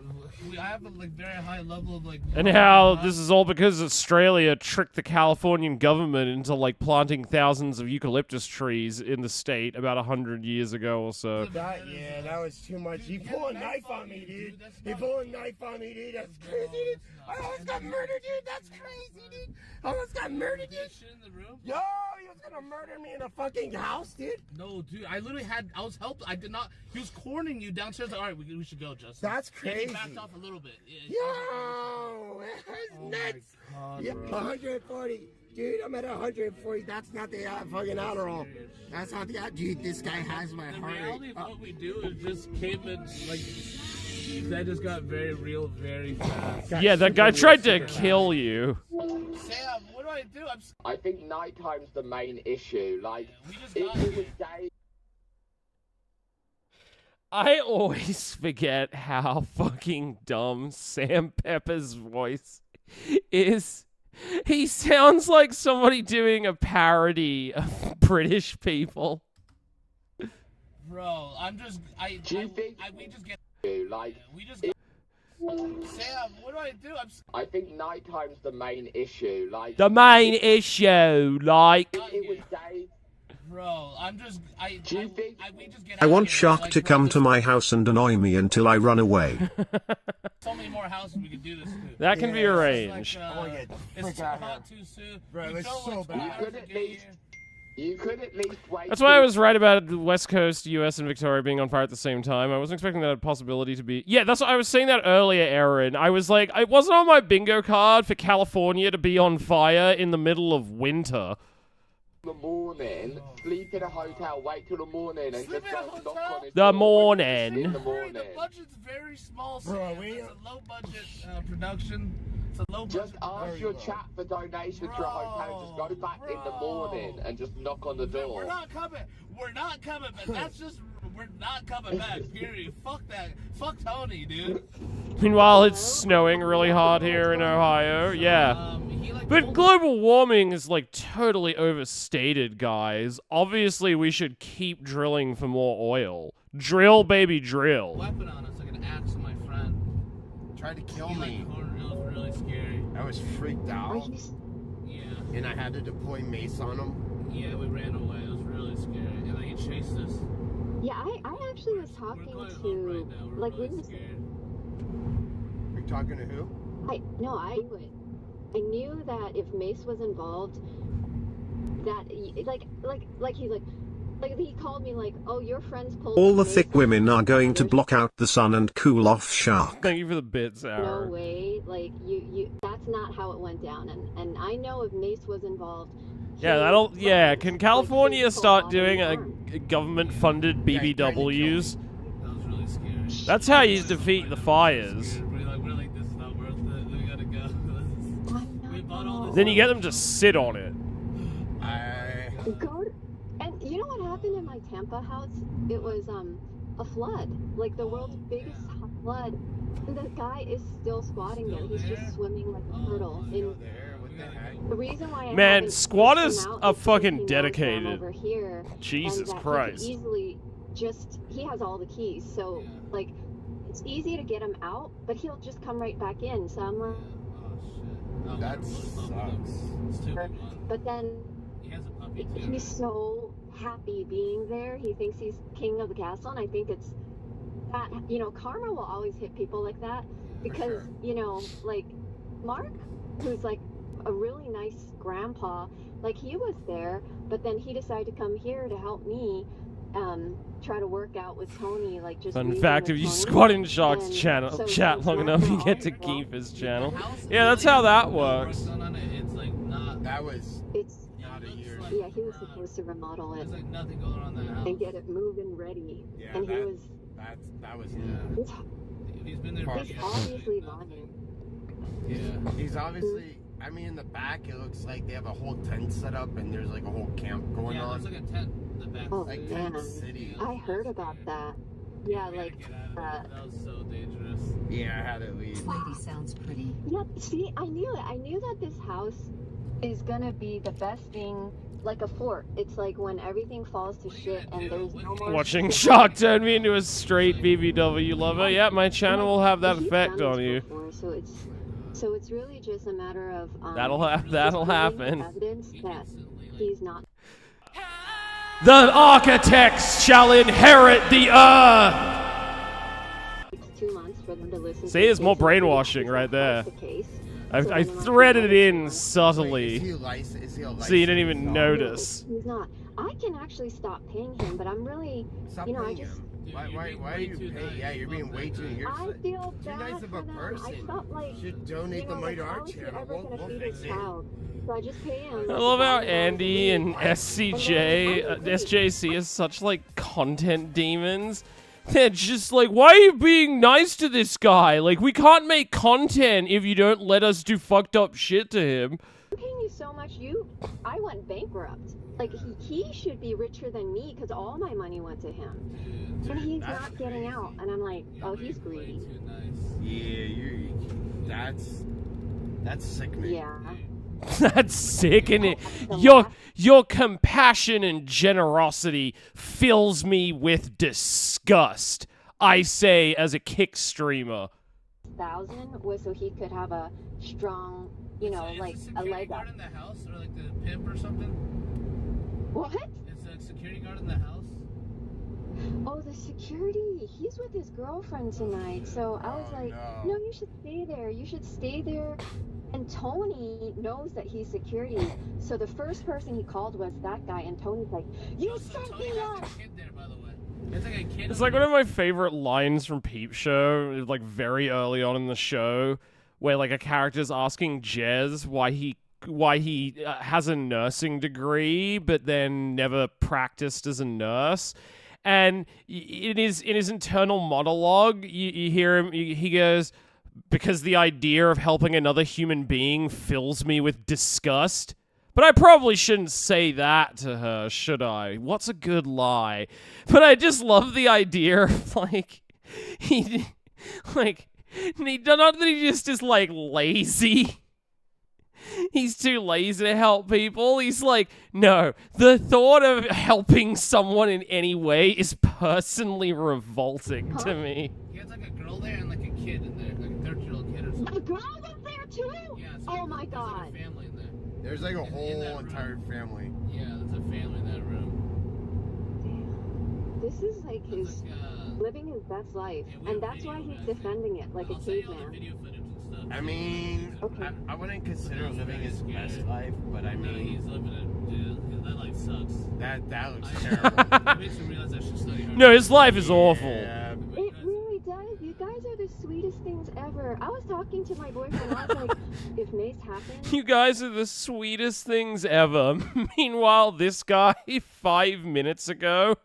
I have a like very high level of like. And how this is all because Australia tricked the Californian government into like planting thousands of eucalyptus trees in the state about 100 years ago or so. That was too much. He pulled a knife on me, dude. He pulled a knife on me, dude. That's crazy, dude. I almost got murdered, dude. That's crazy, dude. I almost got murdered, dude. Yo, he was gonna murder me in a fucking house, dude. No, dude. I literally I was helped. I did not. He was cornering you downstairs. Like, all right, we should go, Justin. That's crazy. Yeah, he backed off a little bit. Yo, that's nuts. God, yeah, bro. 140. Dude, I'm at 140. That's not the fucking Adderall. That's not the dude. This guy has my heart rate. The reality of what we do is just came in like. That just got very real, very fast. Yeah, that guy tried to kill you. Sam, what do I do? I think nighttime's the main issue. Like, if it was day. I always forget how fucking dumb Sam Pepper's voice is. He sounds like somebody doing a parody of British people. Bro, we just get. Like, Sam, what do I do? I think nighttime's the main issue. Like, the main issue, like. It was day. Bro, I want Shark to come to my house and annoy me until I run away. So many more houses we could do this to. That can be arranged. It's too hot too soon. Bro, it's so bad. You could at least wait. That's why I was right about the West Coast, US, and Victoria being on fire at the same time. I wasn't expecting that possibility to be. Yeah, that's what I was saying that earlier, Aaron. I was like, it wasn't on my bingo card for California to be on fire in the middle of winter. The morning, sleep in a hotel, wait till the morning, and just go knock on his The door. morning. In the morning. The budget's very small, Sam. It's a low budget production. It's a low budget. Just ask your chat for donations for a hotel. Just go back in the morning and just knock on the door. We're not coming. We're not coming back. That's just. We're not coming back. Period. Fuck that. Fuck Tony, dude. Meanwhile, it's snowing really hard here in Ohio. Yeah. But global warming is like totally overstated, guys. Obviously, we should keep drilling for more oil. Drill, baby, drill. Weapon on us, like an axe to my friend. Tried to kill me. It was really scary. I was freaked out. Yeah. And I had to deploy mace on him. Yeah, we ran away. It was really scary. And then he chased us. Yeah, I actually was talking to, like, we was... Are you talking to who? I knew that if Mace was involved, that, he called me like, oh, your friends pulled... All the thick women are going to block out the sun and cool off Shark. Thank you for the bits, Aaron. No way, like, that's not how it went down, and I know if Mace was involved... Yeah, can California start doing a government-funded BBWs? That was really scary. That's how you defeat the fires. We're like, this is not worth it. We gotta go. We bought all this. Then you get them to sit on it. And you know what happened in my Tampa house? It was a flood, like the world's biggest flood. And the guy is still squatting there. He's just swimming like a turtle. The reason why Man, squatters are fucking he dedicated. over here, Jesus and that Christ. He could easily he has all the keys, so like it's easy to get him out, but he'll just come right back in. So I'm like, That sucks. But then he's so happy being there. He thinks he's king of the castle, and I think it's that, you know, karma will always hit people like that because, you know, like Mark, who's like a really nice grandpa, like he was there, but then he decided to come here to help me try to work out with Tony, like just Fun reason fact, with if you Tony. squat in Shark's And channel so chat he's long not enough, you wrong. get to keep his channel. Yeah, that's how that works. It's like not. That was It's not a year. yeah, he was supposed to remodel it There's like nothing going on in that house. and get it moving ready, Yeah, and he that- was that was he's, He's been there. he's obviously lying. Yeah. He's obviously. I mean, in the back, it looks like they have a whole tent set up, and there's like a whole camp going Yeah, on. there's like a tent in the back. Oh Like man, Tent City. I heard about that. Yeah, like That was so dangerous. Yeah, I had to leave. Lady sounds pretty. yeah. See, I knew it. I knew that this house is gonna be the best thing. Like a fort. It's like when everything falls to shit and there's no more. Watching shit to Shark do. turn me into a straight BBW lover. Yeah, my channel will have that He's effect done on this you. before, so it's really just a matter of That'll just happen. evidence that he's not. The architects shall inherit the earth. It's 2 months for them to listen. See, to there's more case. brainwashing right there. The case. I threaded it in subtly, Is he a licensed? so you didn't even notice. He's not. I can actually stop paying him, but I'm really, Stop you know, I paying just. him. Why are you paying? Yeah, you're being way too. You're I feel too bad nice of for a them. person. I felt like You should donate the money to our how is he channel. ever gonna We'll feed fix his it. child? So I just pay him. I love how Andy and SJC is such like content demons. They're just like, why are you being nice to this guy? Like, we can't make content if you don't let us do fucked up shit to him. I'm paying you so much. I went bankrupt. Like he should be richer than me because all my money went to him, and he's not getting out. And I'm like, oh, he's greedy. Yeah, that's sickening. Yeah. That's sick, isn't it? The Your compassion and generosity fills me with disgust. I say as a kick streamer. 1,000 was so he could have a strong, you know, like a leg up. In the house or like the pimp or something? What? Is the security guard in the house? Oh, the security. He's with his girlfriend tonight. So I was like, no, you should stay there. You should stay there. And Tony knows that he's security. So the first person he called was that guy. And Tony's like, you set me up. It's like a kid. It's like one of my favorite lines from Peep Show, like very early on in the show, where like a character's asking Jez why he has a nursing degree but then never practiced as a nurse. And in his internal monologue, you hear him, he goes, because the idea of helping another human being fills me with disgust. But I probably shouldn't say that to her, should I? What's a good lie? But I just love the idea of, like, not that he just is, like, lazy. He's too lazy to help people. He's like, no, the thought of helping someone in any way is personally revolting to me. He has like a girl there and like a kid in there, like a 13-year-old kid or something. A girl was there too? Yeah, Oh my god. Family in there. There's like a whole entire family. Yeah, there's a family in that room. This is like his living his best life. And that's why he's defending it like a caveman. I mean, I wouldn't consider living his best life, but I mean, he's living it, dude. That life sucks. That looks terrible. It makes me realize I should study hard. No, his life is awful. It really does. You guys are the sweetest things ever. I was talking to my boyfriend. I was like, if Mace happened. You guys are the sweetest things ever. Meanwhile, this guy 5 minutes ago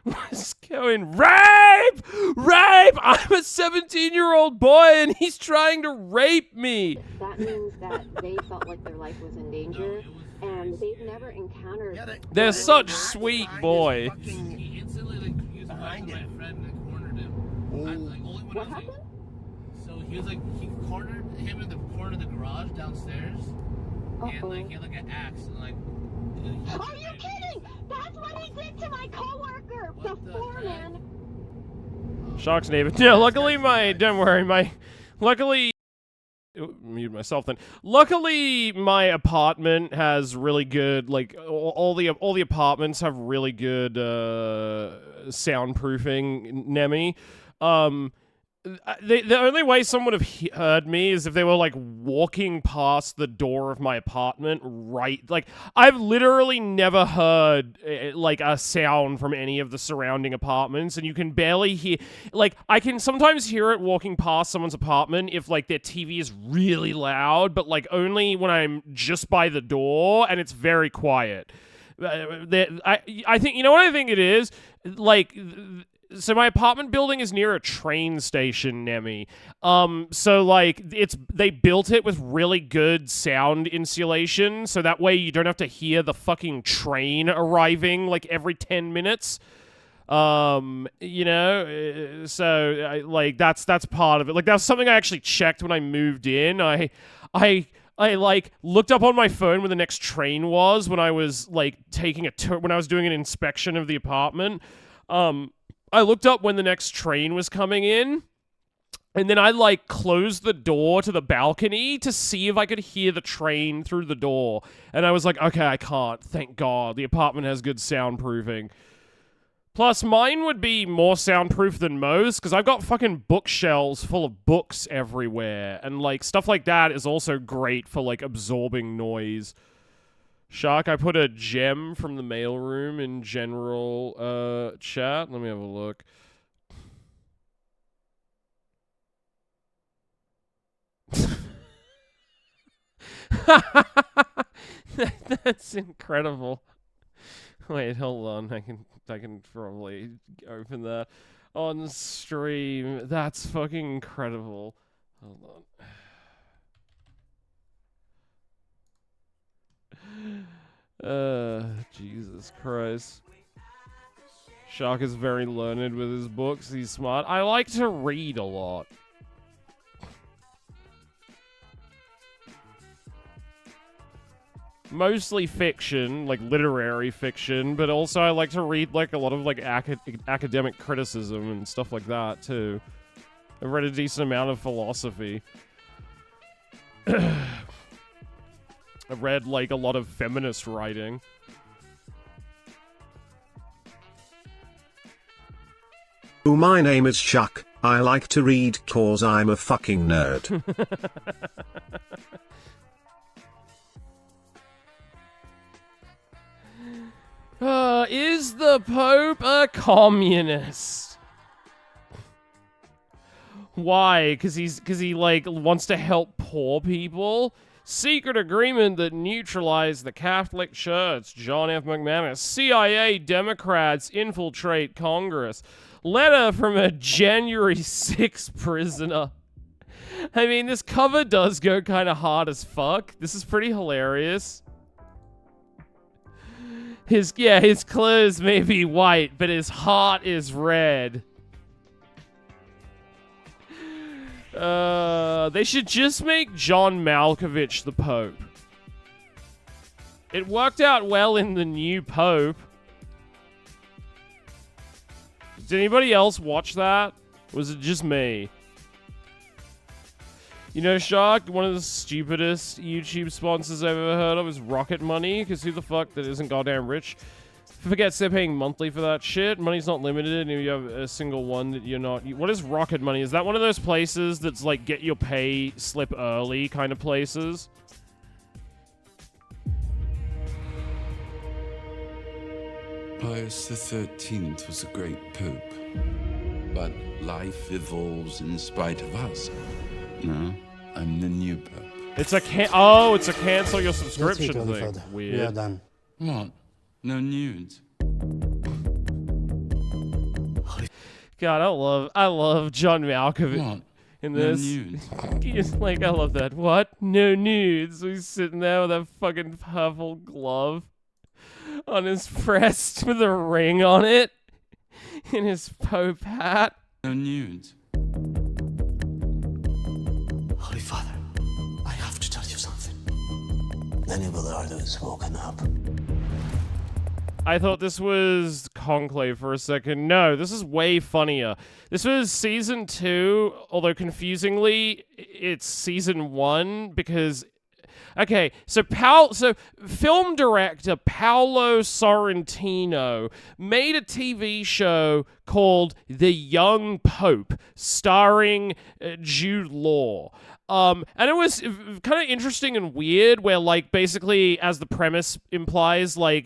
was going, rape! Rape! I'm a 17-year-old boy and he's trying to rape me. That means that they felt like their life was in danger. And they've never encountered. They're such sweet boys. He instantly like used my friend and cornered him. What happened? So he was like, he cornered him in the corner of the garage downstairs. And like he had like an axe and like. Are you kidding? That's what he did to my coworker, the foreman. Shark's neighbor. No, luckily don't worry, luckily, mute myself then. Luckily, my apartment has really good, like, all the apartments have really good, soundproofing, Nemi. The only way someone would have heard me is if they were like walking past the door of my apartment, right? Like, I've literally never heard like a sound from any of the surrounding apartments, and you can barely hear. Like, I can sometimes hear it walking past someone's apartment if like their TV is really loud, but like only when I'm just by the door and it's very quiet. I think, you know what I think it is? Like, so my apartment building is near a train station, Nemi. So like they built it with really good sound insulation, so that way you don't have to hear the fucking train arriving like every 10 minutes. You know, so like that's part of it. Like, that was something I actually checked when I moved in. I like looked up on my phone when the next train was when I was like taking a tour, when I was doing an inspection of the apartment. I looked up when the next train was coming in, and then I like closed the door to the balcony to see if I could hear the train through the door. And I was like, okay, I can't. Thank God. The apartment has good soundproofing. Plus, mine would be more soundproof than most, because I've got fucking bookshelves full of books everywhere. And like stuff like that is also great for like absorbing noise. Shark, I put a gem from the mailroom in general chat. Let me have a look. That's incredible. Wait, hold on. I can probably open that on stream. That's fucking incredible. Hold on. Jesus Christ. Shark is very learned with his books. He's smart. I like to read a lot. Mostly fiction, like literary fiction, but also I like to read like a lot of like academic criticism and stuff like that too. I've read a decent amount of philosophy. I've read, like, a lot of feminist writing. Oh, my name is Chuck. I like to read 'cause I'm a fucking nerd. Is the Pope a communist? Why? 'Cause he, like, wants to help poor people? Secret agreement that neutralized the Catholic Church. John F. McManus. CIA Democrats infiltrate Congress. Letter from a January 6th prisoner. I mean, this cover does go kind of hard as fuck. This is pretty hilarious. His clothes may be white, but his heart is red. They should just make John Malkovich the Pope. It worked out well in the new Pope. Did anybody else watch that? Was it just me? You know, Shark, one of the stupidest YouTube sponsors I've ever heard of is Rocket Money, because who the fuck that isn't goddamn rich forgets they're paying monthly for that shit? Money's not limited, and you have a single one that you're not... What is Rocket Money? Is that one of those places that's like get your pay slip early kind of places? Pius XIII was a great pope, but life evolves in spite of us. No, I'm the new pope. It's a it's a cancel your subscription thing. Weird. We are done. What? No nudes. God, I love John Malkovich What? in No this. nudes. He's like, I love that. What? No nudes. He's sitting there with a fucking purple glove on his breast with a ring on it in his Pope hat. No nudes. Holy Father, I have to tell you something. Then Abelardo is woken up. I thought this was Conclave for a second. No, this is way funnier. This was season 2, although confusingly, it's season 1 because Okay, so film director Paolo Sorrentino made a TV show called The Young Pope, starring Jude Law. And it was kind of interesting and weird where, like, basically, as the premise implies, like,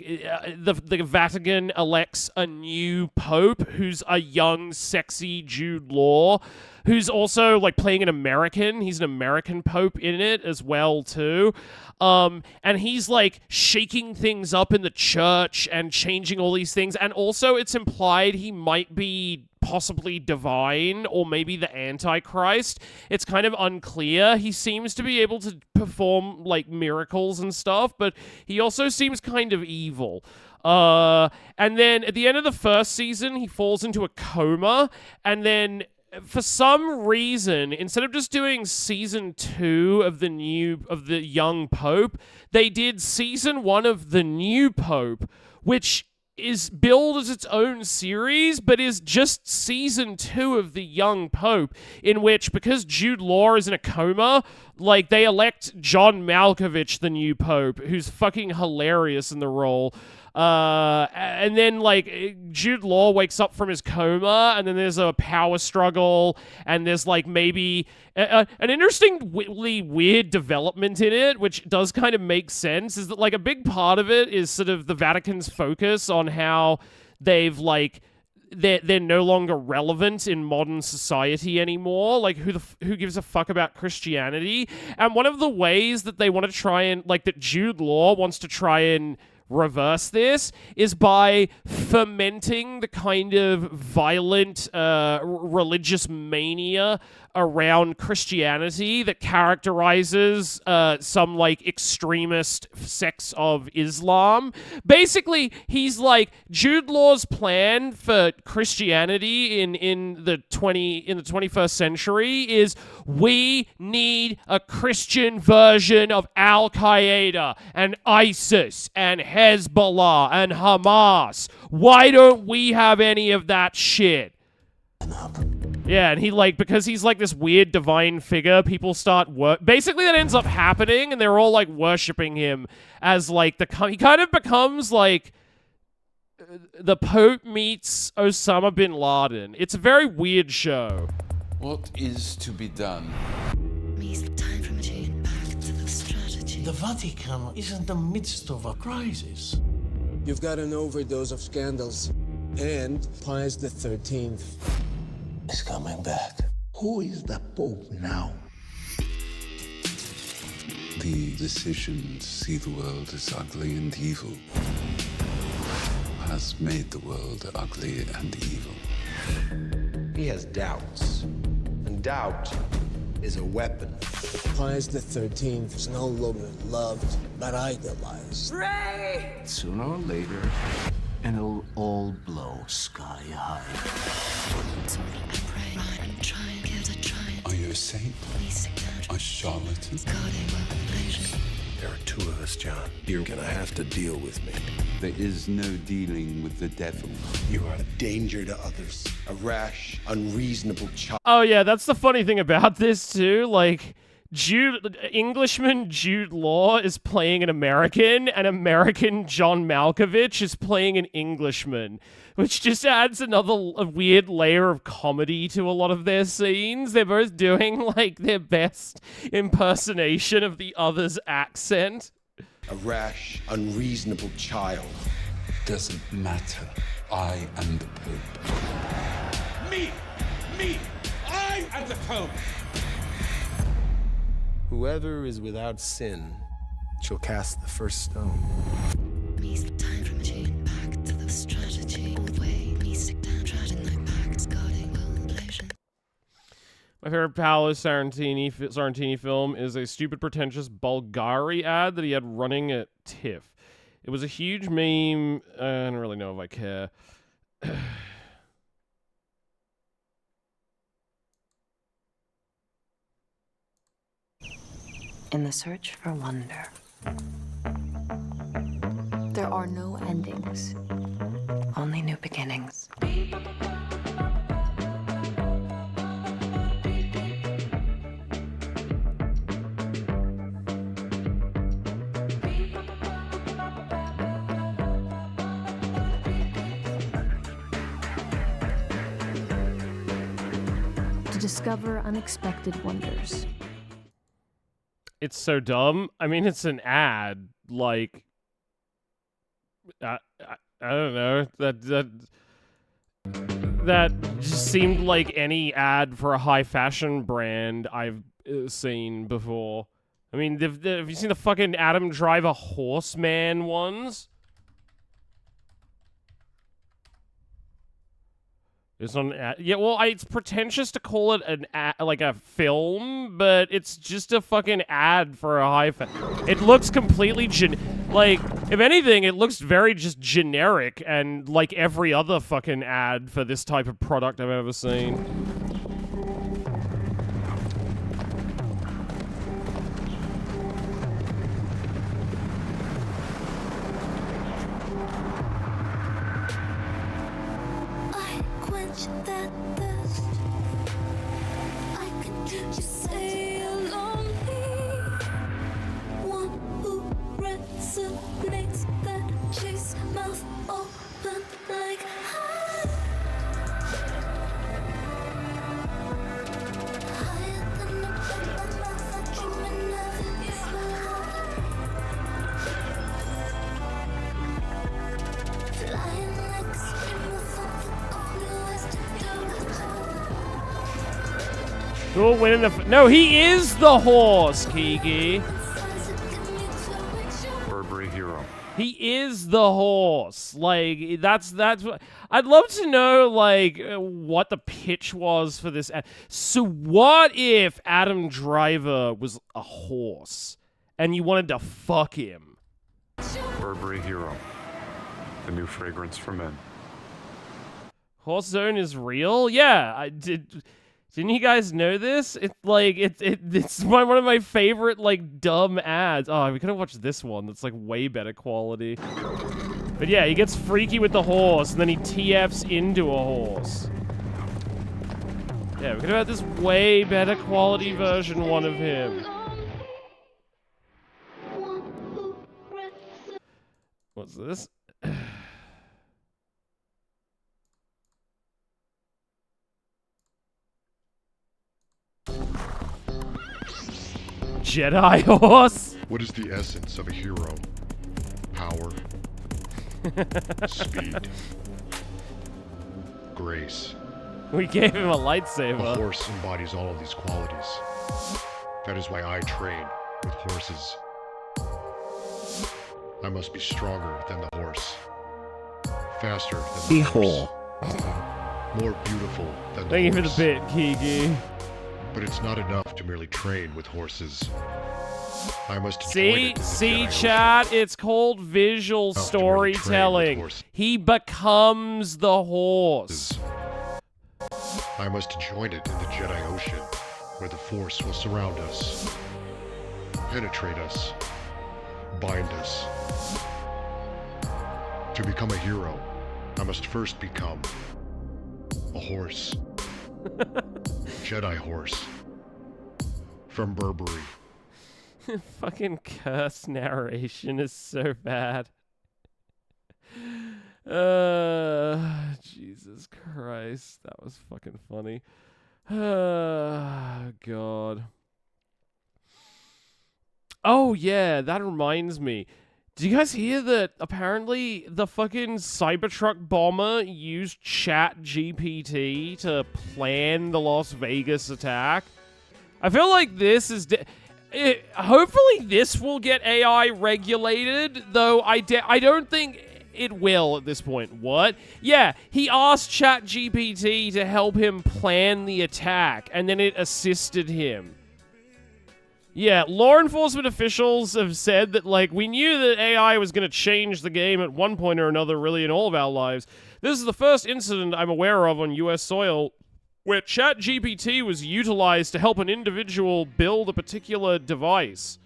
the Vatican elects a new pope who's a young, sexy Jude Law, who's also, like, playing an American. He's an American pope in it as well, too. And he's, like, shaking things up in the church and changing all these things. And also, it's implied he might be possibly divine or maybe the Antichrist. It's kind of unclear. He seems to be able to perform, like, miracles and stuff, but he also seems kind of evil. And then at the end of the first season, he falls into a coma, and then for some reason, instead of just doing season 2 of the Young Pope, they did season 1 of the New Pope, which is billed as its own series, but is just season 2 of the Young Pope, in which, because Jude Law is in a coma, like, they elect John Malkovich the new Pope, who's fucking hilarious in the role. And then, like, Jude Law wakes up from his coma, and then there's a power struggle, and there's, like, maybe an interestingly weird development in it, which does kind of make sense, is that, like, a big part of it is sort of the Vatican's focus on how they've, like, they're no longer relevant in modern society anymore. Like, who gives a fuck about Christianity? And one of the ways that they want to try and, like, that Jude Law wants to try and reverse this is by fermenting the kind of violent religious mania around Christianity that characterizes some, like, extremist sects of Islam. Basically, he's like, Jude Law's plan for Christianity in the 21st century is, we need a Christian version of Al-Qaeda and ISIS and Hezbollah and Hamas. Why don't we have any of that shit? Yeah, and he, like, because he's, like, this weird divine figure, people start basically that ends up happening, and they're all, like, worshipping him as, like, he kind of becomes, like, the Pope meets Osama bin Laden. It's a very weird show. What is to be done? Time for me to get back to the strategy. The Vatican is in the midst of a crisis. You've got an overdose of scandals, and Pius XIII is coming back. Who is the Pope now? The decision to see the world as ugly and evil has made the world ugly and evil. He has doubts, and doubt is a weapon. Pius XIII is no longer loved, but idolized. Ray! Sooner or later, and it'll all blow sky high. Are you a saint? A charlatan? There are two of us, John. You're gonna have to deal with me. There is no dealing with the devil. You are a danger to others. A rash, unreasonable child. Oh, yeah, that's the funny thing about this, too. Like, Englishman Jude Law is playing an American, and American John Malkovich is playing an Englishman, which just adds another weird layer of comedy to a lot of their scenes. They're both doing, like, their best impersonation of the other's accent. A rash, unreasonable child. Doesn't matter. I am the Pope. Me! I am the Pope! Whoever is without sin shall cast the first stone. Time for me to get back to the strategy. All the way, me stick down, treading like backs, guarding will pleasure. My favorite Paolo Sorrentini film is a stupid, pretentious Bulgari ad that he had running at TIFF. It was a huge meme. I don't really know if I care. In the search for wonder, there are no endings, only new beginnings. discover unexpected wonders. It's so dumb. I mean, it's an ad. Like, I don't know. That just seemed like any ad for a high fashion brand I've seen before. I mean, have you seen the fucking Adam Driver Horseman ones? It's not an ad. Yeah, well, it's pretentious to call it an ad, like a film, but it's just a fucking ad for a It looks completely like, if anything, it looks very just generic and like every other fucking ad for this type of product I've ever seen. That thirst, I can just sail on me. One who resonates, that chase mouth open like higher than a open mouth, I'm dreaming of is my heart. Flying like a stream of Who'll win in the no, he is the horse, Kiki. Burberry hero. He is the horse. Like, that's what I'd love to know, like, what the pitch was for this ad. So what if Adam Driver was a horse and you wanted to fuck him? Burberry hero. The new fragrance for men. Horse Zone is real? Yeah, didn't you guys know this? It's like it's one of my favorite like dumb ads. Oh, we could have watched this one. That's like way better quality. But yeah, he gets freaky with the horse, and then he TFs into a horse. Yeah, we could have had this way better quality version one of him. What's this? Jedi horse? What is the essence of a hero? Power. Speed. Grace. We gave him a lightsaber. A horse embodies all of these qualities. That is why I train with horses. I must be stronger than the horse. Faster than the horse. More beautiful than the Thank you horse. for the bit, Kiki. But it's not enough to merely train with horses. I must join it in the See, Jedi chat, it's called visual storytelling. He becomes the horse. I must join it in the Jedi Ocean, where the Force will surround us, penetrate us, bind us. To become a hero, I must first become a horse. Jedi horse. From Burberry. Fucking curse narration is so bad. Jesus Christ. That was fucking funny. God. Oh, yeah, that reminds me. Do you guys hear that apparently the fucking Cybertruck bomber used ChatGPT to plan the Las Vegas attack? I feel like this is... hopefully this will get AI regulated, though I don't think it will at this point. What? Yeah, he asked ChatGPT to help him plan the attack, and then it assisted him. Yeah, law enforcement officials have said that, like, we knew that AI was going to change the game at one point or another, really, in all of our lives. This is the first incident I'm aware of on U.S. soil where ChatGPT was utilized to help an individual build a particular device.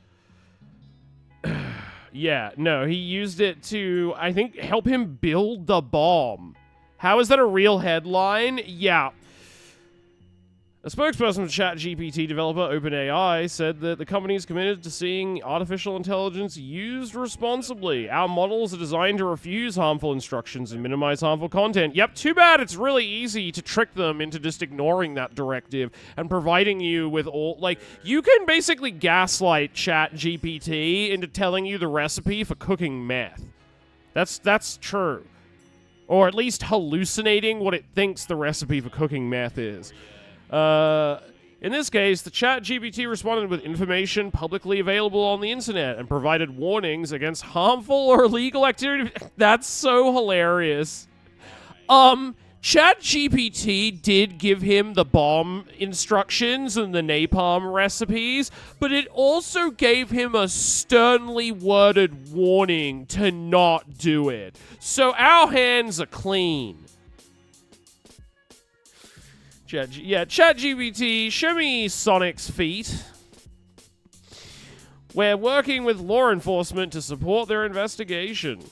Yeah, no, he used it to, I think, help him build the bomb. How is that a real headline? Yeah. A spokesperson for ChatGPT developer OpenAI said that the company is committed to seeing artificial intelligence used responsibly. Our models are designed to refuse harmful instructions and minimize harmful content. Yep, too bad it's really easy to trick them into just ignoring that directive and providing you with all... Like, you can basically gaslight ChatGPT into telling you the recipe for cooking meth. That's true. Or at least hallucinating what it thinks the recipe for cooking meth is. In this case, the ChatGPT responded with information publicly available on the internet and provided warnings against harmful or illegal activity. That's so hilarious. ChatGPT did give him the bomb instructions and the napalm recipes, but it also gave him a sternly worded warning to not do it. So our hands are clean. ChatGPT, show me Sonic's feet. We're working with law enforcement to support their investigation.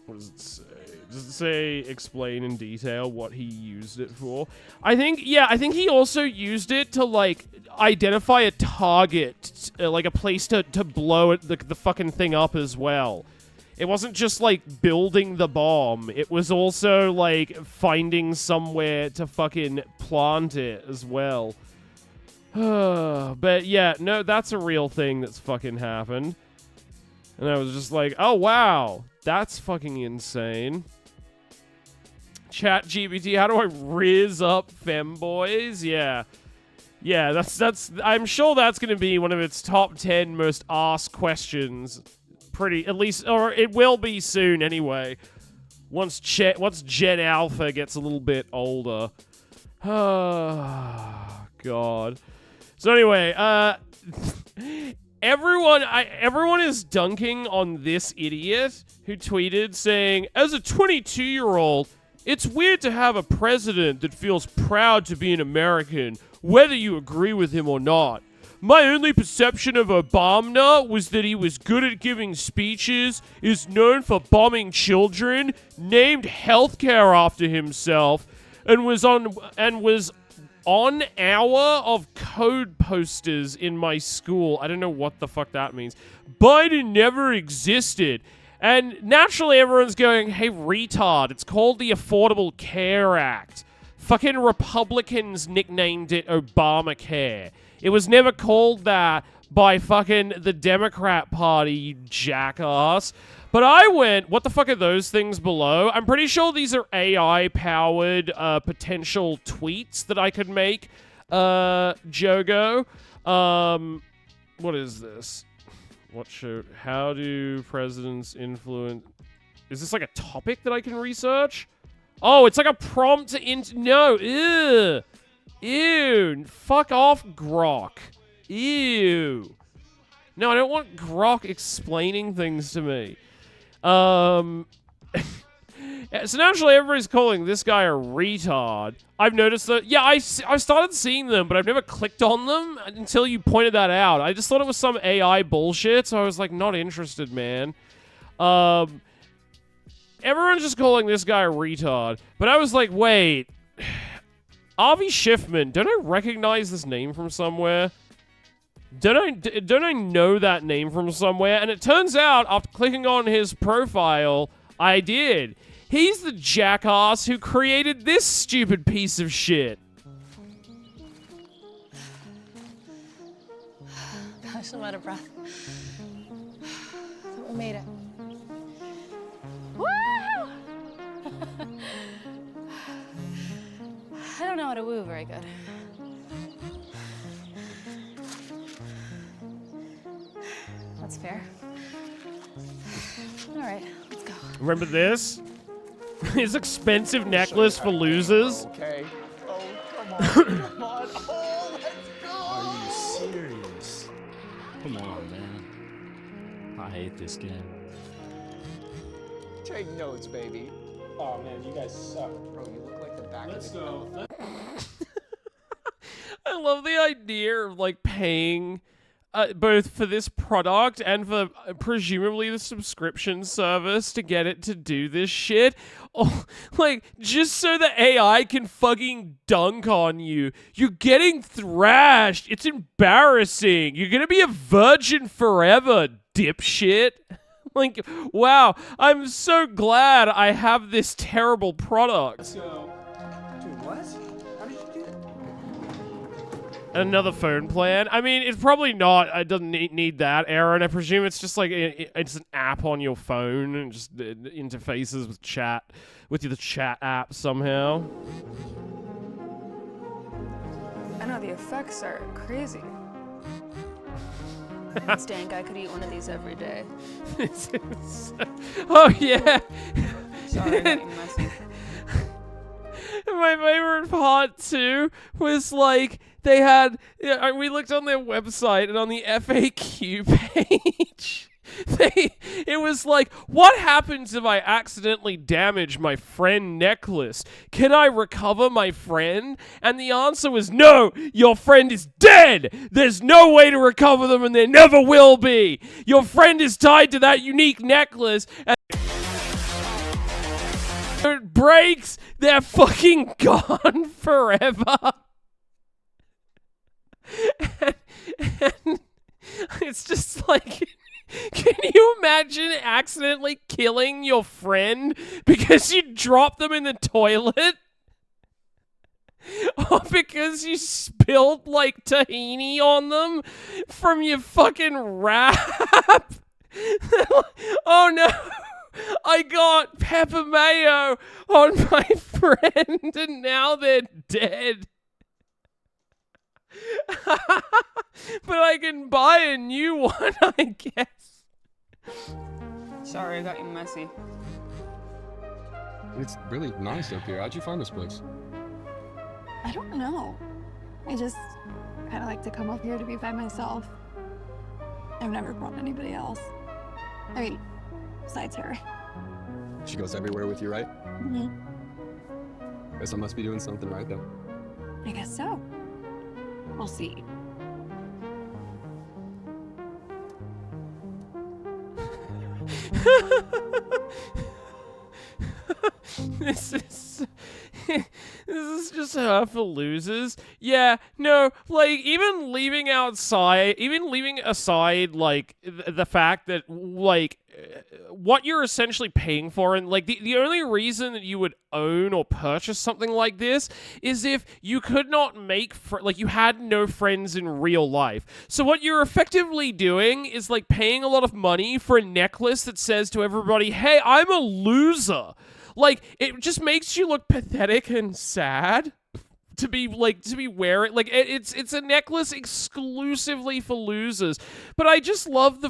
What does it say? Does it say explain in detail what he used it for? I think he also used it to, like, identify a target, like a place to blow it, the fucking thing up as well. It wasn't just, like, building the bomb. It was also, like, finding somewhere to fucking plant it as well. But, yeah, no, that's a real thing that's fucking happened. And I was just like, oh, wow. That's fucking insane. ChatGPT, how do I riz up femboys? Yeah. Yeah, that's I'm sure that's going to be one of its top 10 most asked questions. At least, or it will be soon anyway. Once Gen Alpha gets a little bit older. Oh, God. So anyway, everyone is dunking on this idiot who tweeted saying, as a 22-year-old, it's weird to have a president that feels proud to be an American, whether you agree with him or not. My only perception of Obama was that he was good at giving speeches, is known for bombing children, named healthcare after himself, and was on hour of code posters in my school. I don't know what the fuck that means. Biden never existed. And naturally everyone's going, hey, retard, it's called the Affordable Care Act. Fucking Republicans nicknamed it Obamacare. It was never called that by fucking the Democrat Party, you jackass. But I went, what the fuck are those things below? I'm pretty sure these are AI-powered potential tweets that I could make, Jogo. What is this? How do presidents influence... Is this like a topic that I can research? Oh, it's like a prompt to... No, ew. Ew. Fuck off, Grok. Ew. No, I don't want Grok explaining things to me. So naturally everybody's calling this guy a retard. I've noticed that, yeah, I've started seeing them, but I've never clicked on them until you pointed that out. I just thought it was some AI bullshit, so I was like, not interested, man. Everyone's just calling this guy a retard, but I was like, wait, Avi Schiffman, don't I recognize this name from somewhere? Don't I know that name from somewhere? And it turns out, after clicking on his profile, I did. He's the jackass who created this stupid piece of shit. Gosh, I'm out of breath. We made it. Woo! I don't know how to woo very good. That's fair. All right, let's go. Remember this? His expensive necklace for losers. Okay. Oh, come on. Come on. Oh, let's go. Are you serious? Come on, man. I hate this game. Take notes, baby. Oh man, you guys suck. Bro, you look like the back Let's of the go. I love the idea of like paying both for this product and for presumably the subscription service to get it to do this shit. Oh, like, just so the AI can fucking dunk on you. You're getting thrashed. It's embarrassing. You're gonna be a virgin forever, dipshit. Like, wow, I'm so glad I have this terrible product. So, dude, what? How did you do that? Another phone plan. I mean, it's probably not. It doesn't need that, Aaron. I presume it's just like it's an app on your phone and just interfaces with chat, with the chat app somehow. I know the effects are crazy. Stank, I could eat one of these every day. Oh yeah. Sorry, I got you messy. My favorite part too was like they had. We looked on their website and on the FAQ page, it was like, what happens if I accidentally damage my friend necklace? Can I recover my friend? And the answer was no, your friend is dead. There's no way to recover them and there never will be. Your friend is tied to that unique necklace and it breaks, they're fucking gone forever. And it's just like, can you imagine accidentally killing your friend because you dropped them in the toilet? Or because you spilled like tahini on them from your fucking wrap? Oh no! I got pepper mayo on my friend and now they're dead. But I can buy a new one, I guess. Sorry, I got you messy. It's really nice up here. How'd you find this place? I don't know. I just kind of like to come up here to be by myself. I've never brought anybody else. I mean, besides her. She goes everywhere with you, right? Mm-hmm. Guess I must be doing something right then. I guess so. We'll see. This is just her for losers. Yeah, no, like, even leaving aside, like, the fact that, like, what you're essentially paying for, and, like, the only reason that you would own or purchase something like this is if you could not make, like, you had no friends in real life. So what you're effectively doing is, like, paying a lot of money for a necklace that says to everybody, hey, I'm a loser. Like, it just makes you look pathetic and sad to be wearing. Like, it's a necklace exclusively for losers. But I just love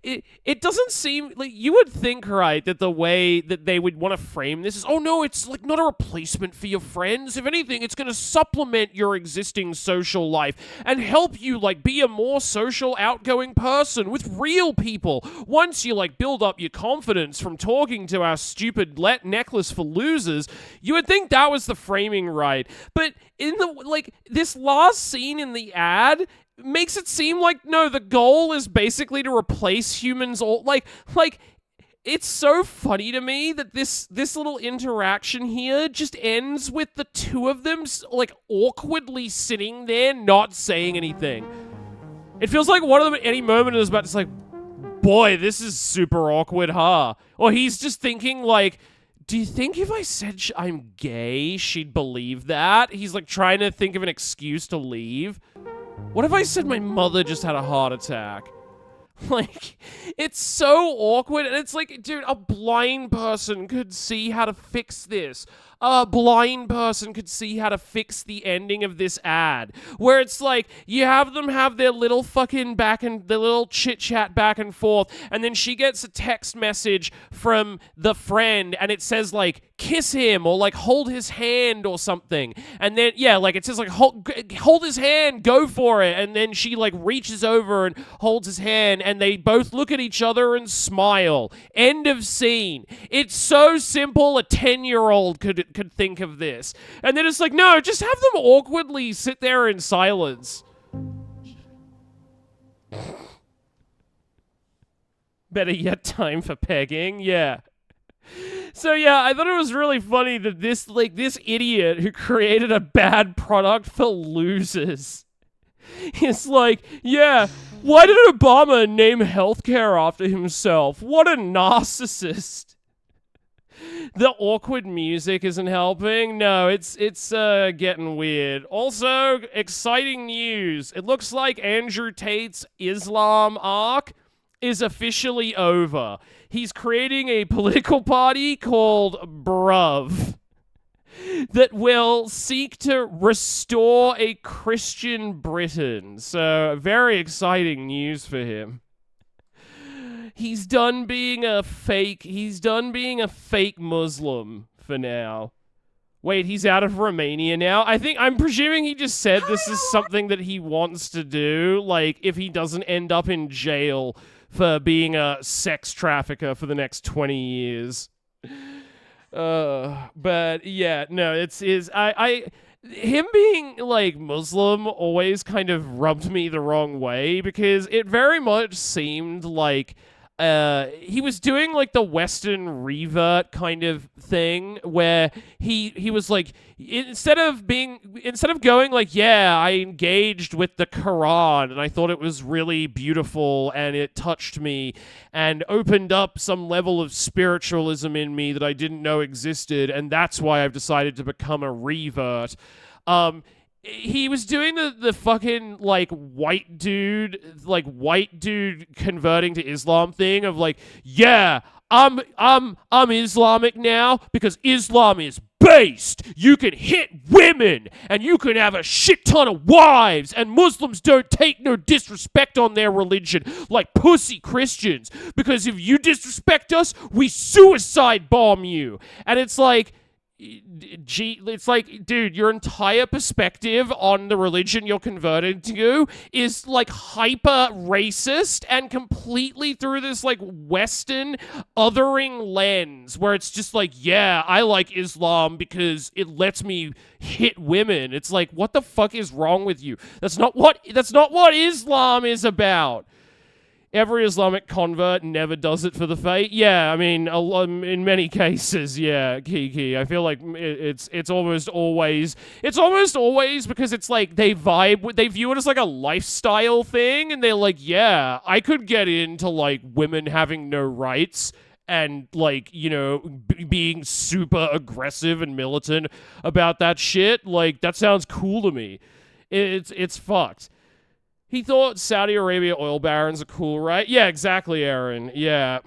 it doesn't seem like, you would think, right, that the way that they would want to frame this is, oh no, it's like not a replacement for your friends. If anything, it's going to supplement your existing social life and help you, like, be a more social, outgoing person with real people. Once you, like, build up your confidence from talking to our stupid necklace for losers, you would think that was the framing, right? But in the, like, this last scene in the ad makes it seem like, no, the goal is basically to replace humans all, like, it's so funny to me that this little interaction here just ends with the two of them, like, awkwardly sitting there not saying anything. It feels like one of them at any moment is about to, like, boy, this is super awkward, huh? Or he's just thinking, like, do you think if I said I'm gay, she'd believe that? He's, like, trying to think of an excuse to leave. What if I said my mother just had a heart attack? Like, it's so awkward, and it's like, dude, a blind person could see how to fix this. A blind person could see how to fix the ending of this ad, where it's like, you have them have their little fucking their little chit-chat back and forth, and then she gets a text message from the friend, and it says, like, kiss him, or, like, hold his hand, or something, and then, yeah, like, it says, like, hold his hand, go for it, and then she, like, reaches over and holds his hand, and they both look at each other and smile. End of scene. It's so simple, a 10-year-old could think of this. And then it's like, no, just have them awkwardly sit there in silence. Better yet, time for pegging. Yeah. So yeah, I thought it was really funny that this idiot who created a bad product for losers is like, yeah, why did Obama name healthcare after himself? What a narcissist. The awkward music isn't helping. No, it's getting weird. Also, exciting news. It looks like Andrew Tate's Islam arc is officially over. He's creating a political party called Bruv that will seek to restore a Christian Britain. So, very exciting news for him. He's done being a fake Muslim for now. Wait, he's out of Romania now? I'm presuming he just said this is something that he wants to do, like, if he doesn't end up in jail for being a sex trafficker for the next 20 years. But yeah, no, him being, like, Muslim always kind of rubbed me the wrong way, because it very much seemed like he was doing, like, the Western revert kind of thing, where he was like, instead of going like, yeah, I engaged with the Quran and I thought it was really beautiful and it touched me and opened up some level of spiritualism in me that I didn't know existed, and that's why I've decided to become a revert. He was doing the fucking, like, white dude converting to Islam thing of, like, yeah, I'm Islamic now because Islam is based. You can hit women and you can have a shit ton of wives, and Muslims don't take no disrespect on their religion like pussy Christians, because if you disrespect us, we suicide bomb you. And it's like, dude, your entire perspective on the religion you're converted to is, like, hyper racist and completely through this, like, Western othering lens where it's just like, yeah, I like Islam because it lets me hit women. It's like, what the fuck is wrong with you? That's not what Islam is about. Every Islamic convert never does it for the faith. Yeah, I mean, in many cases, yeah, Kiki. I feel like it's almost always because it's like they view it as like a lifestyle thing, and they're like, yeah, I could get into, like, women having no rights and, like, you know, being super aggressive and militant about that shit. Like, that sounds cool to me. It's fucked. He thought Saudi Arabia oil barons are cool, right? Yeah, exactly, Aaron. Yeah.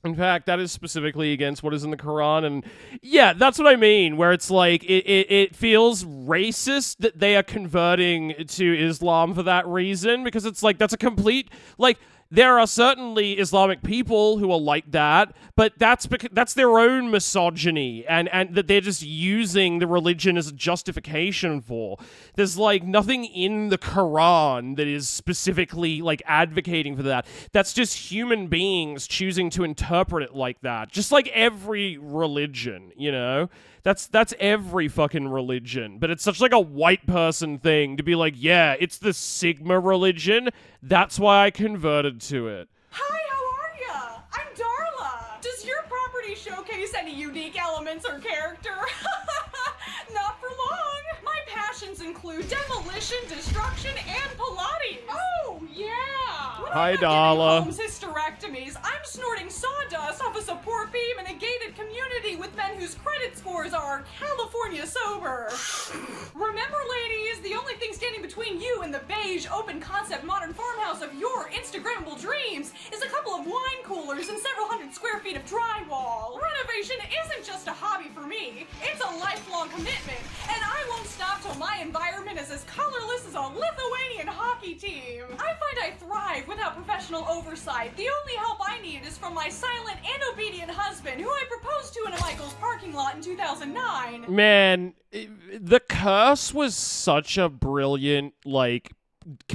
In fact, that is specifically against what is in the Quran, and yeah, that's what I mean, where it's like, it feels racist that they are converting to Islam for that reason, because it's like, that's a complete, like, there are certainly Islamic people who are like that, but that's their own misogyny, and that they're just using the religion as a justification for. There's, like, nothing in the Quran that is specifically, like, advocating for that. That's just human beings choosing to interpret it like that. Just like every religion, you know? That's every fucking religion. But it's such, like, a white person thing to be like, yeah, it's the Sigma religion. That's why I converted to it. Hi, how are ya? I'm Darla. Does your property showcase any unique elements or character? Not for long. My passions include demolition, destruction, and Pilates. Oh, yeah. When Hi, I'm not Darla. giving Holmes hysterectomies, I'm snorting sawdust off a support beam in a gated community with men whose credit scores are California sober. Remember, ladies, the only thing standing between you and the beige, open-concept modern farmhouse of your Instagrammable dreams is a couple of wine coolers and several hundred square feet of drywall. Renovation isn't just a hobby for me. It's a lifelong commitment, and I won't stop till my environment is as colorless as a Lithuanian hockey team. I find I thrive without professional oversight. The only help I need is from my silent and obedient husband, who I proposed to in a Michael's parking lot in 2009. Man, The Curse was such a brilliant, like,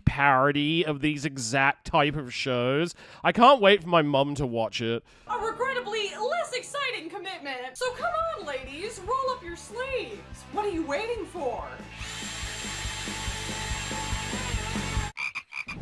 parody of these exact type of shows. I can't wait for my mum to watch it. A regrettably less exciting commitment. So come on, ladies, roll up your sleeves. What are you waiting for?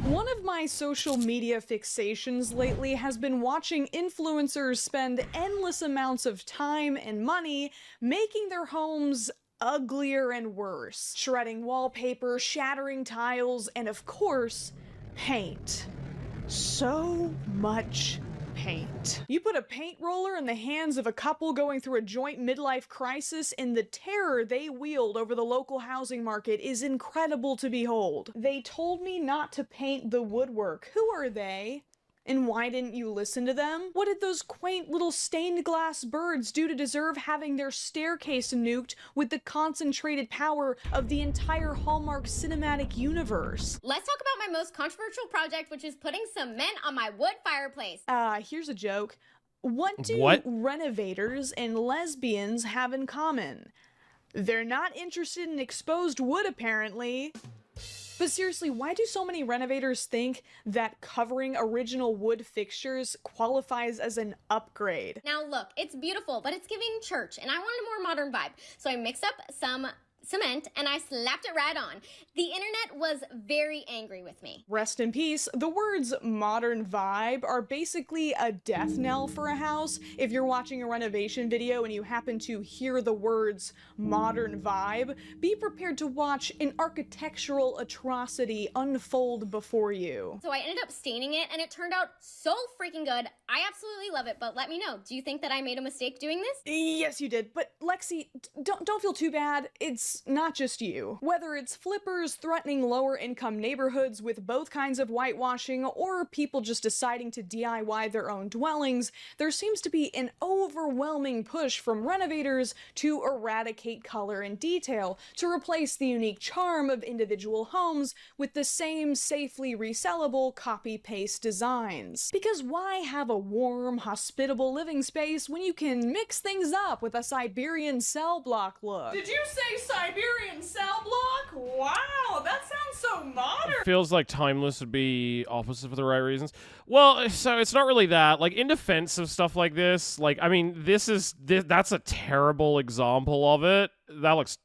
One One of my social media fixations lately has been watching influencers spend endless amounts of time and money making their homes uglier and worse. Shredding wallpaper, shattering tiles, and of course, paint. So much paint. You put a paint roller in the hands of a couple going through a joint midlife crisis, and the terror they wield over the local housing market is incredible to behold. They told me not to paint the woodwork. Who are they? And why didn't you listen to them? What did those quaint little stained glass birds do to deserve having their staircase nuked with the concentrated power of the entire Hallmark cinematic universe? Let's talk about my most controversial project, which is putting cement on my wood fireplace. Here's a joke. What do renovators and lesbians have in common? They're not interested in exposed wood, apparently. But seriously, why do so many renovators think that covering original wood fixtures qualifies as an upgrade? Now look, it's beautiful, but it's giving church, and I wanted a more modern vibe. So I mixed up some cement and I slapped it right on. The internet was very angry with me. Rest in peace. The words modern vibe are basically a death knell for a house. If you're watching a renovation video and you happen to hear the words modern vibe, be prepared to watch an architectural atrocity unfold before you. So I ended up staining it and it turned out so freaking good. I absolutely love it, but let me know. Do you think that I made a mistake doing this? Yes, you did. But Lexi, don't feel too bad. It's not just you. Whether it's flippers threatening lower income neighborhoods with both kinds of whitewashing, or people just deciding to DIY their own dwellings, there seems to be an overwhelming push from renovators to eradicate color and detail, to replace the unique charm of individual homes with the same safely resellable copy-paste designs. Because why have a warm, hospitable living space when you can mix things up with a Siberian cell block look? Did you say Siberian cell block? Wow, that sounds so modern. Feels like timeless would be opposite for the right reasons. Well, so it's not really that. Like, in defense of stuff like this, like, I mean, that's a terrible example of it. That looks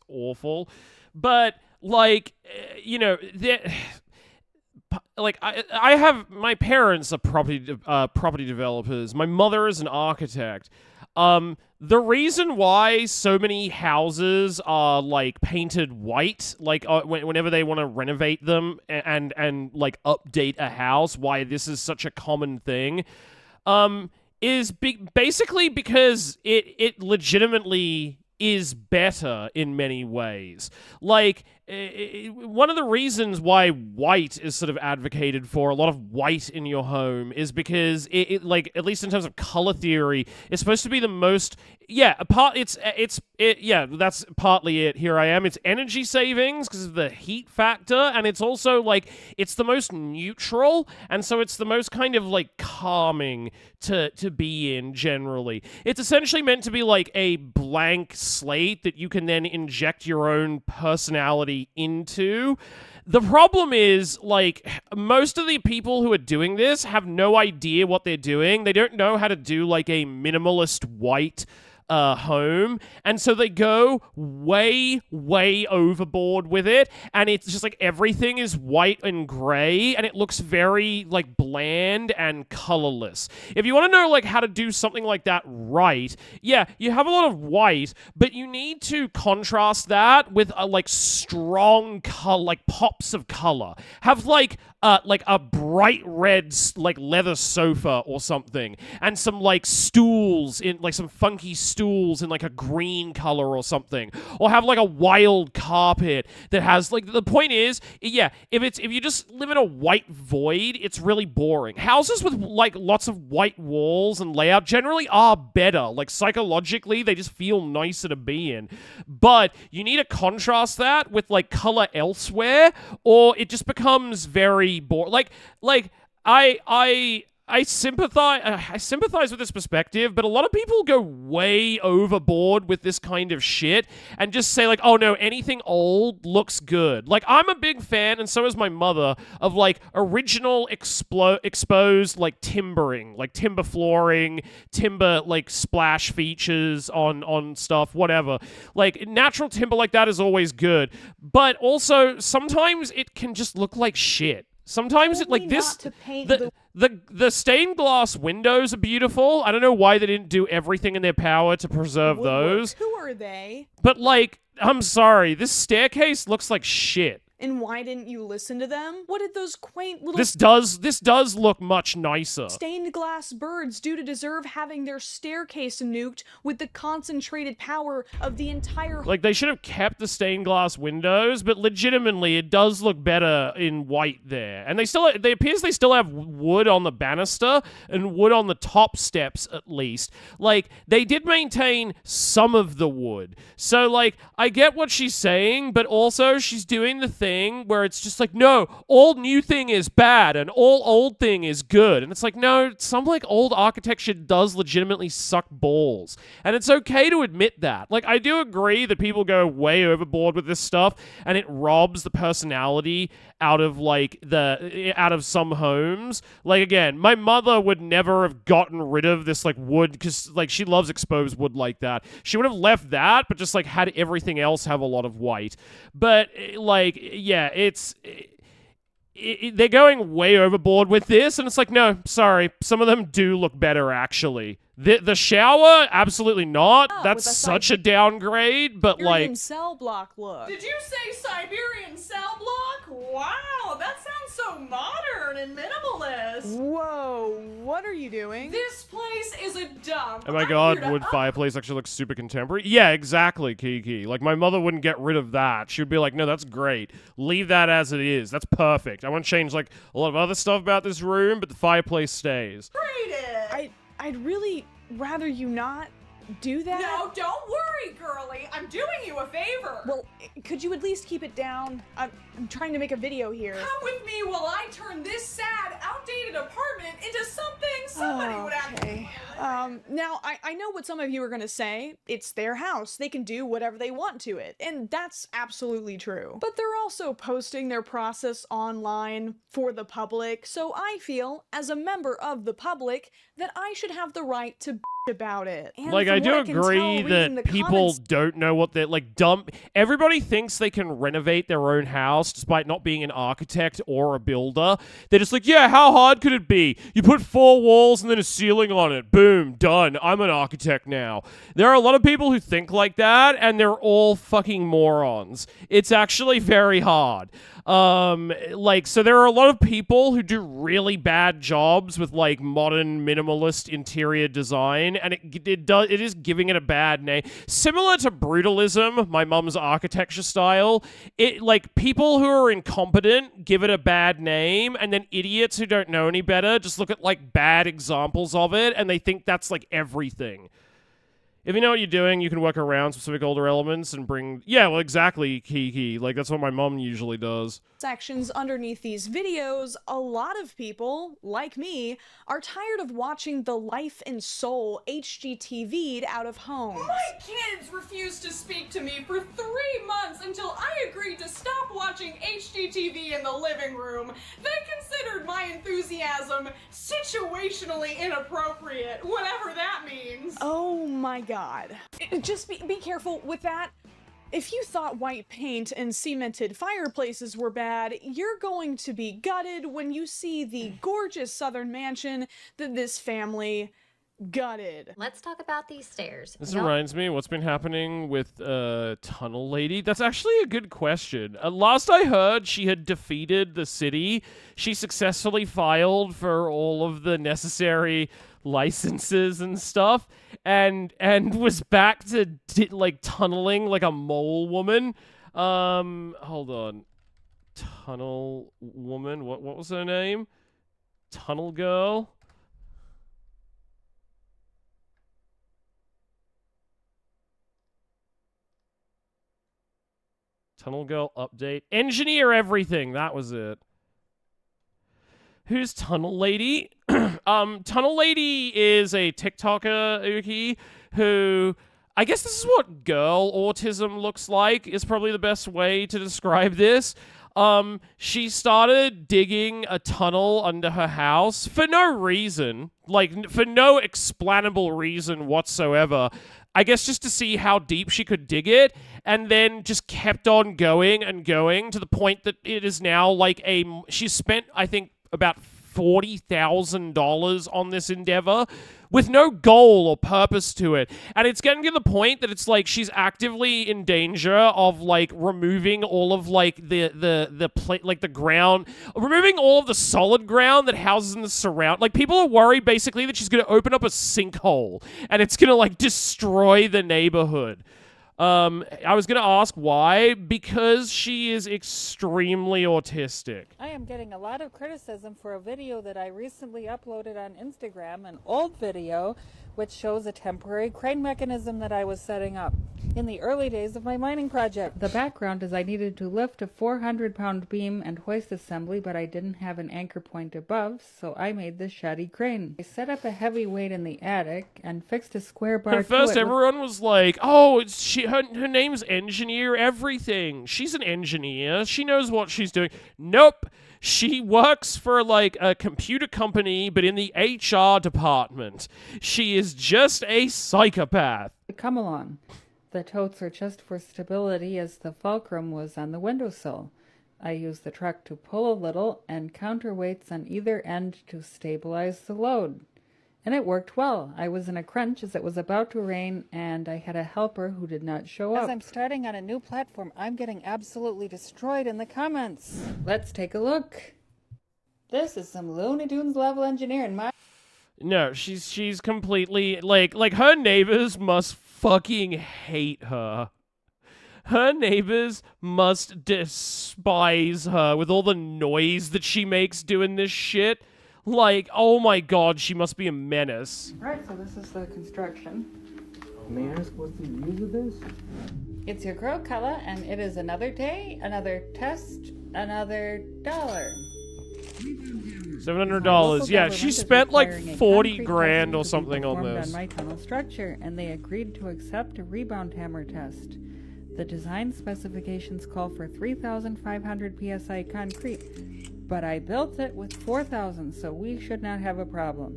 awful. But, like, you know, like, I have, my parents are property developers. My mother is an architect. The reason why so many houses are, like, painted white, like, whenever they want to renovate them and like, update a house, why this is such a common thing, is basically because it legitimately is better in many ways. Like, one of the reasons why white is sort of advocated for, a lot of white in your home, is because it like, at least in terms of color theory, it's supposed to be the most, that's partly it. Here I am. It's energy savings because of the heat factor, and it's also, like, it's the most neutral, and so it's the most kind of, like, calming to be in generally. It's essentially meant to be like a blank slate that you can then inject your own personality into. The problem is, like, most of the people who are doing this have no idea what they're doing. They don't know how to do, like, a minimalist white home, and so they go way overboard with it, and it's just like everything is white and gray, and it looks very, like, bland and colorless. If you want to know, like, how to do something like that right, yeah, you have a lot of white, but you need to contrast that with like strong color, like pops of color. Have like a bright red, like, leather sofa or something, and some, like, stools in, like, some funky stools in, like, a green color or something, or have, like, a wild carpet that has, like, the point is, yeah, if you just live in a white void, it's really boring. Houses with, like, lots of white walls and layout generally are better. Like, psychologically, they just feel nicer to be in, but you need to contrast that with, like, color elsewhere, or it just becomes very boring. Like I sympathize with this perspective, but a lot of people go way overboard with this kind of shit and just say, like, oh no, anything old looks good. Like, I'm a big fan, and so is my mother, of, like, original exposed, like, timbering, like timber flooring, timber, like, splash features on stuff, whatever. Like, natural timber like that is always good, but also sometimes it can just look like shit. Sometimes Told me this not to paint the stained glass windows are beautiful. I don't know why they didn't do everything in their power to preserve those. Who are they? But like, I'm sorry, this staircase looks like shit. And why didn't you listen to them? What did those quaint little This does look much nicer. stained glass birds do to deserve having their staircase nuked with the concentrated power of the entire Like, they should have kept the stained glass windows, but legitimately, it does look better in white there. And they appears they still have wood on the banister and wood on the top steps, at least. Like, they did maintain some of the wood. So, like, I get what she's saying, but also she's doing the thing where it's just like, no, all new thing is bad and all old thing is good. And it's like, no, some like old architecture does legitimately suck balls. And it's okay to admit that. Like, I do agree that people go way overboard with this stuff and it robs the personality out of some homes. Like, again, my mother would never have gotten rid of this like wood because like she loves exposed wood like that. She would have left that, but just like had everything else have a lot of white. But like, yeah, they're going way overboard with this, and it's like, no, sorry, some of them do look better actually. The shower, absolutely not. That's such a downgrade, but Siberian like cell block look. Did you say Siberian cell block? Wow, that sounds so modern and minimalist. Whoa, what are you doing? This place is a dump. oh my I'm god, here to wood fireplace actually looks super contemporary. Yeah, exactly, Kiki. Like, my mother wouldn't get rid of that. She would be like, no, that's great. Leave that as it is. That's perfect. I want to change, like, a lot of other stuff about this room, but the fireplace stays. upgrade it. I'd really rather you not do that. No, don't worry, girlie. I'm doing you a favor. Well, could you at least keep it down? I'm trying to make a video here. Come with me while I turn this sad, outdated apartment into something somebody would actually. Now, I know what some of you are going to say. It's their house. They can do whatever they want to it. And that's absolutely true. But they're also posting their process online for the public. So I feel, as a member of the public, that I should have the right to about it. And Like, from I what do can agree tell, reading the that people comments- don't know what they're, like, dumb. Everybody thinks they can renovate their own house despite not being an architect or a builder. They're just like, yeah, how hard could it be? You put 4 walls and then a ceiling on it. Boom, done. I'm an architect now. There are a lot of people who think like that, and they're all fucking morons. It's actually very hard. So there are a lot of people who do really bad jobs with, like, modern minimalist interior design, and it is giving it a bad name. Similar to brutalism, my mum's architecture style. It, like, people who are incompetent give it a bad name, and then idiots who don't know any better just look at, like, bad examples of it, and they think that's, like, everything. If you know what you're doing, you can work around specific older elements and bring... Yeah, well, exactly, Kiki. Like, that's what my mom usually does. sections underneath these videos, a lot of people, like me, are tired of watching the life and soul HGTV'd out of home. My kids refused to speak to me for 3 months until I agreed to stop watching HGTV in the living room. They considered my enthusiasm situationally inappropriate, whatever that means. Oh my god. Just be careful with that. If you thought white paint and cemented fireplaces were bad, you're going to be gutted when you see the gorgeous southern mansion that this family gutted. Let's talk about these stairs. This reminds me, what's been happening with Tunnel Lady? That's actually a good question. Last I heard, she had defeated the city. She successfully filed for all of the necessary licenses and stuff, and was back to like tunneling like a mole woman. Hold on. Tunnel woman. What was her name? Tunnel Girl. Tunnel Girl update. Engineer everything. That was it. Who's Tunnel Lady? Tunnel Lady is a TikToker who... I guess this is what girl autism looks like, is probably the best way to describe this. She started digging a tunnel under her house for no reason, like for no explainable reason whatsoever. I guess just to see how deep she could dig it, and then just kept on going and going to the point that it is now like she's spent, I think, about $40,000 on this endeavor with no goal or purpose to it. And it's getting to the point that it's like she's actively in danger of like removing all of like the plate, like the ground, removing all of the solid ground that houses in the surround. Like people are worried basically that she's going to open up a sinkhole and it's going to like destroy the neighborhood. I was going to ask why, because she is extremely autistic. I am getting a lot of criticism for a video that I recently uploaded on Instagram, an old video, which shows a temporary crane mechanism that I was setting up in the early days of my mining project. The background is I needed to lift a 400-pound beam and hoist assembly, but I didn't have an anchor point above, so I made this shoddy crane. I set up a heavy weight in the attic and fixed a square bar At first, to it everyone was like, "Oh, her name's Engineer Everything. She's an engineer. She knows what she's doing." Nope. She works for like a computer company, but in the HR department. She is just a psychopath. Come along. The totes are just for stability as the fulcrum was on the windowsill. I used the truck to pull a little and counterweights on either end to stabilize the load. And it worked well. I was in a crunch as it was about to rain and I had a helper who did not show up. As I'm starting on a new platform, I'm getting absolutely destroyed in the comments. Let's take a look. This is some Looney Tunes level engineering. No, she's completely like her neighbors must fucking hate her. Her neighbors must despise her with all the noise that she makes doing this shit. Like, oh my god, she must be a menace. Right, so this is the construction. May I ask what's the use of this? It's your girl, Kella, and it is another day, another test, another dollar. $700. Yeah, she spent like 40 grand or something on this. On my tunnel structure, and they agreed to accept a rebound hammer test. The design specifications call for 3,500 psi concrete, but I built it with 4,000, so we should not have a problem.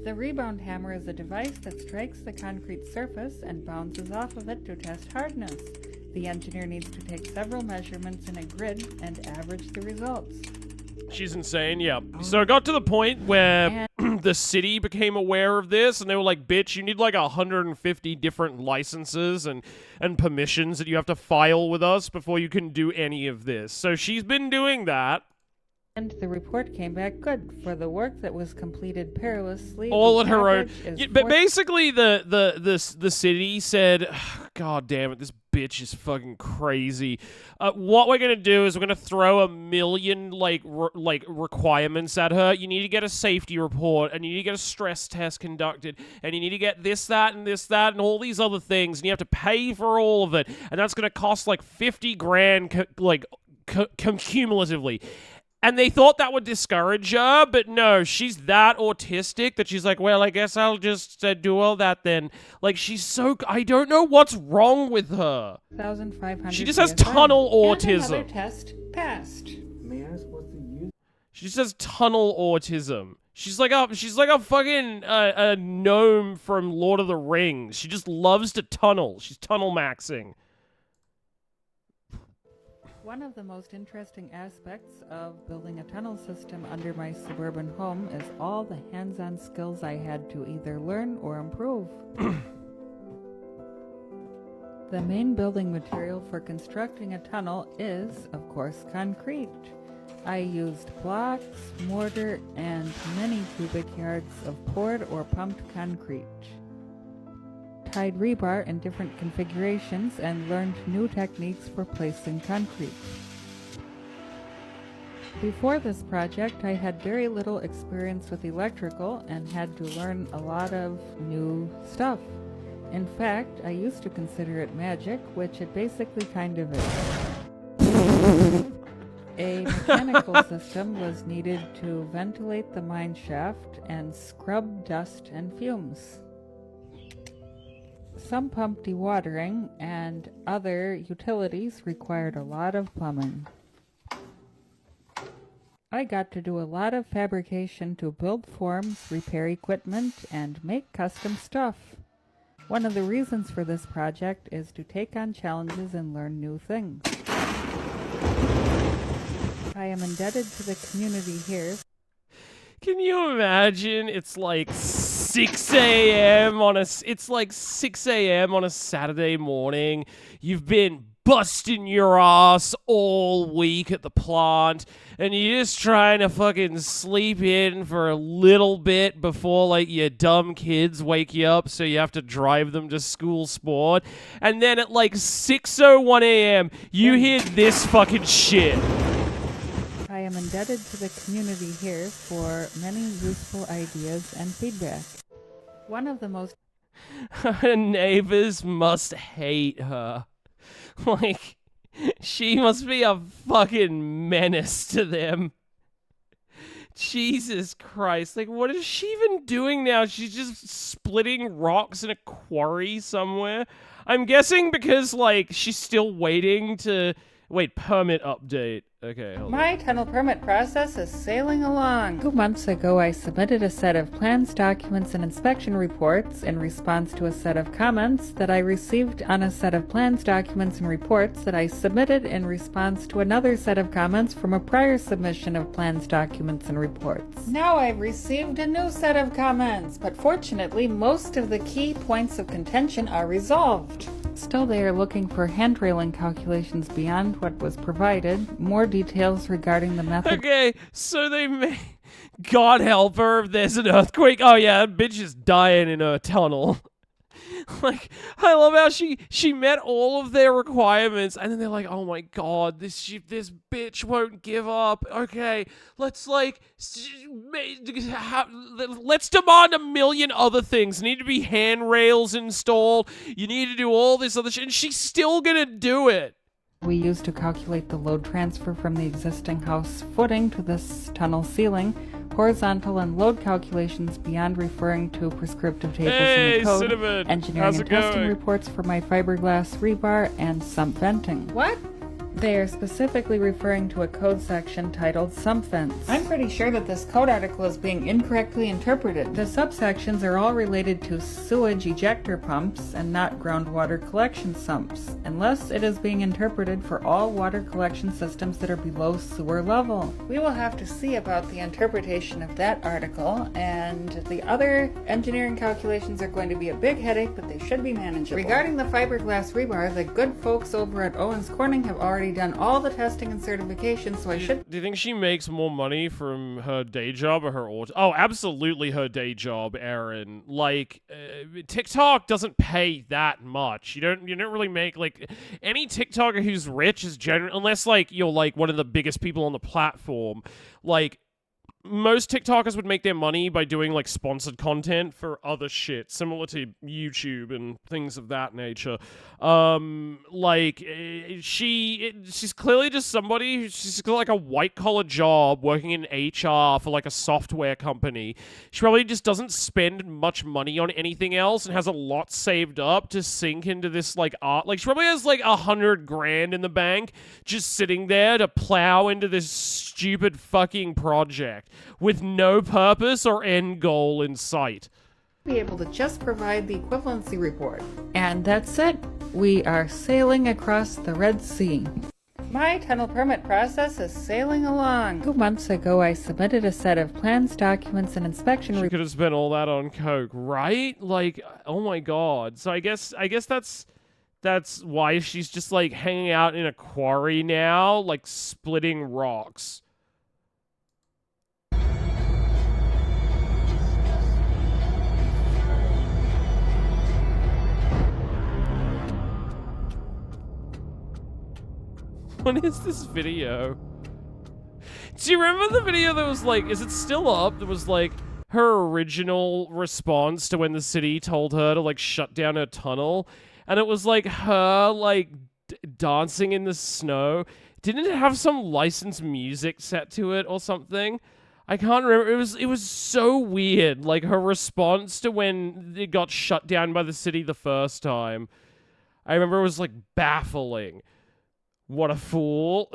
The rebound hammer is a device that strikes the concrete surface and bounces off of it to test hardness. The engineer needs to take several measurements in a grid and average the results. She's insane, yeah. So it got to the point where the city became aware of this, and they were like, bitch, you need like 150 different licenses and permissions that you have to file with us before you can do any of this. So she's been doing that. And the report came back good for the work that was completed perilously. All at her own. Yeah, but basically, the city said, "God damn it, this bitch is fucking crazy. What we're gonna do is we're gonna throw 1 million like requirements at her. You need to get a safety report, and you need to get a stress test conducted, and you need to get this, that, and all these other things, and you have to pay for all of it, and that's gonna cost like 50 grand, cumulatively." And they thought that would discourage her, but no, she's that autistic that she's like, well, I guess I'll just do all that then. Like, she's so... I don't know what's wrong with her. 1,500. She just has tunnel autism. And another test passed. May I ask what's the use? She just has tunnel autism. She's like a fucking a gnome from Lord of the Rings. She just loves to tunnel. She's tunnel maxing. One of the most interesting aspects of building a tunnel system under my suburban home is all the hands-on skills I had to either learn or improve. The main building material for constructing a tunnel is, of course, concrete. I used blocks, mortar, and many cubic yards of poured or pumped concrete. Tied rebar in different configurations and learned new techniques for placing concrete. Before this project, I had very little experience with electrical and had to learn a lot of new stuff. In fact, I used to consider it magic, which it basically kind of is. A mechanical system was needed to ventilate the mine shaft and scrub dust and fumes. Some pump dewatering and other utilities required a lot of plumbing. I got to do a lot of fabrication to build forms, repair equipment, and make custom stuff. One of the reasons for this project is to take on challenges and learn new things. I am indebted to the community here. Can you imagine? It's like 6 a.m. It's like 6 a.m. on a Saturday morning. You've been busting your ass all week at the plant, and you're just trying to fucking sleep in for a little bit before, like, your dumb kids wake you up, so you have to drive them to school sport. And then at like 6:01 a.m., you hear this fucking shit. I am indebted to the community here for many useful ideas and feedback. One of the most... Her neighbors must hate her. Like, she must be a fucking menace to them. Jesus Christ. Like, what is she even doing now? She's just splitting rocks in a quarry somewhere. I'm guessing because, like, she's still waiting to... Wait, permit update. Okay, hold on. My tunnel permit process is sailing along. 2 months ago, I submitted a set of plans, documents, and inspection reports in response to a set of comments that I received on a set of plans, documents, and reports that I submitted in response to another set of comments from a prior submission of plans, documents, and reports. Now I've received a new set of comments, but fortunately, most of the key points of contention are resolved. Still, they are looking for handrailing calculations beyond what was provided, more details regarding the method. Okay, so they may... God help her if there's an earthquake. Oh yeah, that bitch is dying in her tunnel. Like, I love how she met all of their requirements, and then they're like, oh my god, this bitch won't give up. Okay, let's demand a million other things. Need to be handrails installed. You need to do all this other shit, and she's still gonna do it. We used to calculate the load transfer from the existing house footing to this tunnel ceiling, horizontal and load calculations beyond referring to prescriptive tables in the code, Cinnamon. engineering How's and it testing going? reports for my fiberglass rebar, and sump venting. What? They are specifically referring to a code section titled sump vents. I'm pretty sure that this code article is being incorrectly interpreted. The subsections are all related to sewage ejector pumps and not groundwater collection sumps, unless it is being interpreted for all water collection systems that are below sewer level. We will have to see about the interpretation of that article, and the other engineering calculations are going to be a big headache, but they should be manageable. Regarding the fiberglass rebar, the good folks over at Owens Corning have already done all the testing and certification, so I should... Do you think she makes more money from her day job or her auto? Oh, absolutely her day job, Aaron. Like, TikTok doesn't pay that much. You don't really make, like, any TikToker who's rich is generally, unless, like, you're, like, one of the biggest people on the platform, like, most TikTokers would make their money by doing, like, sponsored content for other shit, similar to YouTube and things of that nature. She's clearly just somebody she's got, like, a white-collar job working in HR for, like, a software company. She probably just doesn't spend much money on anything else and has a lot saved up to sink into this, like, art. Like, she probably has, like, $100,000 in the bank just sitting there to plow into this stupid fucking project with no purpose or end goal in sight. Be able to just provide the equivalency report. And that's it. We are sailing across the Red Sea. My tunnel permit process is sailing along. 2 months ago, I submitted a set of plans, documents, and inspection She could have spent all that on coke, right? Like, oh my god. So I guess that's why she's just, like, hanging out in a quarry now, like, splitting rocks. What is this video? Do you remember the video that was like, is it still up? That was like her original response to when the city told her to, like, shut down her tunnel. And it was like her, like, dancing in the snow. Didn't it have some licensed music set to it or something? I can't remember. It was so weird. Like, her response to when it got shut down by the city the first time. I remember it was, like, baffling. What a fool.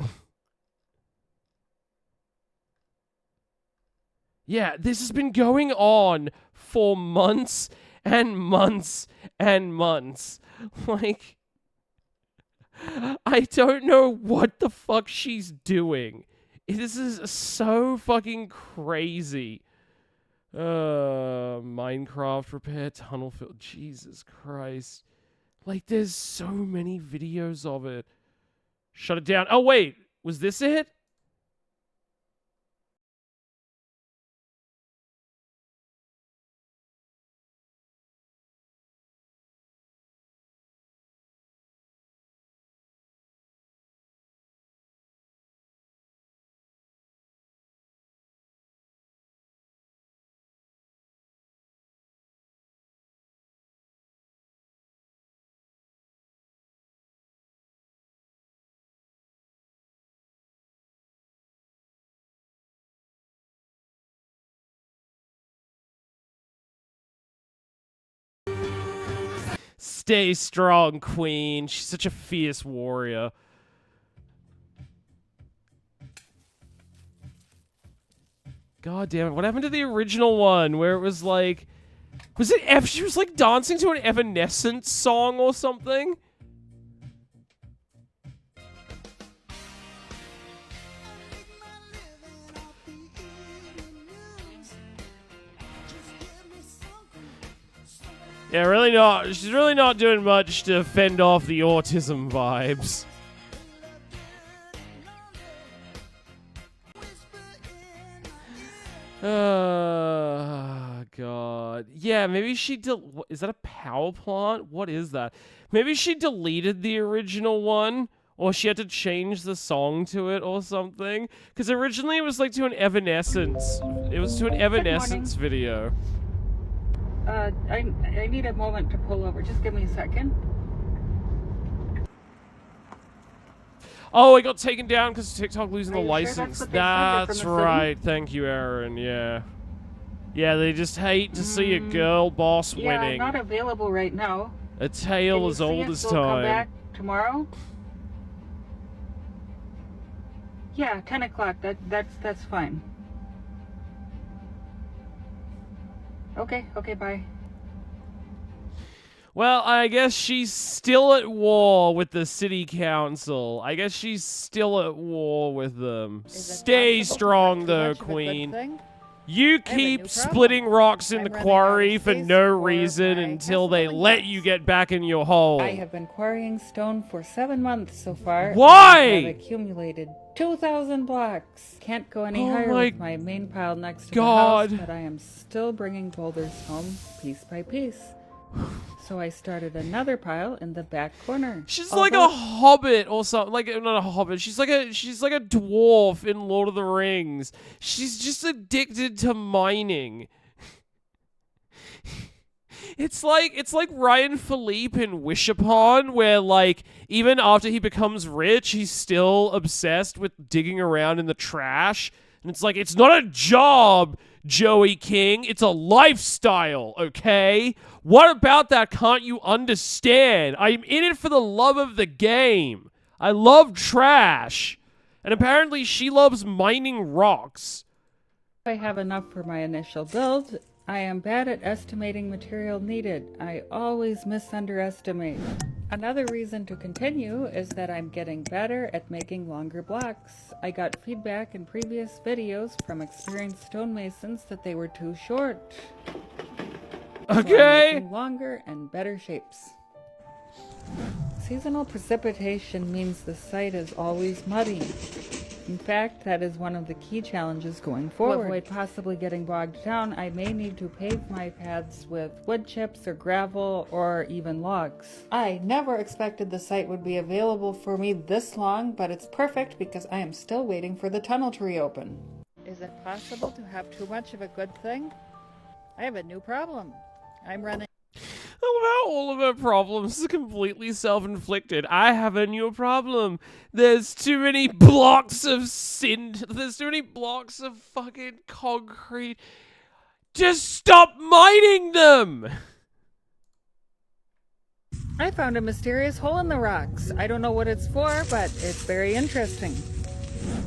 Yeah, this has been going on for months and months and months. Like, I don't know what the fuck she's doing. This is so fucking crazy. Minecraft repair tunnel fill. Jesus Christ. Like, there's so many videos of it. Shut it down. Oh, wait. Was this it? Stay strong, queen. She's such a fierce warrior. God damn it. What happened to the original one where it was like... Was it she was like dancing to an Evanescence song or something? Yeah, really not. She's really not doing much to fend off the autism vibes. God. Yeah, maybe she is that a power plant? What is that? Maybe she deleted the original one, or she had to change the song to it or something. Because originally it was like to an Evanescence. It was to an Evanescence video. I need a moment to pull over. Just give me a second. Oh, it got taken down because TikTok losing the Are you sure that's license. what they said? That's From the right. Thank you, Aaron. Yeah. Yeah, they just hate to see a girl boss Yeah, winning. I'm not available right now. A tale Can you as see old if as they'll come time. back tomorrow? Yeah, 10 o'clock. That's fine. Okay, bye. Well, I guess she's still at war with the city council. I guess she's still at war with them. Stay strong, though, Queen. You keep splitting rocks in the quarry for no reason until they let you get back in your hole. I have been quarrying stone for 7 months so far. Why? I have accumulated 2,000 blocks. Can't go any higher with my main pile next to the house, but I am still bringing boulders home piece by piece. So I started another pile in the back corner. She's like a hobbit or something. Like, not a hobbit. She's like a dwarf in Lord of the Rings. She's just addicted to mining. It's like Ryan Philippe in Wish Upon, where like even after he becomes rich, he's still obsessed with digging around in the trash. And it's like, it's not a job, Joey King. It's a lifestyle, okay? What about that can't you understand? I'm in it for the love of the game. I love trash. And apparently she loves mining rocks. I have enough for my initial build. I am bad at estimating material needed. I always misunderestimate. Another reason to continue is that I'm getting better at making longer blocks. I got feedback in previous videos from experienced stonemasons that they were too short. Okay. So I'm making longer and better shapes. Seasonal precipitation means the site is always muddy. In fact, that is one of the key challenges going forward. To avoid possibly getting bogged down, I may need to pave my paths with wood chips or gravel or even logs. I never expected the site would be available for me this long, but it's perfect because I am still waiting for the tunnel to reopen. Is it possible to have too much of a good thing? I have a new problem. I'm running... All of her problems are completely self-inflicted. I have a new problem. There's too many blocks of There's too many blocks of fucking concrete. Just stop mining them! I found a mysterious hole in the rocks. I don't know what it's for, but it's very interesting.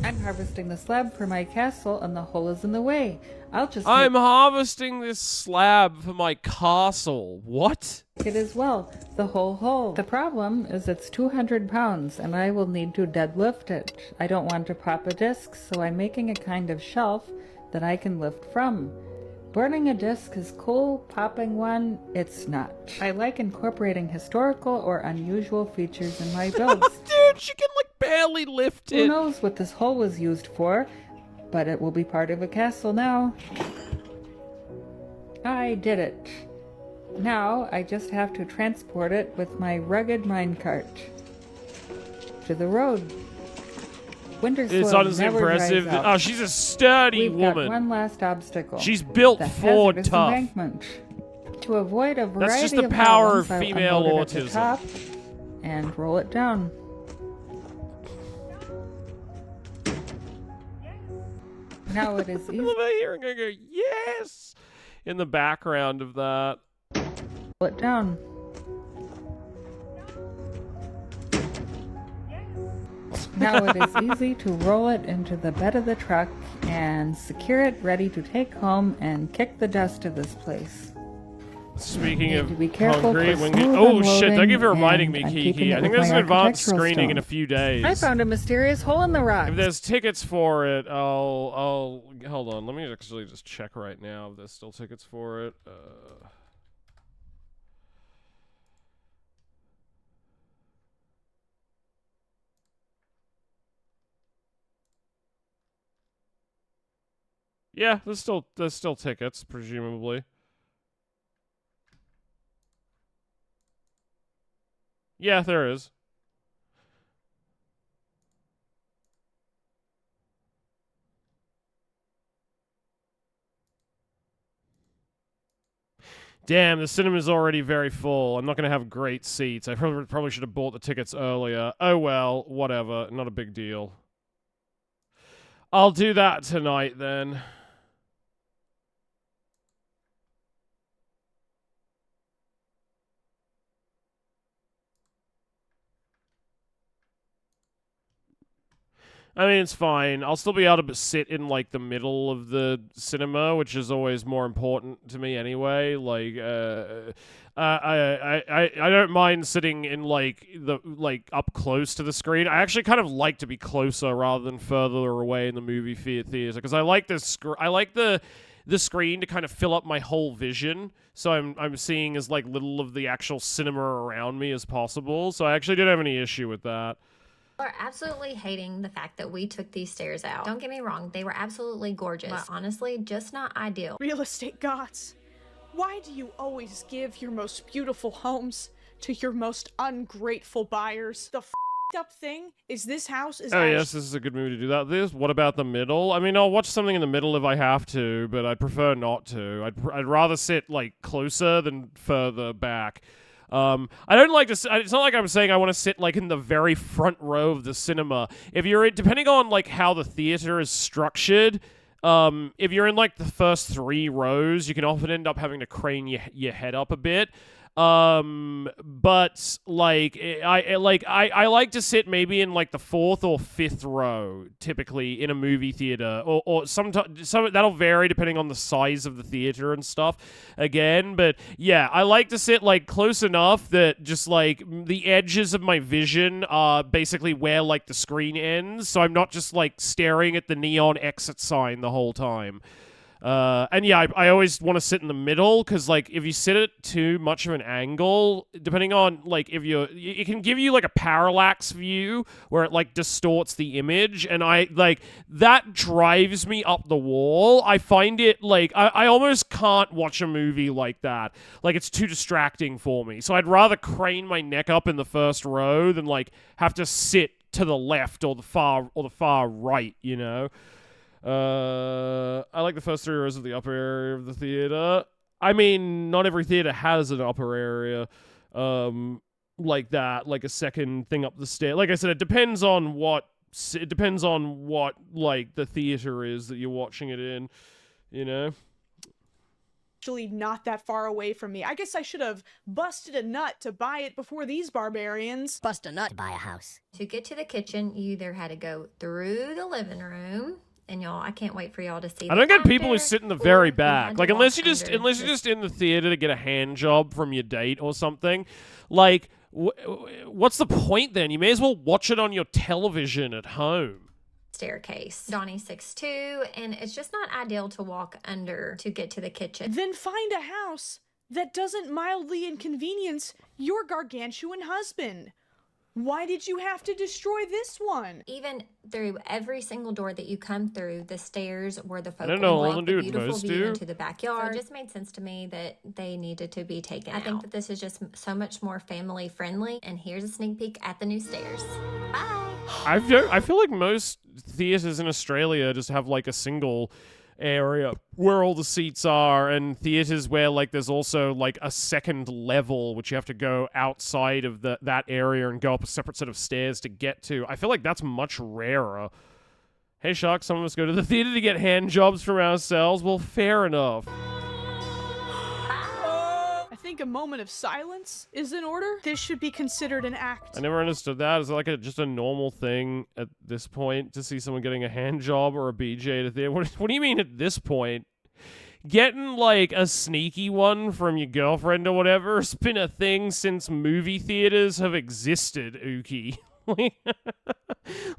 I'm harvesting the slab for my castle and the hole is in the way. I'll just I'm harvesting this slab for my castle. What? take it as well, the whole hole. The problem is it's 200 pounds and I will need to deadlift it. I don't want to pop a disc, so I'm making a kind of shelf that I can lift from. Burning a disc is cool, popping one, it's not. I like incorporating historical or unusual features in my builds. Dude, she can like barely lift it. Who knows what this hole was used for, but it will be part of a castle now. I did it. Now I just have to transport it with my rugged minecart to the road. Winter It's soil not as never impressive. dries out. Oh, she's a sturdy We've woman. got one last obstacle. She's built the for hazardous tough. embankment. To avoid a variety That's just the of power of problems, I'll female unload it at the autism. top and roll it down. Now it is I easy. love hearing her go, yes! In the background of that. Roll it down. Now it is easy to roll it into the bed of the truck and secure it ready to take home and kick the dust of this place. Speaking of be careful concrete, for when smooth oh shit, thank you unloading for reminding me, and I'm keeping Kiki. it I think with there's my an advanced architectural screening in stone. a few days. I found a mysterious hole in the rock. If there's tickets for it, I'll hold on. Let me actually just check right now if there's still tickets for it. Yeah, there's still tickets, presumably. Yeah, there is. Damn, the cinema's already very full. I'm not going to have great seats. I probably should have bought the tickets earlier. Oh well, whatever. Not a big deal. I'll do that tonight then. I mean, it's fine. I'll still be able to sit in, like, the middle of the cinema, which is always more important to me anyway. Like, I don't mind sitting in, like, up close to the screen. I actually kind of like to be closer rather than further away in the movie theater, because I like the screen to kind of fill up my whole vision, so I'm seeing as, like, little of the actual cinema around me as possible, so I actually didn't have any issue with that. Are absolutely hating the fact that we took these stairs out. Don't get me wrong, they were absolutely gorgeous, but honestly, just not ideal. Real estate gods, why do you always give your most beautiful homes to your most ungrateful buyers? The f***ed up thing is this house is Oh yes, this is a good movie to do that. What about the middle? I mean, I'll watch something in the middle if I have to, but I'd prefer not to. I'd rather sit, like, closer than further back. I don't like to. It's not like I'm saying I want to sit, like, in the very front row of the cinema. If you're depending on, like, how the theater is structured, if you're in, like, the first 3 rows, you can often end up having to crane your head up a bit. But like I like to sit maybe in, like, the 4th or 5th row, typically in a movie theater, or sometimes that'll vary depending on the size of the theater and stuff. Again, but yeah, I like to sit, like, close enough that just, like, the edges of my vision are basically where, like, the screen ends, so I'm not just, like, staring at the neon exit sign the whole time. And yeah, I always want to sit in the middle, because, like, if you sit at too much of an angle, depending on, like, it can give you, like, a parallax view where it, like, distorts the image, and that drives me up the wall. I find it, like, I almost can't watch a movie like that. Like, it's too distracting for me. So I'd rather crane my neck up in the first row than, like, have to sit to the left or the far right, you know? I like the first 3 rows of the upper area of the theater. I mean, not every theater has an upper area like that, like a second thing up the stair. Like I said, it depends on what like the theater is that you're watching it in, you know. actually not that far away from me. I guess I should have busted a nut to buy it before these barbarians. Bust a nut to buy a house. To get to the kitchen, you either had to go through the living room, and y'all, I can't wait for y'all to see. I don't get people who counter, sit in the very or you back. had Like, to unless walk you're just under in the theater to get a hand job from your date or something. Like, what's the point then? You may as well watch it on your television at home. staircase. Donnie's 6'2", and it's just not ideal to walk under to get to the kitchen. Then find a house that doesn't mildly inconvenience your gargantuan husband. Why did you have to destroy this one? Even through every single door that you come through, the stairs where the folk I don't know, will all walk, the the dude beautiful knows view to. into the backyard. So it just made sense to me that they needed to be taken out. I think that this is just so much more family friendly. And here's a sneak peek at the new stairs. Bye. I feel like most theaters in Australia just have like a single area where all the seats are, and theaters where like there's also like a second level which you have to go outside of that area and go up a separate set of stairs to get to. I feel like that's much rarer. Hey Shark, some of us go to the theater to get hand jobs from ourselves. Well, fair enough. I think a moment of silence is in order. This should be considered an act. I never understood that. Is it like just a normal thing at this point to see someone getting a hand job or a BJ to theater? What do you mean at this point? Getting like a sneaky one from your girlfriend or whatever has been a thing since movie theaters have existed, Uki.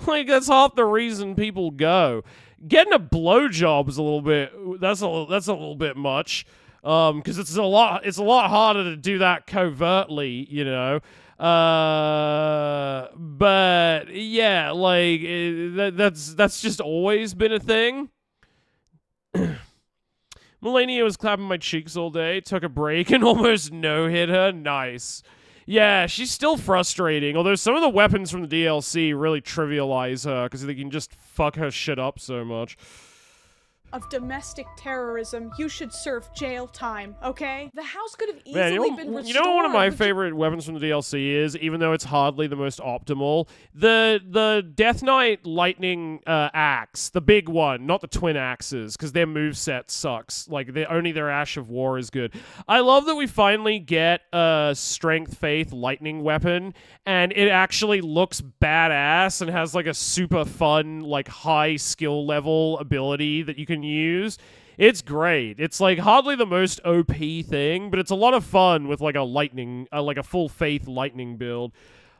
Like that's half the reason people go. Getting a blowjob is a little bit. That's a little bit much. Because it's a lot harder to do that covertly, you know. But yeah, like that's just always been a thing. Melania was clapping my cheeks all day, took a break, and almost no-hit her. Nice. Yeah, she's still frustrating, although some of the weapons from the DLC really trivialize her, because they can just fuck her shit up so much. Of domestic terrorism, you should serve jail time, okay? The house could have easily been restored. You know what one of my favorite weapons from the DLC is, even though it's hardly the most optimal? The Death Knight lightning axe, the big one, not the twin axes, because their moveset sucks. Like, only their Ash of War is good. I love that we finally get a Strength Faith lightning weapon, and it actually looks badass and has like a super fun, like high skill level ability that you can use. It's great. It's like hardly the most OP thing, but it's a lot of fun with like a lightning, like a full faith lightning build.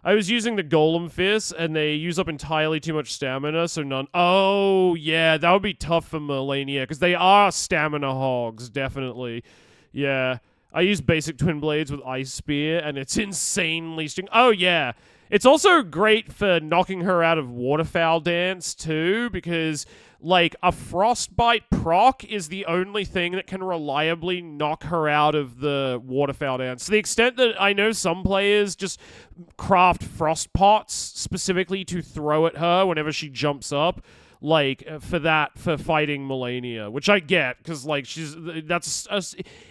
I was using the Golem Fist, and they use up entirely too much stamina, so none. Oh yeah, that would be tough for Melania because they are stamina hogs, definitely. Yeah, I use basic twin blades with Ice Spear, and it's insanely sting. Oh yeah. It's also great for knocking her out of Waterfowl Dance, too, because, like, a Frostbite proc is the only thing that can reliably knock her out of the Waterfowl Dance. To the extent that I know some players just craft frost pots specifically to throw at her whenever she jumps up, like, for fighting Melania, which I get, because, like,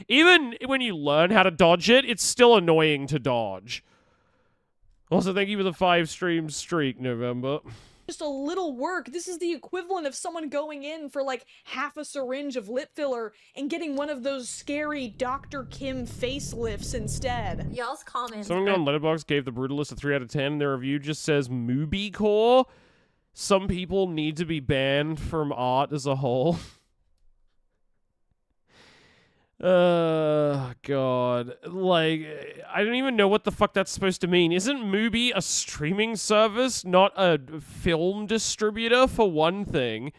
even when you learn how to dodge it, it's still annoying to dodge. Also, thank you for the 5-stream streak, November. Just a little work. This is the equivalent of someone going in for like half a syringe of lip filler and getting one of those scary Dr. Kim facelifts instead. Y'all's comments. Someone on Letterboxd gave The Brutalist a 3 out of 10. Their review just says, Moviecore. Some people need to be banned from art as a whole. God. Like, I don't even know what the fuck that's supposed to mean. Isn't Mubi a streaming service, not a film distributor, for one thing?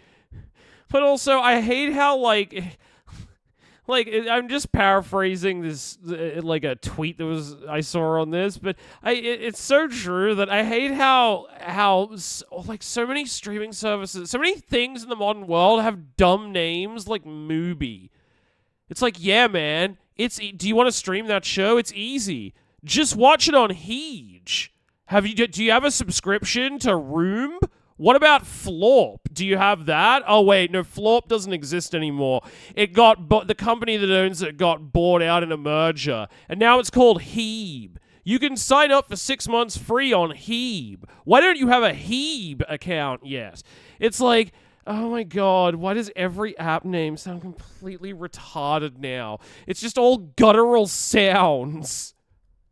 But also, I hate how, like, I'm just paraphrasing this, like, a tweet that I saw on this, but it's so true that I hate how, like, so many streaming services, so many things in the modern world have dumb names like Mubi. It's like, yeah, man, do you want to stream that show? It's easy. Just watch it on Heege. Do you have a subscription to Room? What about Florp? Do you have that? Oh, wait, no, Florp doesn't exist anymore. The company that owns it got bought out in a merger, and now it's called Heeb. You can sign up for 6 months free on Heeb. Why don't you have a Heeb account yet? It's like, Oh my god, why does every app name sound completely retarded now? It's just all guttural sounds.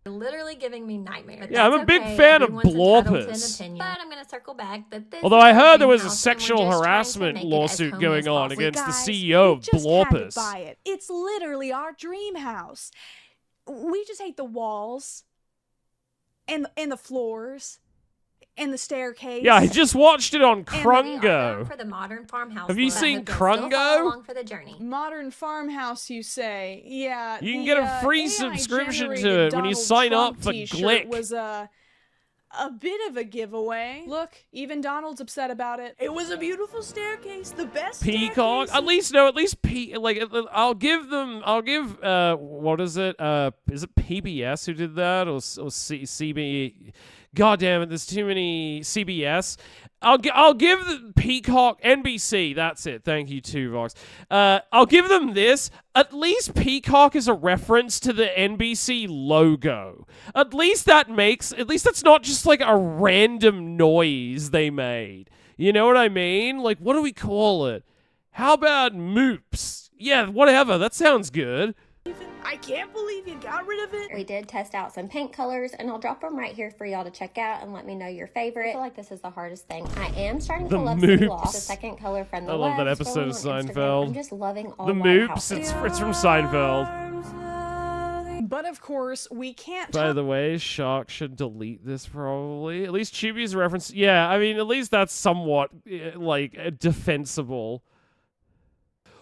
Literally giving me nightmares. Yeah, I'm a big fan of Blorpus. But I'm gonna circle back that this Although is I our heard there dream was a house, and sexual we're just trying to harassment make it as lawsuit homely going as on possible. against the Guys, CEO of we just had to Blorpus. buy it. It's literally our dream house. We just hate the walls and the floors and the staircase. Yeah, I just watched it on And the Krungo. for the modern farmhouse. Have you look, seen but still follow Krungo? along for the journey. Modern farmhouse, you say? Yeah. You can the, get a free AI subscription to generated it when you Donald sign Trump up for t-shirt Glick. Was a bit of a giveaway. Look, even Donald's upset about it. It was a beautiful staircase, the best Peacock. staircase. At least no. At least I'll give what is it? Is it PBS who did that or CB? God damn it! There's too many CBS. I'll give the Peacock NBC. That's it. Thank you, Tuvox. I'll give them this. At least Peacock is a reference to the NBC logo. At least that's not just like a random noise they made. You know what I mean? Like, what do we call it? How about Moops? Yeah, whatever. That sounds good. I can't believe you got rid of it. We did test out some paint colors, and I'll drop them right here for y'all to check out and let me know your favorite. I feel like this is the hardest thing. I am starting to love the gloss, the second color from the I love that left. episode of Scrolling on Instagram, Seinfeld. I'm just loving all The lighthouses. Moops. It's from Seinfeld. But of course, we can't. By the way, Shark should delete this probably. At least Chubby's reference. Yeah, I mean, at least that's somewhat defensible.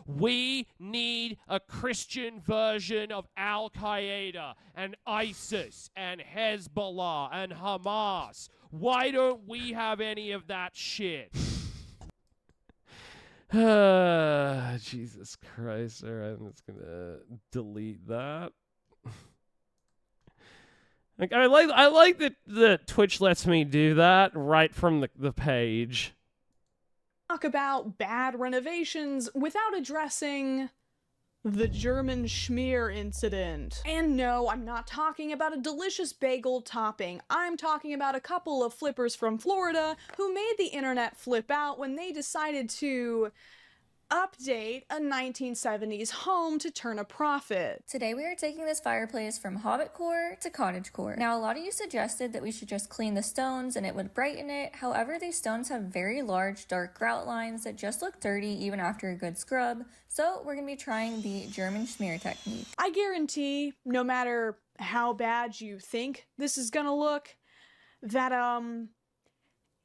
We need a Christian version of Al Qaeda and ISIS and Hezbollah and Hamas. Why don't we have any of that shit? Jesus Christ. All right, I'm just going to delete that. Like, I like that Twitch lets me do that right from the page. Talk about bad renovations without addressing the German schmear incident. And no, I'm not talking about a delicious bagel topping. I'm talking about a couple of flippers from Florida who made the internet flip out when they decided to update a 1970s home to turn a profit. Today we are taking this fireplace from hobbitcore to cottagecore. Now a lot of you suggested that we should just clean the stones and it would brighten it. However, these stones have very large dark grout lines that just look dirty even after a good scrub. So we're going to be trying the German schmear technique. I guarantee no matter how bad you think this is gonna look, that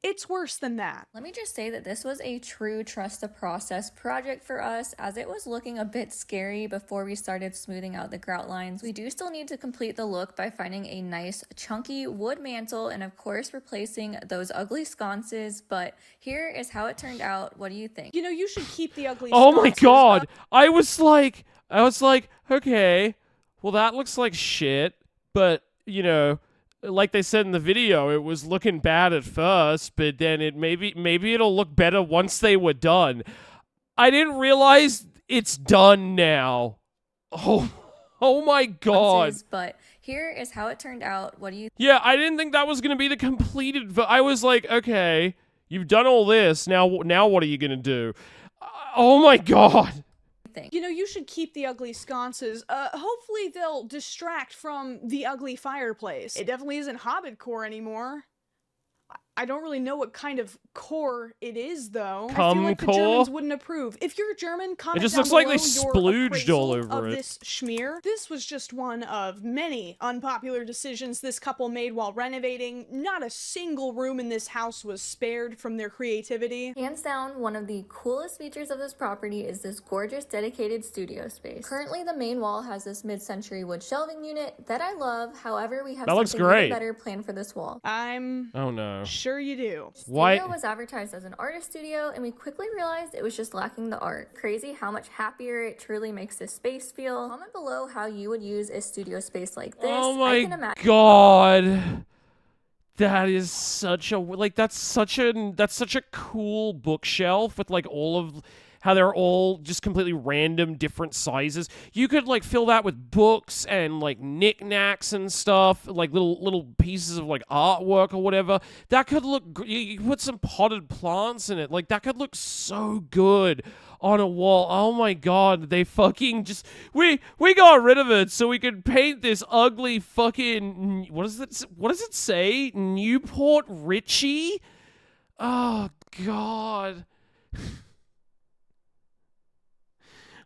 it's worse than that. Let me just say that this was a true trust the process project for us, as it was looking a bit scary before we started smoothing out the grout lines. We do still need to complete the look by finding a nice chunky wood mantle and of course replacing those ugly sconces, but here is how it turned out. What do you think? You know, you should keep the ugly Oh my sconces god. up. I was like, okay, well that looks like shit, but you know, like they said in the video, it was looking bad at first, but then maybe it'll look better once they were done. I didn't realize it's done now. Oh my god. But here is how it turned out. What do you Yeah, I didn't think that was going to be the completed I was like, okay, you've done all this, now what are you going to do? Oh my god. You know, you should keep the ugly sconces. Hopefully they'll distract from the ugly fireplace. It definitely isn't hobbitcore anymore. I don't really know what kind of core it is, though. I feel like the Cum-core? Germans wouldn't approve. If you're German, comment It just down looks like they below your splooged all appraisal over of it. this schmear. This was just one of many unpopular decisions this couple made while renovating. Not a single room in this house was spared from their creativity. Hands down, one of the coolest features of this property is this gorgeous dedicated studio space. Currently, the main wall has this mid-century wood shelving unit that I love. However, we have That looks something great. even better planned for this wall. I'm Oh no. sure you do. Why? Studio was advertised as an artist studio, and we quickly realized it was just lacking the art. Crazy how much happier it truly makes this space feel. Comment below how you would use a studio space like this. Oh I my can imagine god. That is such a that's such a cool bookshelf with like all of how they're all just completely random, different sizes. You could like fill that with books and like knickknacks and stuff, like little pieces of like artwork or whatever. That could look. You could put some potted plants in it. Like that could look so good on a wall. Oh my god, they fucking just we got rid of it so we could paint this ugly fucking what does it say? Newport Richie? Oh god.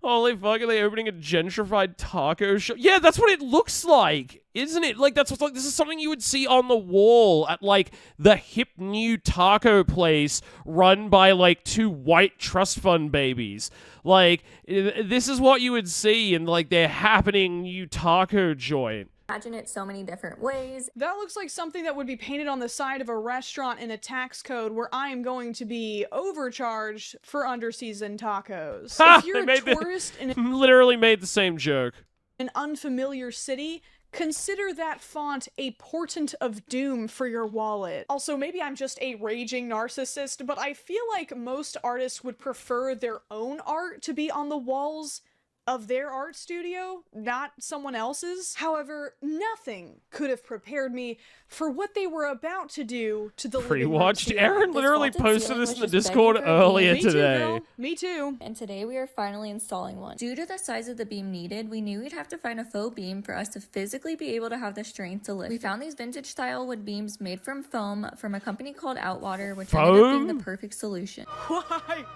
Holy fuck, are they opening a gentrified taco shop? Yeah, that's what it looks like, isn't it? Like, that's what's like, this is something you would see on the wall at, like, the hip new taco place run by, like, 2 white trust fund babies. Like, this is what you would see in, like, their happening new taco joint. Imagine it so many different ways. That looks like something that would be painted on the side of a restaurant in a tax code where I am going to be overcharged for underseasoned tacos. If you're a tourist in literally made the same joke. An unfamiliar city, consider that font a portent of doom for your wallet. Also, maybe I'm just a raging narcissist, but I feel like most artists would prefer their own art to be on the walls of their art studio, not someone else's. However, nothing could have prepared me for what they were about to do to the Pre-watched. Aaron literally posted this in the Discord earlier today. Me too. And today we are finally installing one. Due to the size of the beam needed, we knew we'd have to find a faux beam for us to physically be able to have the strength to lift. We found these vintage style wood beams made from foam from a company called Outwater, which ended up being the perfect solution. Why?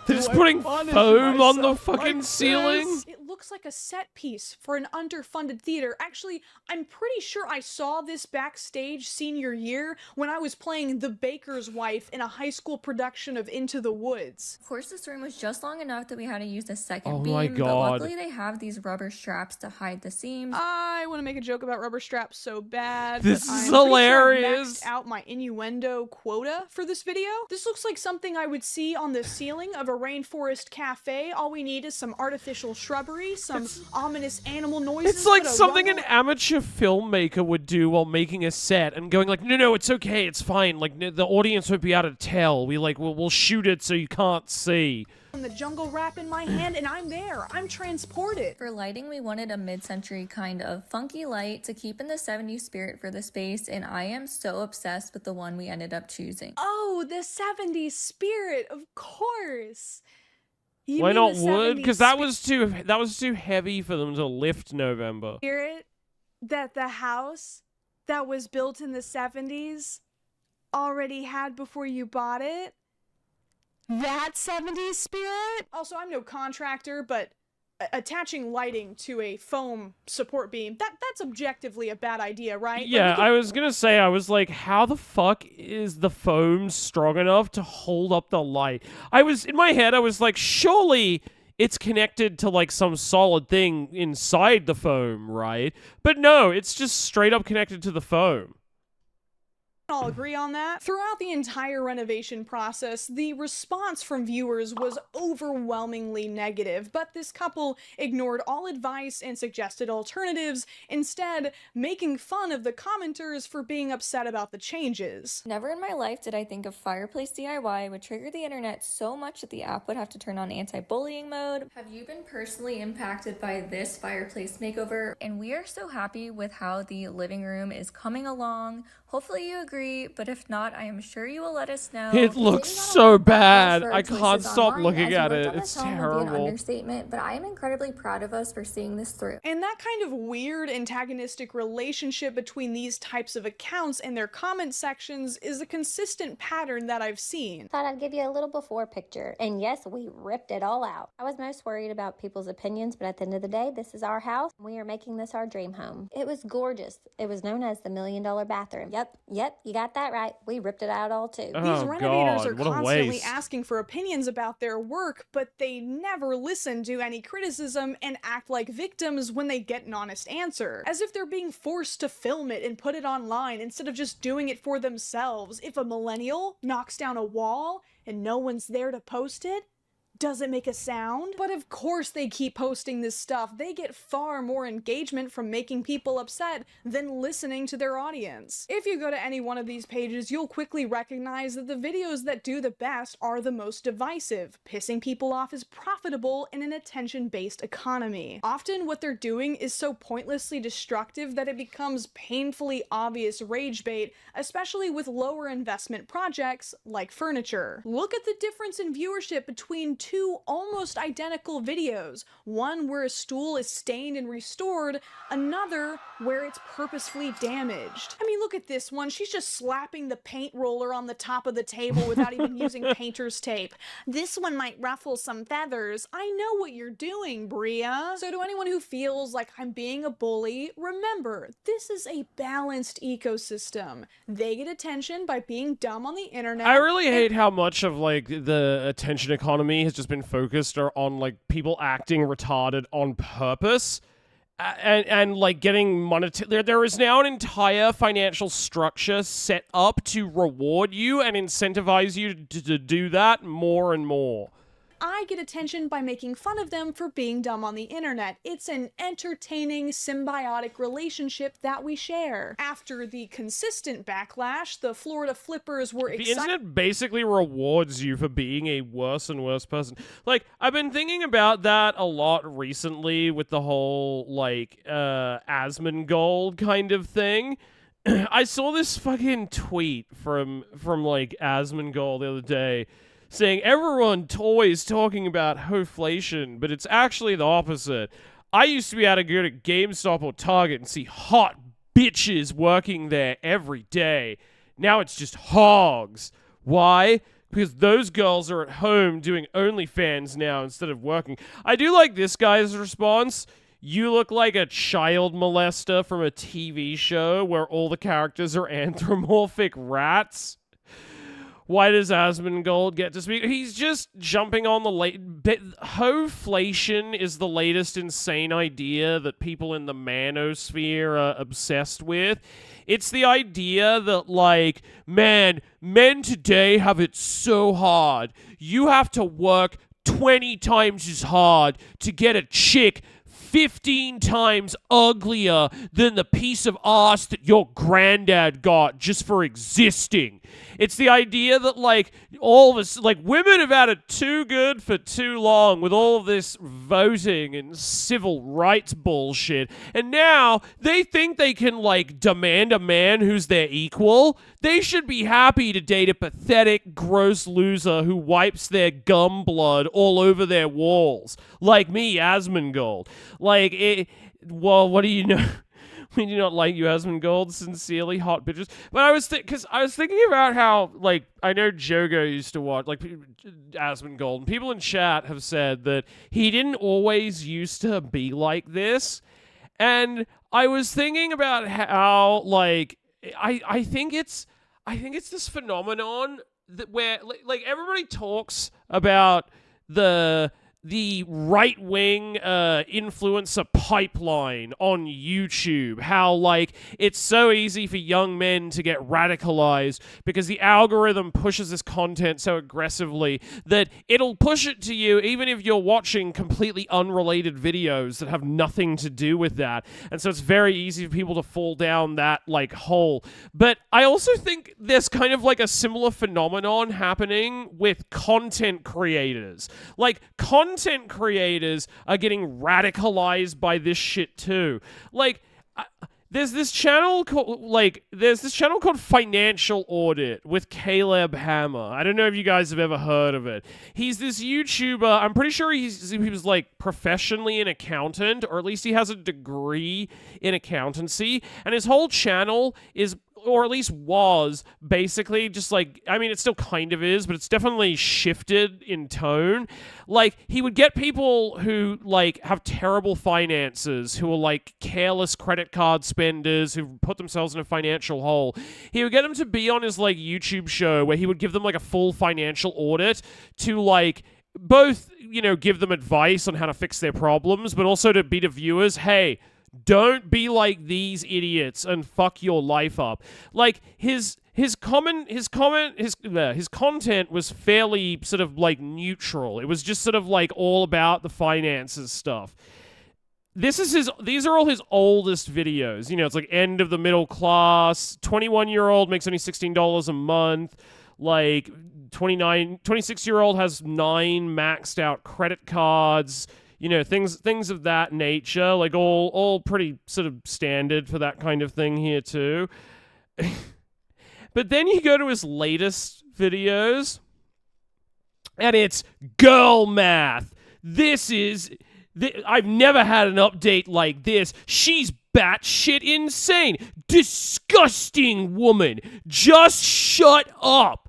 They're just putting foam on the fucking ceiling? It looks like a set piece for an underfunded theater. Actually, I'm pretty sure I saw this backstage senior year when I was playing The Baker's Wife in a high school production of Into the Woods. Of course, this room was just long enough that we had to use the second Oh beam, my but God. luckily they have these rubber straps to hide the seams. I want to make a joke about rubber straps so bad. This but is I'm pretty hilarious. Sure I've maxed out my innuendo quota for this video. This looks like something I would see on the ceiling of a rainforest cafe. All we need is some artificial shrubbery, some ominous animal noises. It's like but a something an rumble- amateur filmmaker would do while making a set and going like, no, it's okay, it's fine. Like, the audience won't be able to tell. We'll shoot it so you can't see. The jungle wrap in my hand and I'm there. I'm transported. For lighting, we wanted a mid-century kind of funky light to keep in the 70s spirit for the space, and I am so obsessed with the one we ended up choosing. Oh, the 70s spirit, of course. You Why mean not the wood? 70s Because that was too heavy for them to lift November. spirit that the house that was built in the 70s already had before you bought it. That 70s spirit? Also, I'm no contractor, but attaching lighting to a foam support beam, that's objectively a bad idea, right? Yeah, I was gonna say, I was like, how the fuck is the foam strong enough to hold up the light? In my head, I was like, surely it's connected to like some solid thing inside the foam, right? But no, it's just straight up connected to the foam. I'll agree on that. Throughout the entire renovation process, the response from viewers was overwhelmingly negative, but this couple ignored all advice and suggested alternatives, instead making fun of the commenters for being upset about the changes. Never in my life did I think a fireplace DIY would trigger the internet so much that the app would have to turn on anti-bullying mode. Have you been personally impacted by this fireplace makeover? And we are so happy with how the living room is coming along. Hopefully you agree, but if not, I am sure you will let us know. It looks so bad. I can't stop looking at it. It's terrible. Understatement, but I am incredibly proud of us for seeing this through. And that kind of weird antagonistic relationship between these types of accounts and their comment sections is a consistent pattern that I've seen. Thought I'd give you a little before picture, and yes, we ripped it all out. I was most worried about people's opinions, but at the end of the day, this is our house. We are making this our dream home. It was gorgeous. It was known as the $1 Million Bathroom. Yep, you got that right. We ripped it out all too. These renovators are constantly asking for opinions about their work, but they never listen to any criticism and act like victims when they get an honest answer. As if they're being forced to film it and put it online instead of just doing it for themselves. If a millennial knocks down a wall and no one's there to post it, Does it make a sound? But of course they keep posting this stuff. They get far more engagement from making people upset than listening to their audience. If you go to any one of these pages, you'll quickly recognize that the videos that do the best are the most divisive. Pissing people off is profitable in an attention-based economy. Often what they're doing is so pointlessly destructive that it becomes painfully obvious rage bait, especially with lower investment projects like furniture. Look at the difference in viewership between two almost identical videos, one where a stool is stained and restored, another where it's purposefully damaged. I mean, look at this one. She's just slapping the paint roller on the top of the table without even using painter's tape. This one might ruffle some feathers. I know what you're doing, Bria. So to anyone who feels like I'm being a bully, remember, this is a balanced ecosystem. They get attention by being dumb on the internet. I really hate how much of like the attention economy has just been focused on like people acting retarded on purpose. And like getting monetary, there is now an entire financial structure set up to reward you and incentivize you to do that more and more. I get attention by making fun of them for being dumb on the internet. It's an entertaining, symbiotic relationship that we share. After the consistent backlash, the Florida Flippers were The excited. internet basically rewards you for being a worse and worse person. Like, I've been thinking about that a lot recently with the whole, like, Asmongold kind of thing. I saw this fucking tweet from like, Asmongold the other day, saying everyone always talking about hoflation, but it's actually the opposite. I used to be able to go to GameStop or Target and see hot bitches working there every day. Now it's just hogs. Why? Because those girls are at home doing OnlyFans now instead of working. I do like this guy's response. You look like a child molester from a TV show where all the characters are anthropomorphic rats. Why does Asmongold get to speak? He's just jumping on the hoflation is the latest insane idea that people in the manosphere are obsessed with. It's the idea that, like, man, men today have it so hard. You have to work 20 times as hard to get a chick 15 times uglier than the piece of ass that your granddad got just for existing. It's the idea that, like, all of us, like, women have had it too good for too long with all of this voting and civil rights bullshit. And now they think they can, like, demand a man who's their equal. They should be happy to date a pathetic, gross loser who wipes their gum blood all over their walls. Like me, Asmongold. Like, well, what do you know? We do not like you, Asmongold. Sincerely, hot bitches. But I was thinking about how, like, I know Jogo used to watch, like, Asmongold, and people in chat have said that he didn't always used to be like this. And I was thinking about how, like, I think it's this phenomenon that where, like everybody talks about the right-wing influencer pipeline on YouTube. How, like, it's so easy for young men to get radicalized because the algorithm pushes this content so aggressively that it'll push it to you even if you're watching completely unrelated videos that have nothing to do with that. And so it's very easy for people to fall down that, like, hole. But I also think there's kind of like a similar phenomenon happening with content creators. Like, content creators are getting radicalized by this shit too. Like, there's this channel called Financial Audit with Caleb Hammer. I don't know if you guys have ever heard of it. He's this YouTuber. I'm pretty sure he was like professionally an accountant, or at least he has a degree in accountancy, and his whole channel is, or at least was, basically just like, I mean, it still kind of is, but it's definitely shifted in tone. Like, he would get people who, like, have terrible finances, who are, like, careless credit card spenders, who put themselves in a financial hole. He would get them to be on his, like, YouTube show where he would give them, like, a full financial audit to, like, both, you know, give them advice on how to fix their problems, but also to be to viewers, hey, don't be like these idiots and fuck your life up. Like, his his content was fairly sort of like neutral. It was just sort of like all about the finances stuff. These are all his oldest videos. You know, it's like end of the middle class, 21-year-old makes only $16 a month, like 26-year-old has 9 maxed out credit cards, you know, things of that nature, like all pretty sort of standard for that kind of thing here too. But then you go to his latest videos, and it's girl math. I've never had an update like this. She's batshit insane. Disgusting woman. Just shut up.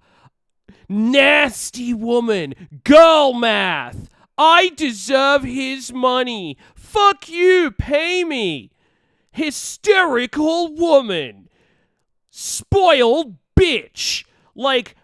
Nasty woman. Girl math. I deserve his money. Fuck you. Pay me. Hysterical woman. Spoiled bitch. Like,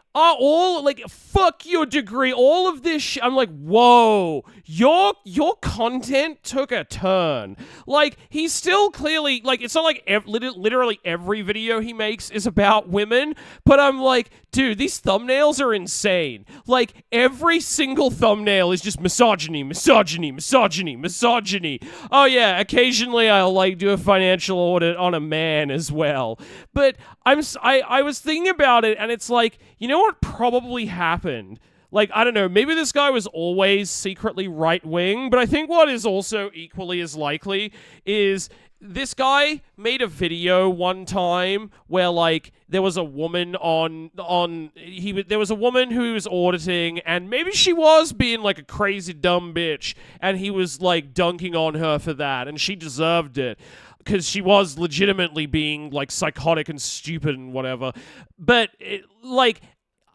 fuck your degree, all of this I'm like, whoa, your content took a turn. Like, he's still clearly, like, it's not like literally every video he makes is about women, but I'm like, dude, these thumbnails are insane. Like, every single thumbnail is just misogyny, misogyny, misogyny, misogyny. Oh yeah, occasionally I'll, like, do a financial audit on a man as well. But I was thinking about it, and it's like, you know what probably happened? Like, I don't know, maybe this guy was always secretly right-wing, but I think what is also equally as likely is this guy made a video one time where, like, there was a woman there was a woman who was auditing, and maybe she was being, like, a crazy dumb bitch, and he was, like, dunking on her for that, and she deserved it. Because she was legitimately being, like, psychotic and stupid and whatever. But,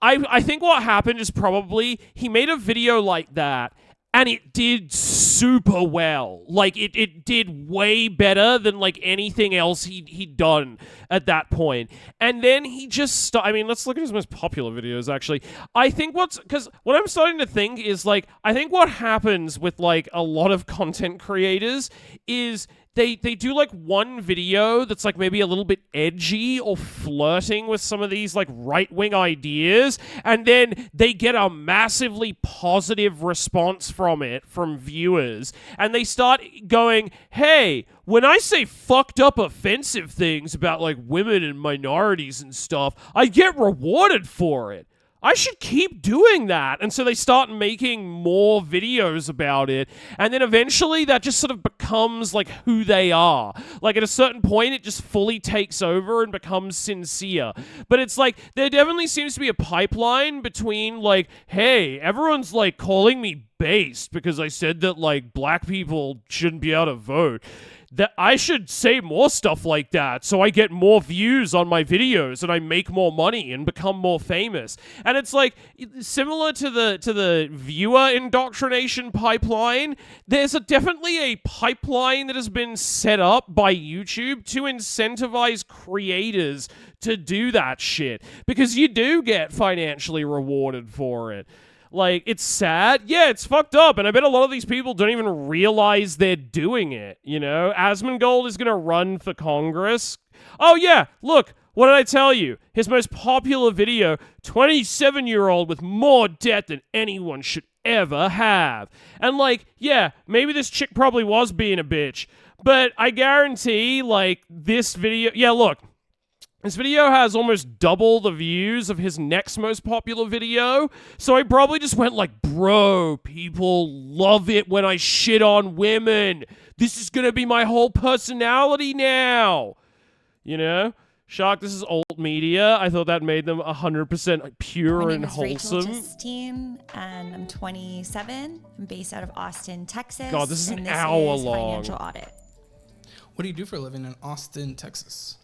I think what happened is probably he made a video like that, and it did super well. Like, it did way better than, like, anything else he'd done at that point. And then he just let's look at his most popular videos, actually. I think because what I'm starting to think is, like, I think what happens with, like, a lot of content creators is they do, like, one video that's, like, maybe a little bit edgy or flirting with some of these, like, right-wing ideas, and then they get a massively positive response from viewers, and they start going, hey, when I say fucked up offensive things about, like, women and minorities and stuff, I get rewarded for it. I should keep doing that. And so they start making more videos about it. And then eventually that just sort of becomes, like, who they are. Like, at a certain point, it just fully takes over and becomes sincere. But it's like, there definitely seems to be a pipeline between, like, hey, everyone's, like, calling me based because I said that, like, black people shouldn't be able to vote. That I should say more stuff like that so I get more views on my videos and I make more money and become more famous. And it's like, similar to the viewer indoctrination pipeline, there's definitely a pipeline that has been set up by YouTube to incentivize creators to do that shit, because you do get financially rewarded for it. Like, it's sad. Yeah, it's fucked up. And I bet a lot of these people don't even realize they're doing it, you know? Asmongold is going to run for Congress. Oh, yeah, look, what did I tell you? His most popular video, 27-year-old with more debt than anyone should ever have. And, like, yeah, maybe this chick probably was being a bitch. But I guarantee, like, this video... Yeah, look. This video has almost double the views of his next most popular video, so I probably just went like, bro, people love it when I shit on women. This is gonna be my whole personality now. You know? Shark, this is old media. I thought that made them 100% pure and wholesome. My name is Rachel Justine, and I'm 27. I'm based out of Austin, Texas. God, this is an and hour is long. Financial audit. What do you do for a living in Austin, Texas?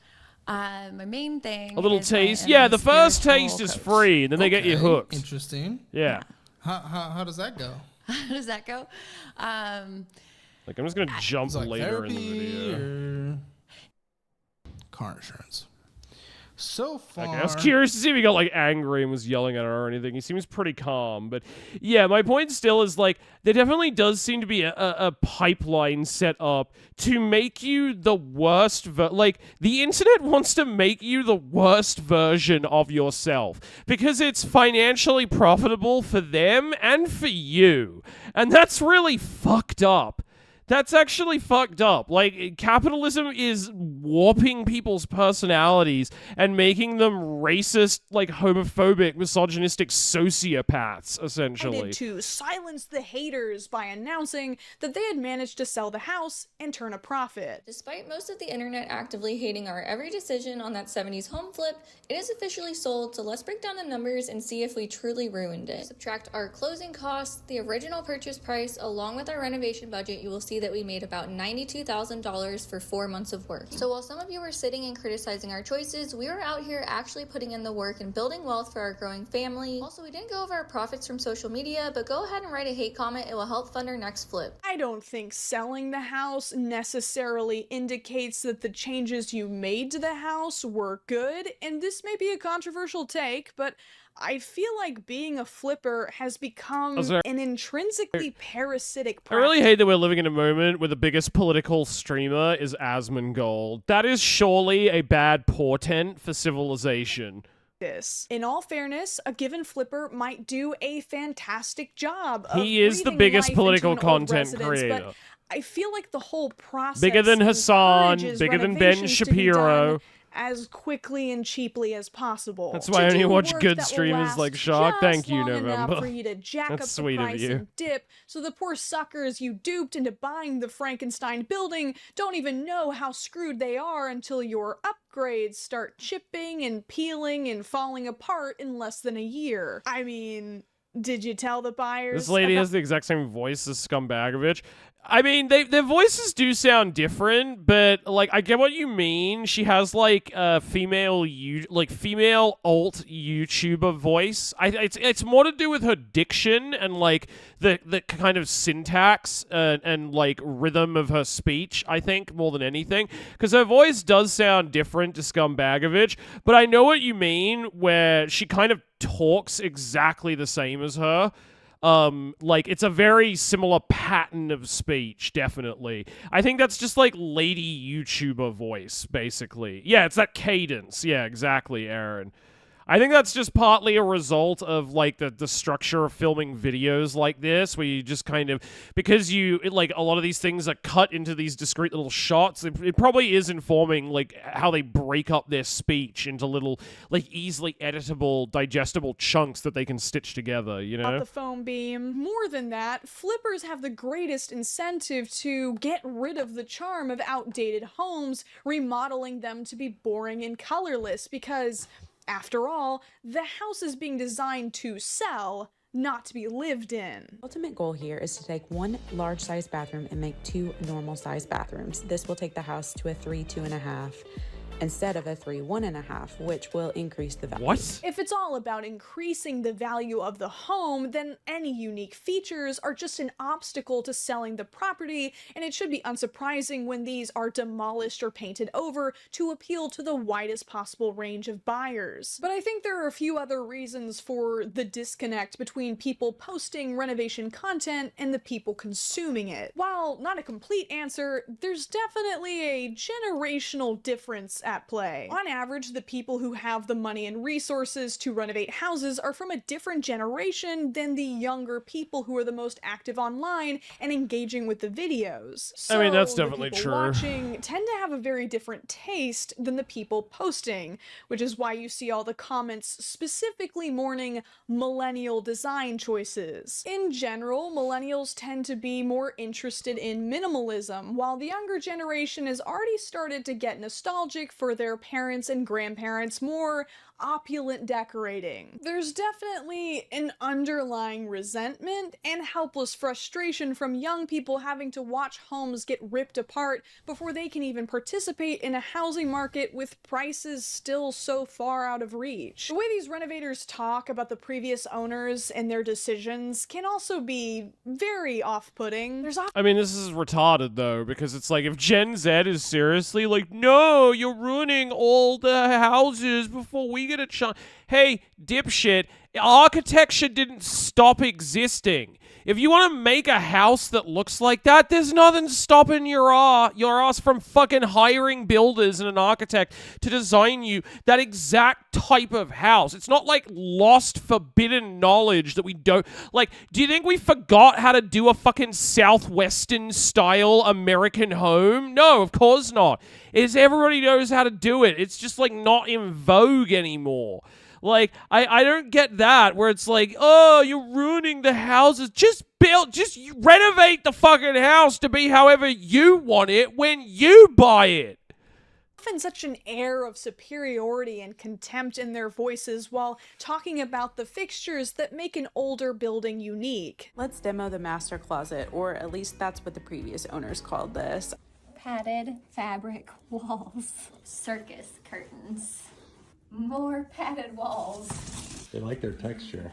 My main thing. A little is taste. I am Yeah, a the first spiritual taste is coach. free, and then they get you hooked. Interesting. Yeah. How does that go? How does that go? Like, I'm just gonna jump It's like later in the therapy video. or car insurance. So far, Okay, I was curious to see if he got like angry and was yelling at her or anything. He seems pretty calm, but yeah, my point still is like there definitely does seem to be a pipeline set up to make you the worst. Like the internet wants to make you the worst version of yourself because it's financially profitable for them and for you, and that's really fucked up. That's actually fucked up. Like, capitalism is warping people's personalities and making them racist, like, homophobic, misogynistic sociopaths, essentially. To silence the haters by announcing that they had managed to sell the house and turn a profit. Despite most of the internet actively hating our every decision on that 70s home flip, it is officially sold, so let's break down the numbers and see if we truly ruined it. Subtract our closing costs, the original purchase price, along with our renovation budget, you will see that we made about $92,000 for 4 months of work. So while some of you were sitting and criticizing our choices, we were out here actually putting in the work and building wealth for our growing family. Also, we didn't go over our profits from social media, but go ahead and write a hate comment. It will help fund our next flip. I don't think selling the house necessarily indicates that the changes you made to the house were good, and this may be a controversial take, but I feel like being a flipper has become an intrinsically parasitic practice. I really hate that we're living in a moment where the biggest political streamer is Asmongold. That is surely a bad portent for civilization. In all fairness, a given flipper might do a fantastic job of He is the breathing biggest life political into an old content residence, creator. But I feel like the whole process Bigger than Hassan, encourages bigger than Ben renovations to be Shapiro. done as quickly and cheaply as possible. That's why I To only do watch work good that will streamers last like Shark. just Thank you, long enough November. for you to jack That's up the sweet of price you. and dip, so the poor suckers you duped into buying the Frankenstein building don't even know how screwed they are until your upgrades start chipping and peeling and falling apart in less than a year. I mean, did you tell the buyers? This lady has the exact same voice as Scumbagovich. I mean, their voices do sound different, but like I get what you mean. She has like a female alt YouTuber voice. It's more to do with her diction and like the kind of syntax and like rhythm of her speech. I think more than anything, because her voice does sound different to Scumbagovich. But I know what you mean, where she kind of talks exactly the same as her. Like it's a very similar pattern of speech, definitely. I think that's just like lady YouTuber voice, basically. Yeah, it's that cadence. Yeah, exactly, Aaron. I think that's just partly a result of like the structure of filming videos like this, where you just kind of, because like a lot of these things are cut into these discrete little shots, it probably is informing like how they break up their speech into little like easily editable, digestible chunks that they can stitch together, you know? The foam beam. More than that, flippers have the greatest incentive to get rid of the charm of outdated homes, remodeling them to be boring and colorless, because after all, the house is being designed to sell, not to be lived in. Ultimate goal here is to take one large size bathroom and make 2 normal size bathrooms. This will take the house to a 3 2.5 instead of a 3 1.5, which will increase the value. What? If it's all about increasing the value of the home, then any unique features are just an obstacle to selling the property, and it should be unsurprising when these are demolished or painted over to appeal to the widest possible range of buyers. But I think there are a few other reasons for the disconnect between people posting renovation content and the people consuming it. While not a complete answer, there's definitely a generational difference at play. On average, the people who have the money and resources to renovate houses are from a different generation than the younger people who are the most active online and engaging with the videos. So I mean, that's the definitely people true. watching tend to have a very different taste than the people posting, which is why you see all the comments specifically mourning millennial design choices. In general, millennials tend to be more interested in minimalism, while the younger generation has already started to get nostalgic for their parents and grandparents' more opulent decorating. There's definitely an underlying resentment and helpless frustration from young people having to watch homes get ripped apart before they can even participate in a housing market with prices still so far out of reach. The way these renovators talk about the previous owners and their decisions can also be very off-putting. I mean, this is retarded, though, because it's like, if Gen Z is seriously like, no, you're ruining all the houses before we get a chance. Hey, dipshit, architecture didn't stop existing. If you want to make a house that looks like that, there's nothing stopping your ass from fucking hiring builders and an architect to design you that exact type of house. It's not like lost, forbidden knowledge that we don't... Like, do you think we forgot how to do a fucking Southwestern style American home? No, of course not. Everybody knows how to do it. It's just like not in vogue anymore. Like, I don't get that, where it's like, oh, you're ruining the houses. Just renovate the fucking house to be however you want it when you buy it. Often such an air of superiority and contempt in their voices while talking about the fixtures that make an older building unique. Let's demo the master closet, or at least that's what the previous owners called this. Padded fabric walls, circus curtains, more padded walls. They like their texture.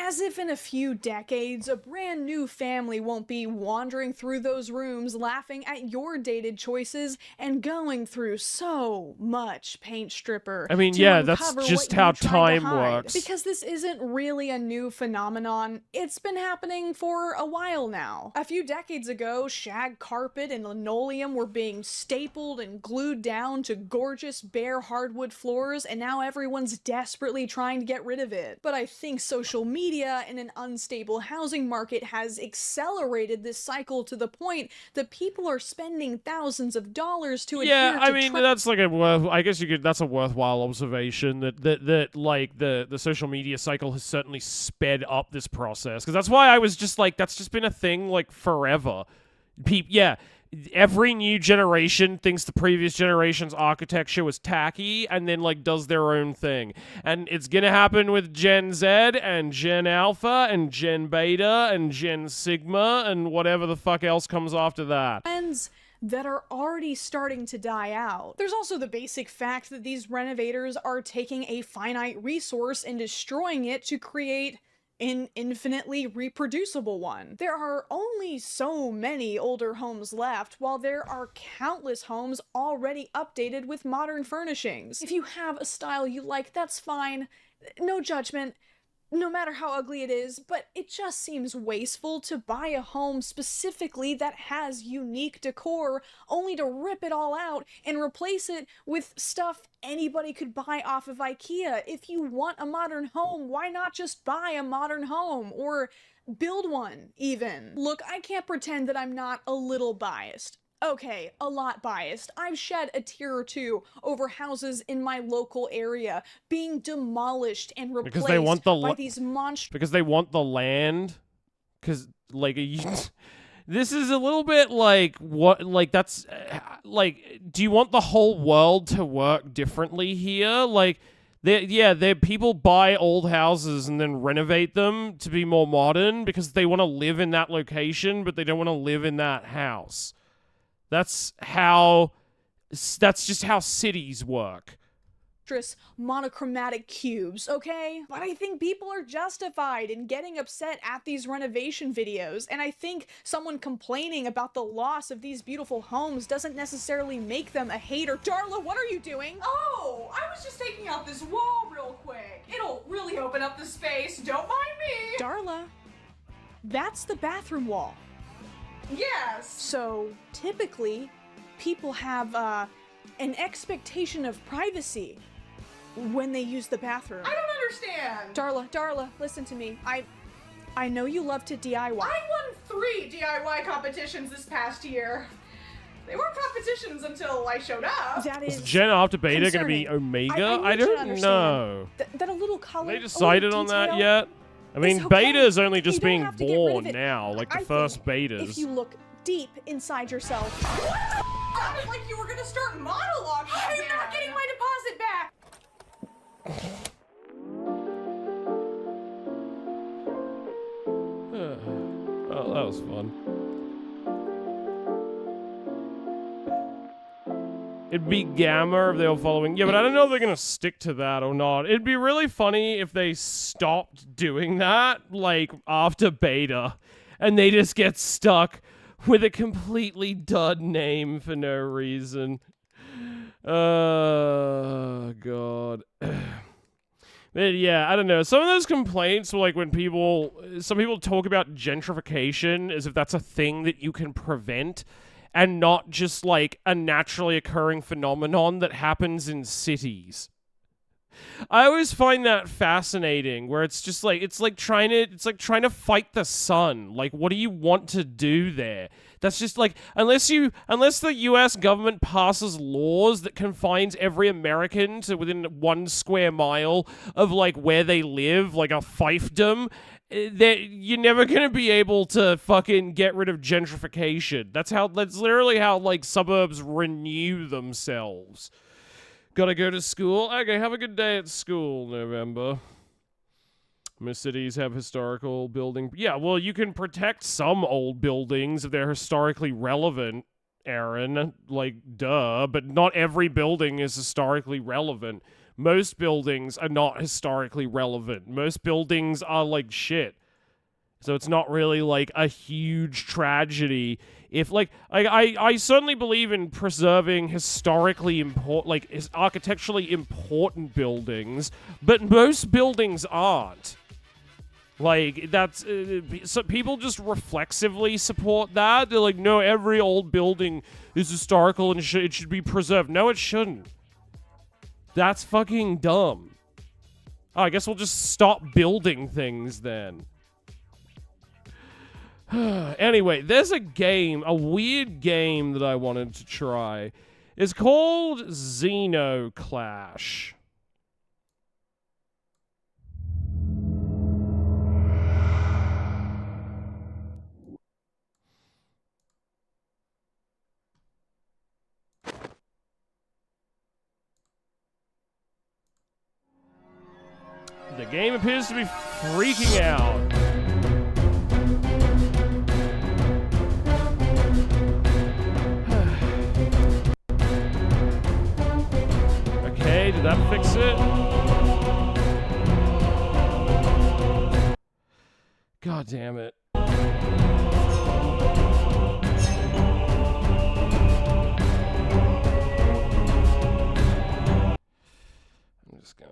As if in a few decades, a brand new family won't be wandering through those rooms laughing at your dated choices and going through so much paint stripper. I mean, yeah, that's just how time works. Because this isn't really a new phenomenon. It's been happening for a while now. A few decades ago, shag carpet and linoleum were being stapled and glued down to gorgeous bare hardwood floors, and now everyone's desperately trying to get rid of it. But I think social media in an unstable housing market has accelerated this cycle to the point that people are spending thousands of dollars to adhere to I mean, that's like I guess that's a worthwhile observation that like the social media cycle has certainly sped up this process, because that's why I was just like, that's just been a thing like forever. Every new generation thinks the previous generation's architecture was tacky and then, like, does their own thing. And it's gonna happen with Gen Z and Gen Alpha and Gen Beta and Gen Sigma and whatever the fuck else comes after that. Trends that are already starting to die out. There's also the basic fact that these renovators are taking a finite resource and destroying it to create an infinitely reproducible one. There are only so many older homes left, while there are countless homes already updated with modern furnishings. If you have a style you like, that's fine. No judgment, no matter how ugly it is, but it just seems wasteful to buy a home specifically that has unique decor only to rip it all out and replace it with stuff anybody could buy off of IKEA. If you want a modern home, why not just buy a modern home or build one even? Look, I can't pretend that I'm not a little biased. Okay, a lot biased. I've shed a tear or two over houses in my local area being demolished and replaced because they want by these monstrous... Because they want the land. Because, like, this is a little bit like, what, like, that's, like, do you want the whole world to work differently here? Like, people buy old houses and then renovate them to be more modern because they want to live in that location, but they don't want to live in that house. That's just how cities work. Monochromatic cubes, okay? But I think people are justified in getting upset at these renovation videos, and I think someone complaining about the loss of these beautiful homes doesn't necessarily make them a hater. Darla, what are you doing? Oh, I was just taking out this wall real quick. It'll really open up the space, don't mind me. Darla, that's the bathroom wall. Yes. So, typically, people have, an expectation of privacy when they use the bathroom. I don't understand. Darla, listen to me. I know you love to DIY. I won 3 DIY competitions this past year. They weren't competitions until I showed up. That is Gen After Beta going to be Omega? I don't know. That a little color. Have they decided on that yet? I mean, beta is only just being born now, like the first betas. If you look deep inside yourself. Sounded like you were gonna start monologuing. I'm not getting my deposit back. Oh, that was fun. It'd be Gamma if they were following. Yeah, but I don't know if they're going to stick to that or not. It'd be really funny if they stopped doing that, like, after beta, and they just get stuck with a completely dud name for no reason. Oh, God. But yeah, I don't know. Some of those complaints were like when some people talk about gentrification as if that's a thing that you can prevent and not just like a naturally occurring phenomenon that happens in cities. I always find that fascinating where it's just like it's like trying to fight the sun. Like, what do you want to do there? That's just like unless the US government passes laws that confines every American to within 1 square mile of like where they live, like a fiefdom, you're never gonna be able to fucking get rid of gentrification. That's literally how like suburbs renew themselves. Gotta go to school? Okay, have a good day at school, November. Most cities have historical building. Yeah, well, you can protect some old buildings if they're historically relevant, Aaron. Like, duh. But not every building is historically relevant. Most buildings are not historically relevant. Most buildings are like shit. So it's not really like a huge tragedy. If like I certainly believe in preserving historically important, like architecturally important buildings, but most buildings aren't. Like that's so people just reflexively support that. They're like, no, every old building is historical and it should be preserved. No, it shouldn't. That's fucking dumb. Oh, I guess we'll just stop building things then. Anyway, there's a weird game that I wanted to try. It's called Xenoclash. The game appears to be freaking out. Okay, did that fix it? God damn it. I'm just gonna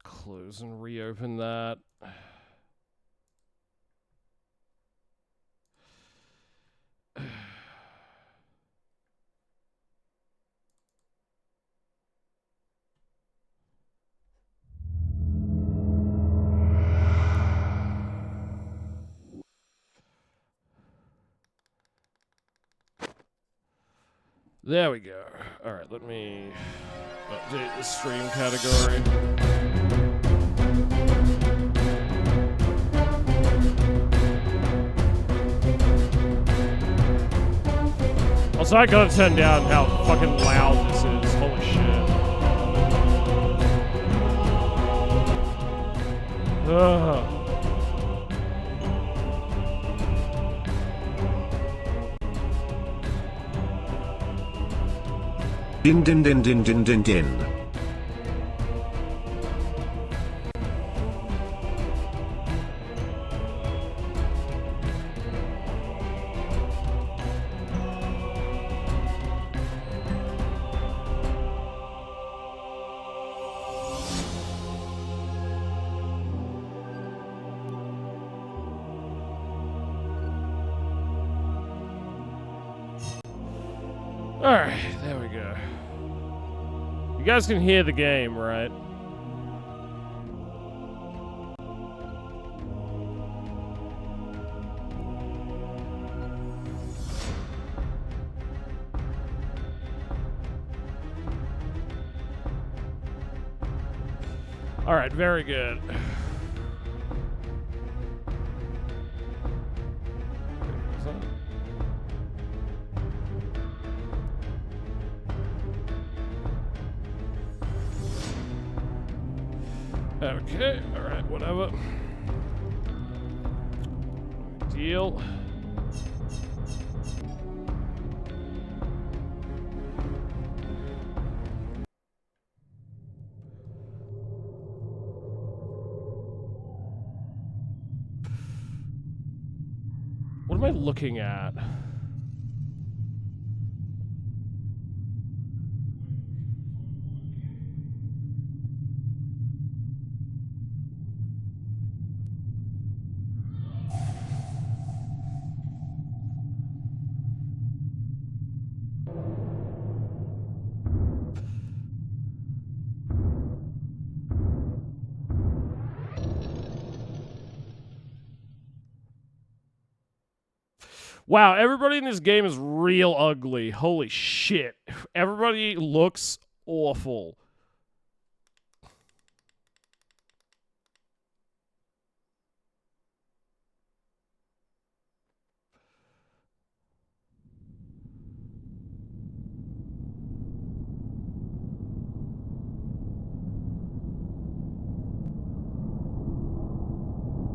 close and reopen that. There we go. All right, let me update the stream category. Also, I gotta turn down how fucking loud this is. Holy shit. Ugh. Din din din din din din din. Alright, there we go. You guys can hear the game, right? Alright, very good. Okay, alright, whatever. Deal. What am I looking at? Wow, everybody in this game is real ugly. Holy shit. Everybody looks awful.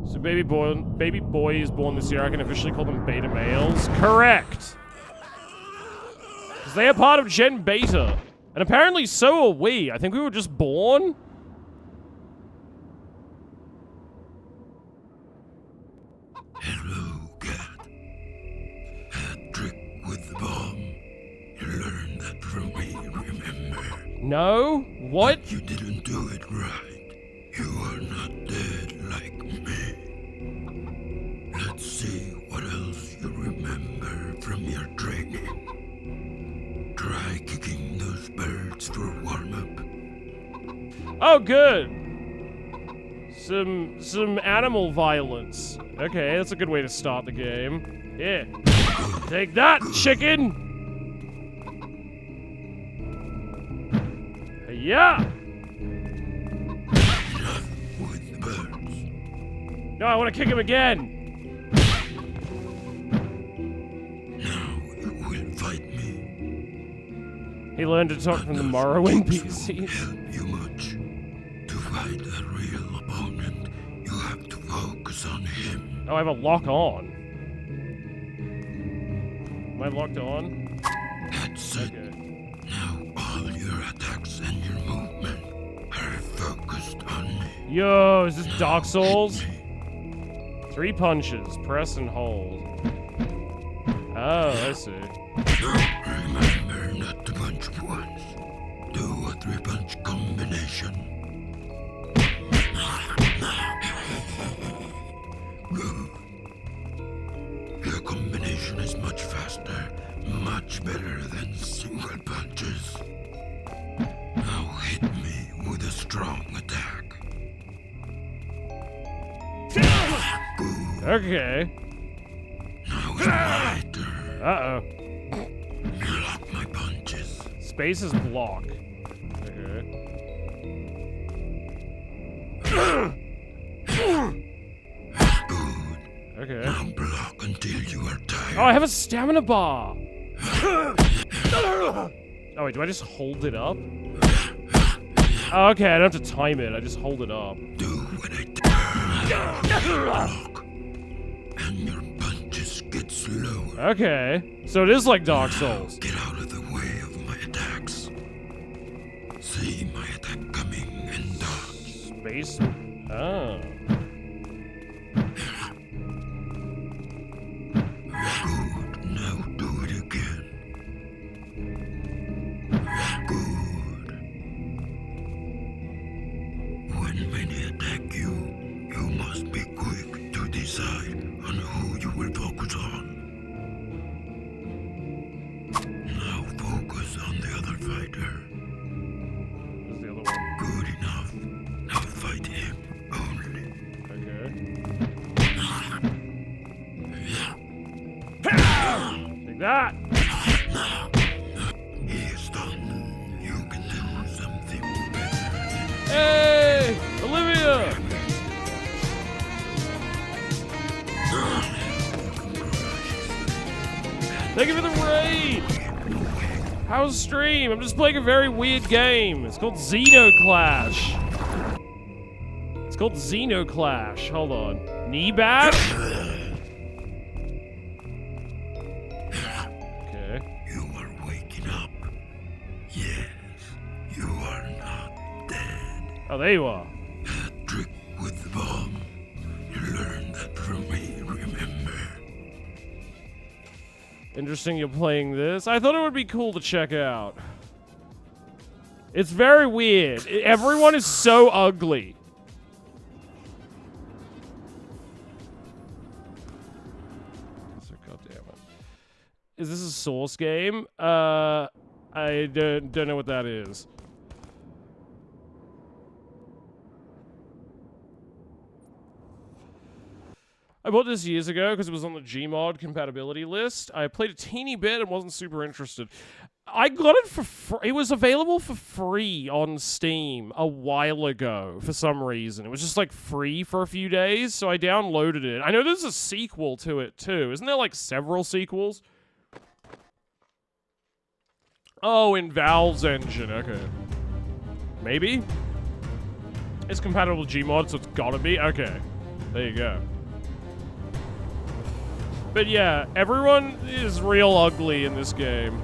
So baby boy is born this year. I can officially call them beta males. Correct. Because they are part of Gen Beta. And apparently so are we. I think we were just born. Hello, cat. That trick with the bomb. You learned that from me, remember? No? What? You didn't do it right. You are not dead like me. Let's see what else you remember from your training. Try kicking those birds for a warm-up. Oh, good. Some animal violence. Okay, that's a good way to start the game. Yeah. Take that, chicken! Yeah! With the birds. No, I want to kick him again! He learned to talk from the Morrowind PC. You much. To fight a real opponent, you have to focus on him. Oh, I have a lock on. Am I locked on? That's it. Now all your attacks and your movement are focused on me. Yo, is this Dark Souls? 3 punches, press and hold. Oh, I see. Remember not to punch once. Do a 3-punch combination. Good. Your combination is much faster, much better than single punches. Now hit me with a strong attack. Okay. Now it's my turn. Uh-oh. Block my punches. Space is block. Okay. Okay. Now block until you are tired. Oh, I have a stamina bar! Oh, wait, do I just hold it up? Oh, okay, I don't have to time it. I just hold it up. Do what I block. And your punches get slower. Okay. So it is like Dark Souls. Get out of the way of my attacks. See my attack coming and dodge. Space? Oh. Good. Now do it again. Good. When many attack you, you must be quick to decide on who you will focus on. Now focus on the other fighter. Who's the other one? Good enough. Now fight him only. Okay. Take that! He is done. You can do something better. Hey! Olivia! Thank you for the raid! How's stream? I'm just playing a very weird game. It's called Xenoclash. It's called Xenoclash. Hold on. Knee bash? Okay. You are waking up. Yes, you are not dead. Oh, there you are. That trick with the bomb. You learned that from me, remember? Interesting you're playing this. I thought it would be cool to check out. It's very weird. Everyone is so ugly. God damn it. Is this a Source game? I don't know what that is. I bought this years ago because it was on the Gmod compatibility list. I played a teeny bit and wasn't super interested. I got it for free. It was available for free on Steam a while ago for some reason. It was just like free for a few days, so I downloaded it. I know there's a sequel to it too. Isn't there like several sequels? Oh, in Valve's engine. Okay. Maybe? It's compatible with Gmod, so it's gotta be. Okay. There you go. But yeah, everyone is real ugly in this game.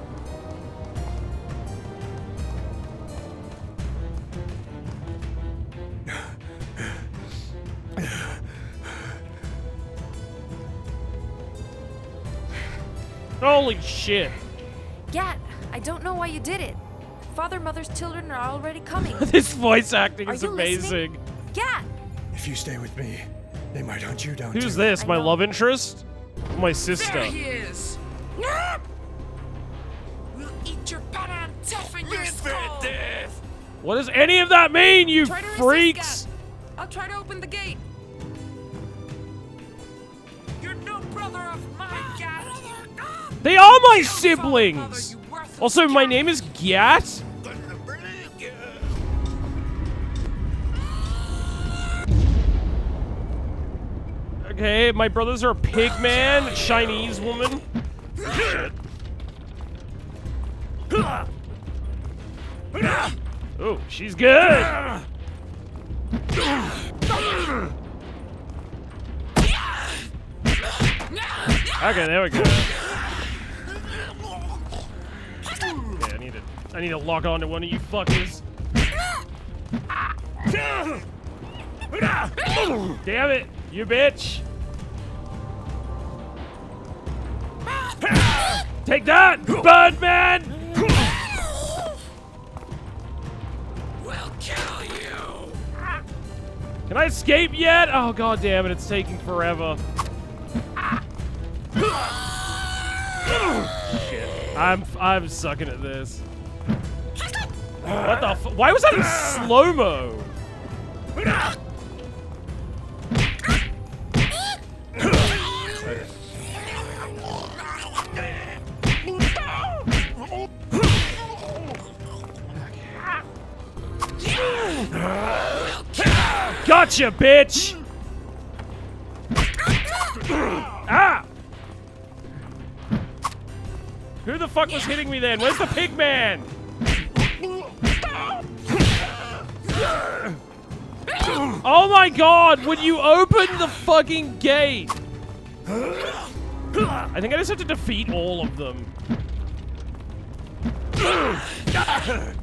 Holy shit. Gat, I don't know why you did it. Father, mother's children are already coming. This voice acting Are is you amazing. listening? Gat! If you stay with me, they might hunt you down. Who's too. this? My love interest? My sister. There he is! We'll eat your butter and toughen your skull! What does any of that mean, you Try to resist, freaks? Gat. I'll try to open the gate. You're no brother of mine, Gat! They are my siblings! Also, my name is Gyat? Okay, my brothers are a pig man, a Chinese woman. Oh, she's good! Okay, there we go. Okay, I need to lock onto one of you fuckers. Damn it, you bitch! Take that, Birdman! We'll kill you! Can I escape yet? Oh god damn it, it's taking forever. Shit. I'm sucking at this. What the f- Why was that in slow-mo? Gotcha, bitch! Ah! Who the fuck was hitting me then? Where's the pig man? Oh my god, would you open the fucking gate? I think I just have to defeat all of them. Oh god.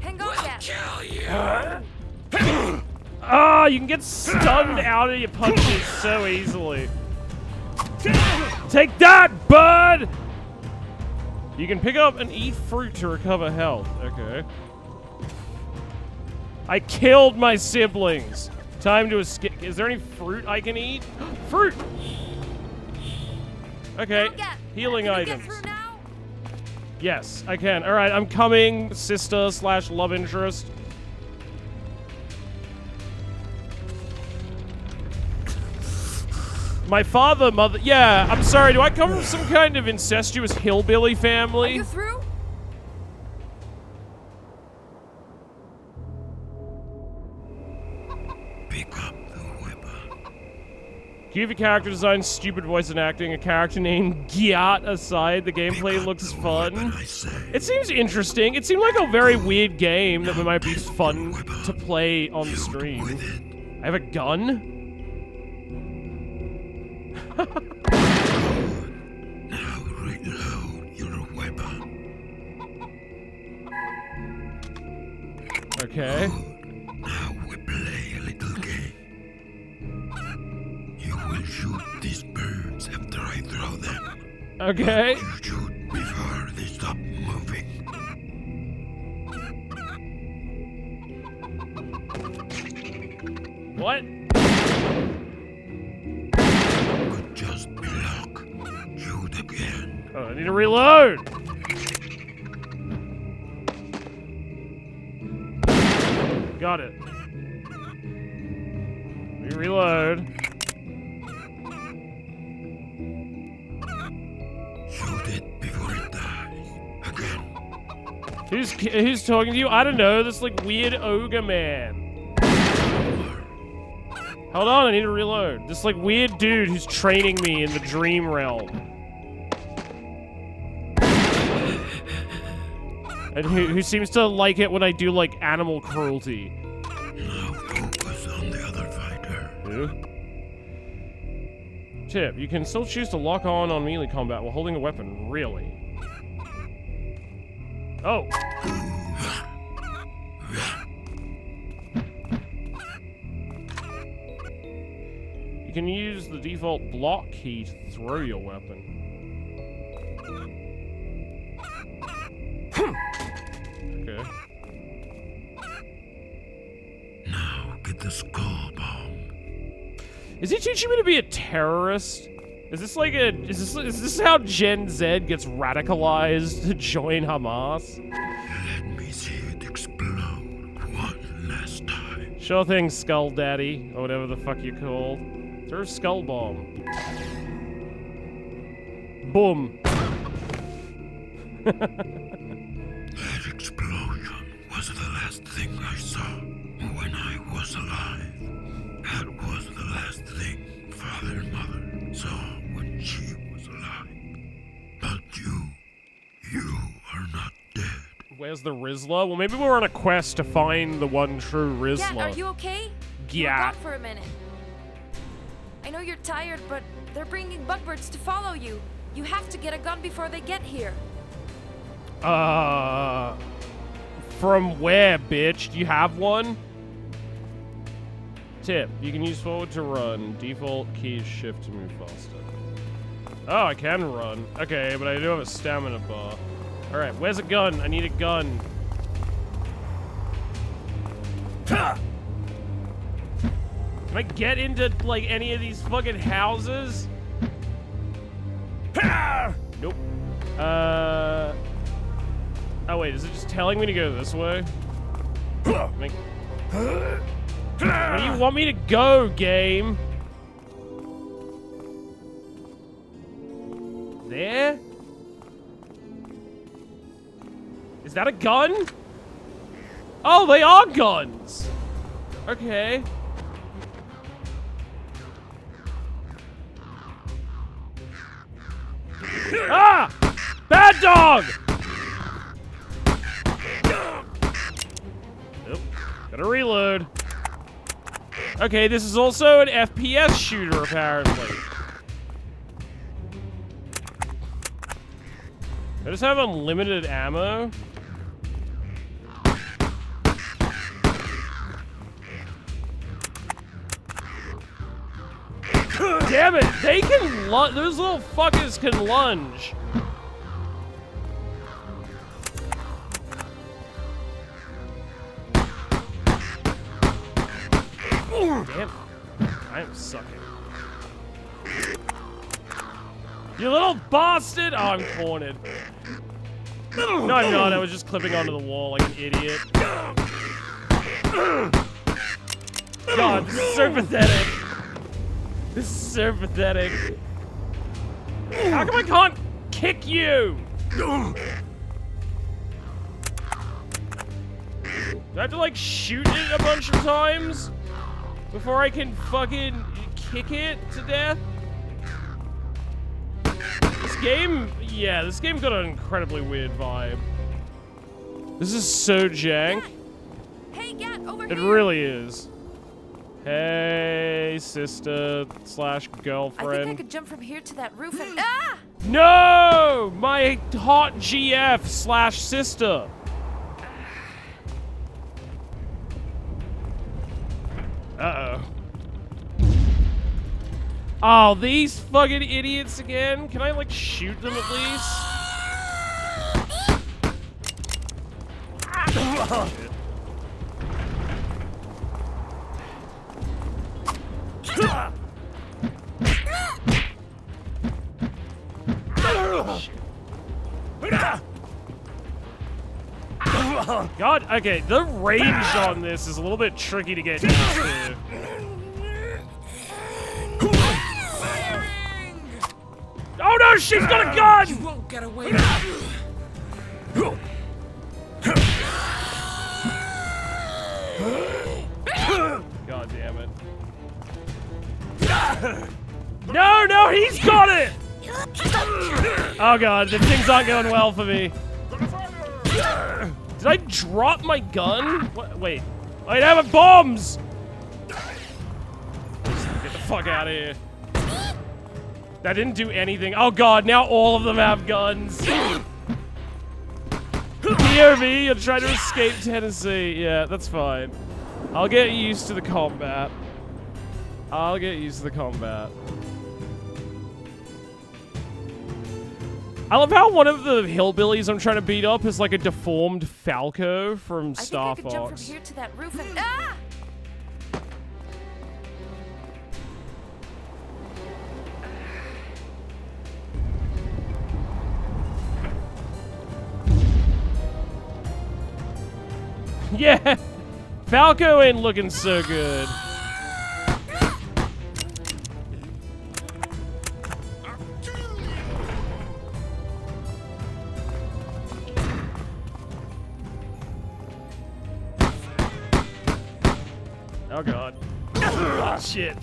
Hang on, Gat. Kill you! Ah, you can get stunned out of your punches so easily. Take that, bud! You can pick up and eat fruit to recover health. Okay. I killed my siblings. Time to escape. Is there any fruit I can eat? Fruit! Okay. Healing items. Yes, I can. Alright, I'm coming, sister / love interest. My father, mother... Yeah, I'm sorry, do I come from some kind of incestuous hillbilly family? Are you through? Goofy character design, stupid voice and acting, a character named Gyat aside, the gameplay looks fun. It seems interesting. It seemed like a very weird game that might be fun to play on the stream. I have a gun? Now reload your weapon. Okay. Now we play a little game. You will shoot these birds after I throw them. Okay. You shoot before they stop moving. What? Could just be luck. Shoot again. Oh, I need to reload. Got it. Let me reload. Shoot it before it dies. Again. Who's talking to you? I don't know. This like weird ogre man. Hold on, I need to reload. This like weird dude who's training me in the dream realm. And who seems to like it when I do like animal cruelty. Now focus on the other fighter. Who? Tip, you can still choose to lock on melee combat while holding a weapon, really. Oh. You can use the default block key to throw your weapon. Okay. Now get the skull bomb. Is he teaching me to be a terrorist? Is this like a is this how Gen Z gets radicalized to join Hamas? Let me see it explode one last time. Sure thing, Skull Daddy, or whatever the fuck you're called. Throw a skull bomb. Boom. That explosion was the last thing I saw when I was alive. That was the last thing Father and Mother saw when she was alive. But you are not dead. Where's the Rizla? Well, maybe we're on a quest to find the one true Rizla. Gat, are you okay? Gat. We're gone for a minute. I know you're tired, but they're bringing bugbirds to follow you. You have to get a gun before they get here. From where, bitch? Do you have one? Tip, you can use forward to run. Default key is shift to move faster. Oh, I can run. Okay, but I do have a stamina bar. Alright, where's a gun? I need a gun. Can I get into, like, any of these fucking houses? Nope. Oh wait, is it just telling me to go this way? Where do you want me to go, game? There? Is that a gun? Oh, they are guns! Okay. Ah! Bad dog! Nope. Gotta reload. Okay, this is also an FPS shooter, apparently. I just have unlimited ammo. Damn it! They can lunge. Those little fuckers can lunge. Damn. I am sucking. You little bastard! Oh, I'm cornered. No, I'm not. I was just clipping onto the wall like an idiot. God, this is so pathetic. This is so pathetic. How come I can't kick you? Do I have to like shoot it a bunch of times before I can fucking kick it to death? This game got an incredibly weird vibe. This is so jank. Hey, Gat, over It here. really is. Hey, sister slash I girlfriend. think I could jump from here to that roof and ah! No! My hot GF slash sister. Uh-oh. Oh, these fucking idiots again? Can I, like, shoot them at least? God, okay, the range on this is a little bit tricky to get used to. Oh no, she's got a gun! You won't get away. God damn it. No, he's got it! Oh god, the things aren't going well for me. Did I drop my gun? What? Wait. I have bombs! Get the fuck out of here. That didn't do anything. Oh god, now all of them have guns. POV, you're trying to escape Tennessee. Yeah, that's fine. I'll get used to the combat. I love how one of the hillbillies I'm trying to beat up is like a deformed Falco from Star I think I could jump from Fox. here to that roof and ah! Yeah, Falco ain't looking so good. Oh god. Oh shit.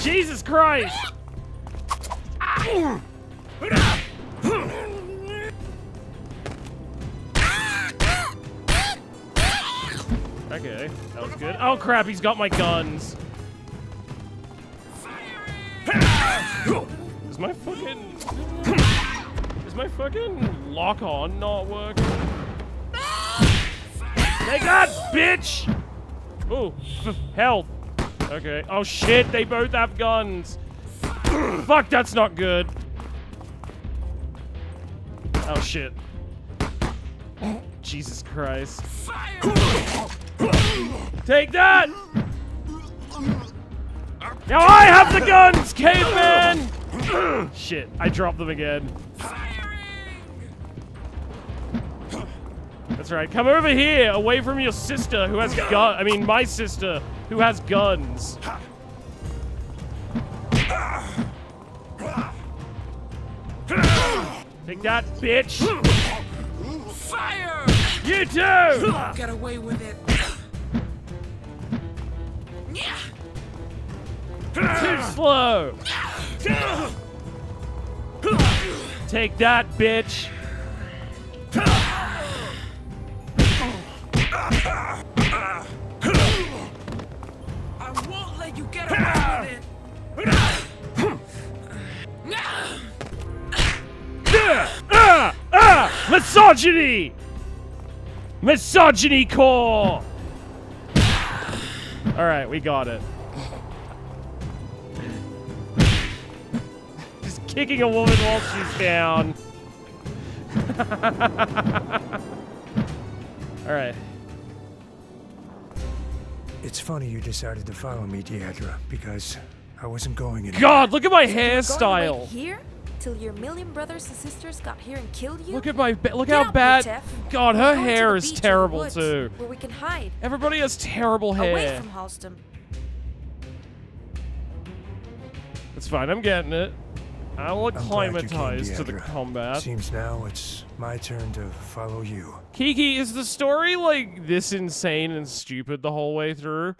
Jesus Christ! Okay, that was good. Oh crap, he's got my guns. Is my fucking lock on not working? Take that, bitch! Ooh, health. Okay. Oh shit, they both have guns. Fuck, that's not good. Oh shit. Jesus Christ. Take that! Now I have the guns, caveman! Shit, I dropped them again. That's right, come over here, away from your sister who has my sister who has guns. Take that, bitch! Fire! You too! Get away with it. Too slow! Take that, bitch! I won't let you get away with it. Misogyny! Misogyny core! Alright, we got it. Just kicking a woman while she's down. Alright. It's funny you decided to follow me, Deidre, because I wasn't going anywhere. God, look at my Going right hairstyle! here? till your million brothers and sisters got here and killed you? Look at my look Get how up, bad. Tef. God, We're her going to hair the is beach or the terrible woods, too. where we can hide. Everybody has terrible hair. Away from Halston. It's fine. I'm getting it. I'll I'm glad you acclimatize came, to the Deandra. combat. Seems now it's my turn to follow you. Kiki, is the story like this insane and stupid the whole way through?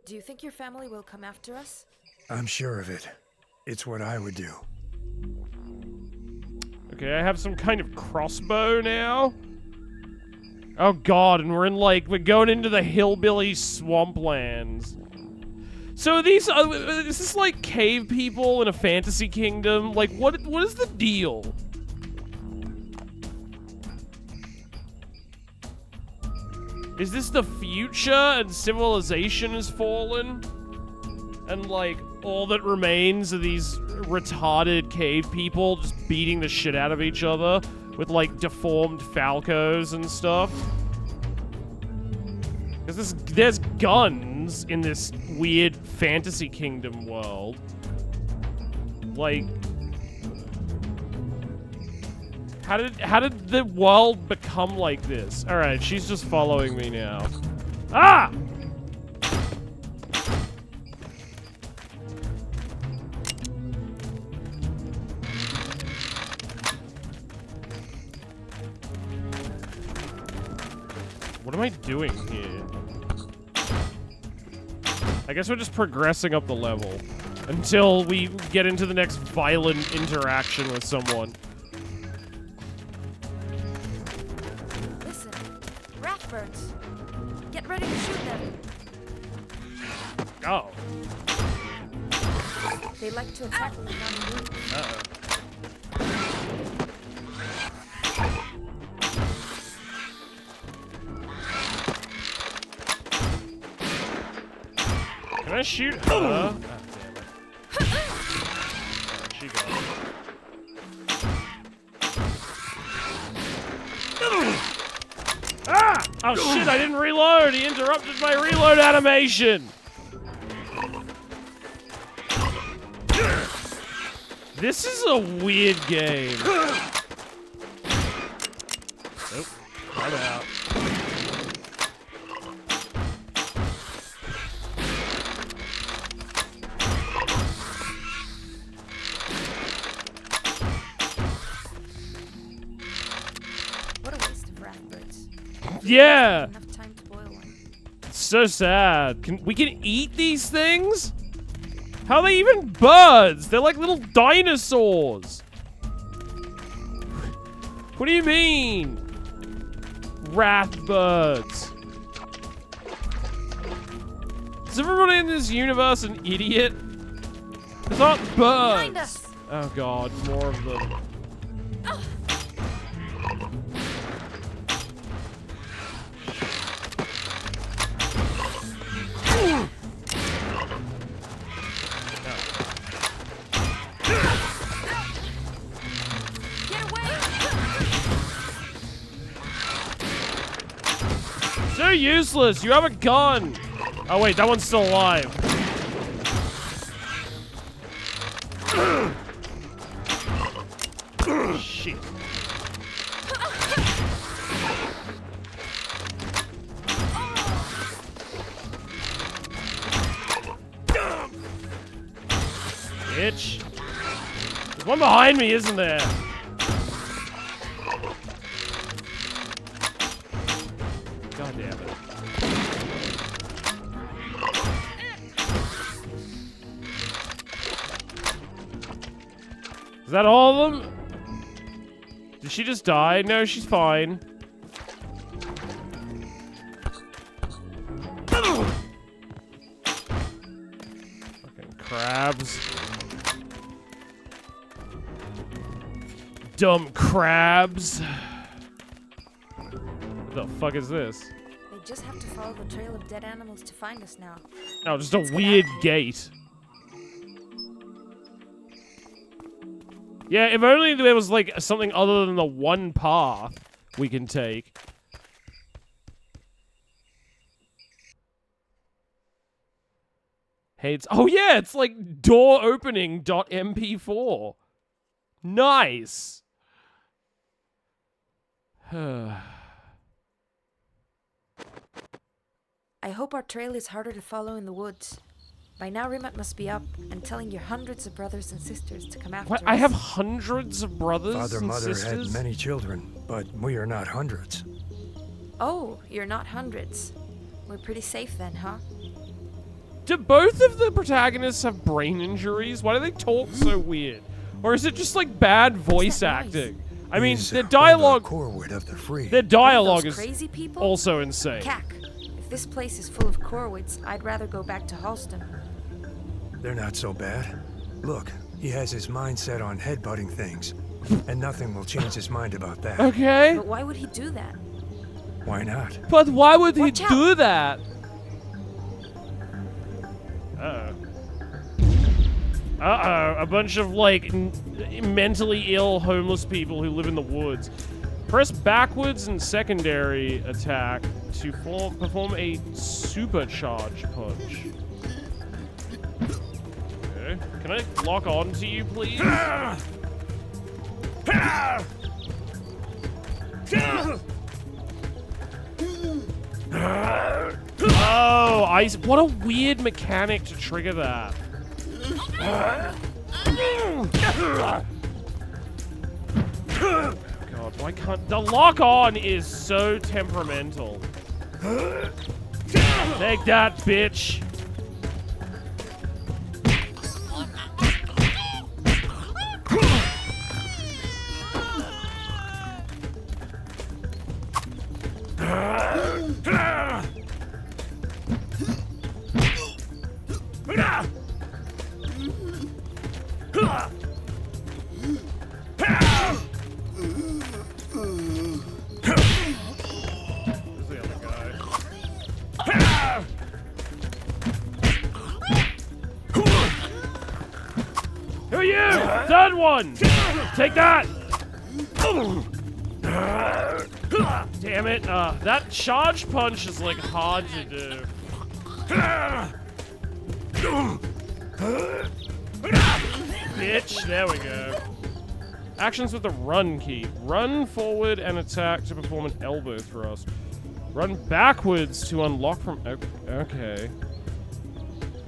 Do you think your family will come after us? I'm sure of it. It's what I would do. Okay, I have some kind of crossbow now. Oh god, and we're going into the hillbilly swamplands. So are these, is this like cave people in a fantasy kingdom? Like, what is the deal? Is this the future and civilization has fallen? And like, all that remains are these retarded cave people just beating the shit out of each other with like deformed falcos and stuff? Because there's guns in this weird fantasy kingdom world. Like, how did the world become like this? All right, she's just following me now. Ah! What am I doing here? I guess we're just progressing up the level until we get into the next violent interaction with someone. Listen, raftbirds. Get ready to shoot them. Oh. They like to attack when you're not moving. Uh-oh. Can I shoot her? Ah, damn it. She got it. Ah! Oh shit, I didn't reload! He interrupted my reload animation! This is a weird game. Nope. I'm out. What a waste of raftbirds. Yeah! Enough time to boil one. It's so sad. We can eat these things? How are they even birds? They're like little dinosaurs. What do you mean? Rathbirds. Is everybody in this universe an idiot? It's not birds. Behind us. Oh god, more of them. So useless. You have a gun. Oh wait, that one's still alive. Shit. Bitch. There's one behind me, isn't there? God damn it. Is that all of them? Did she just die? No, she's fine. Fucking crabs. Dumb crabs. What the fuck is this? They just have to follow the trail of dead animals to find us now. Oh, just a weird gate. Yeah, if only there was like something other than the one path we can take. Hates. Oh yeah, it's like door opening .mp4. Nice. I hope our trail is harder to follow in the woods. By now, Rimat must be up and telling your hundreds of brothers and sisters to come after What? us. I have hundreds of brothers Father, and mother sisters? had many children, but we are not hundreds. Oh, you're not hundreds. We're pretty safe then, huh? Do both of the protagonists have brain injuries? Why do they talk so weird? Or is it just like bad voice acting? I mean, He's their dialogue. Corwood of the Free. Their dialogue Those is crazy people? also insane. Cack, if this place is full of Corwoods, I'd rather go back to Halston. They're not so bad. Look, he has his mind set on headbutting things, and nothing will change his mind about that. Okay. But why would he do that? Why not? But why would he Watch out. do that? Uh-oh. Uh-oh. A bunch of, like, mentally ill homeless people who live in the woods. Press backwards and secondary attack to perform a supercharge punch. Okay. Can I lock on to you, please? Oh, what a weird mechanic to trigger that. God, why can't the lock on is so temperamental. Take that, bitch. Who are you? Third one! Take that! Damn it. That charge punch is like hard to do. Bitch, there we go. Actions with the run key. Run forward and attack to perform an elbow thrust. Run backwards to unlock from... Okay.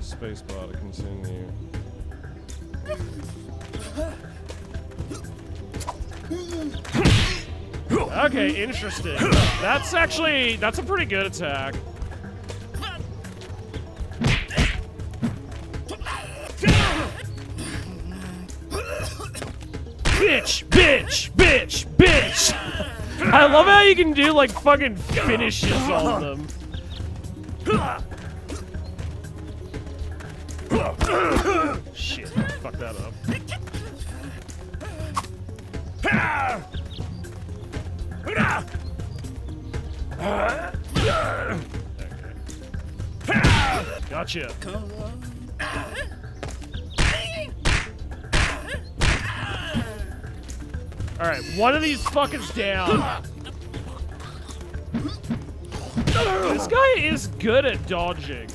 Spacebar to continue. Okay, interesting. That's a pretty good attack. Bitch, bitch, bitch, bitch! I love how you can do like fucking finishes on them. Shit, fuck that up. Okay. Gotcha. Alright, one of these fuckers down. This guy is good at dodging.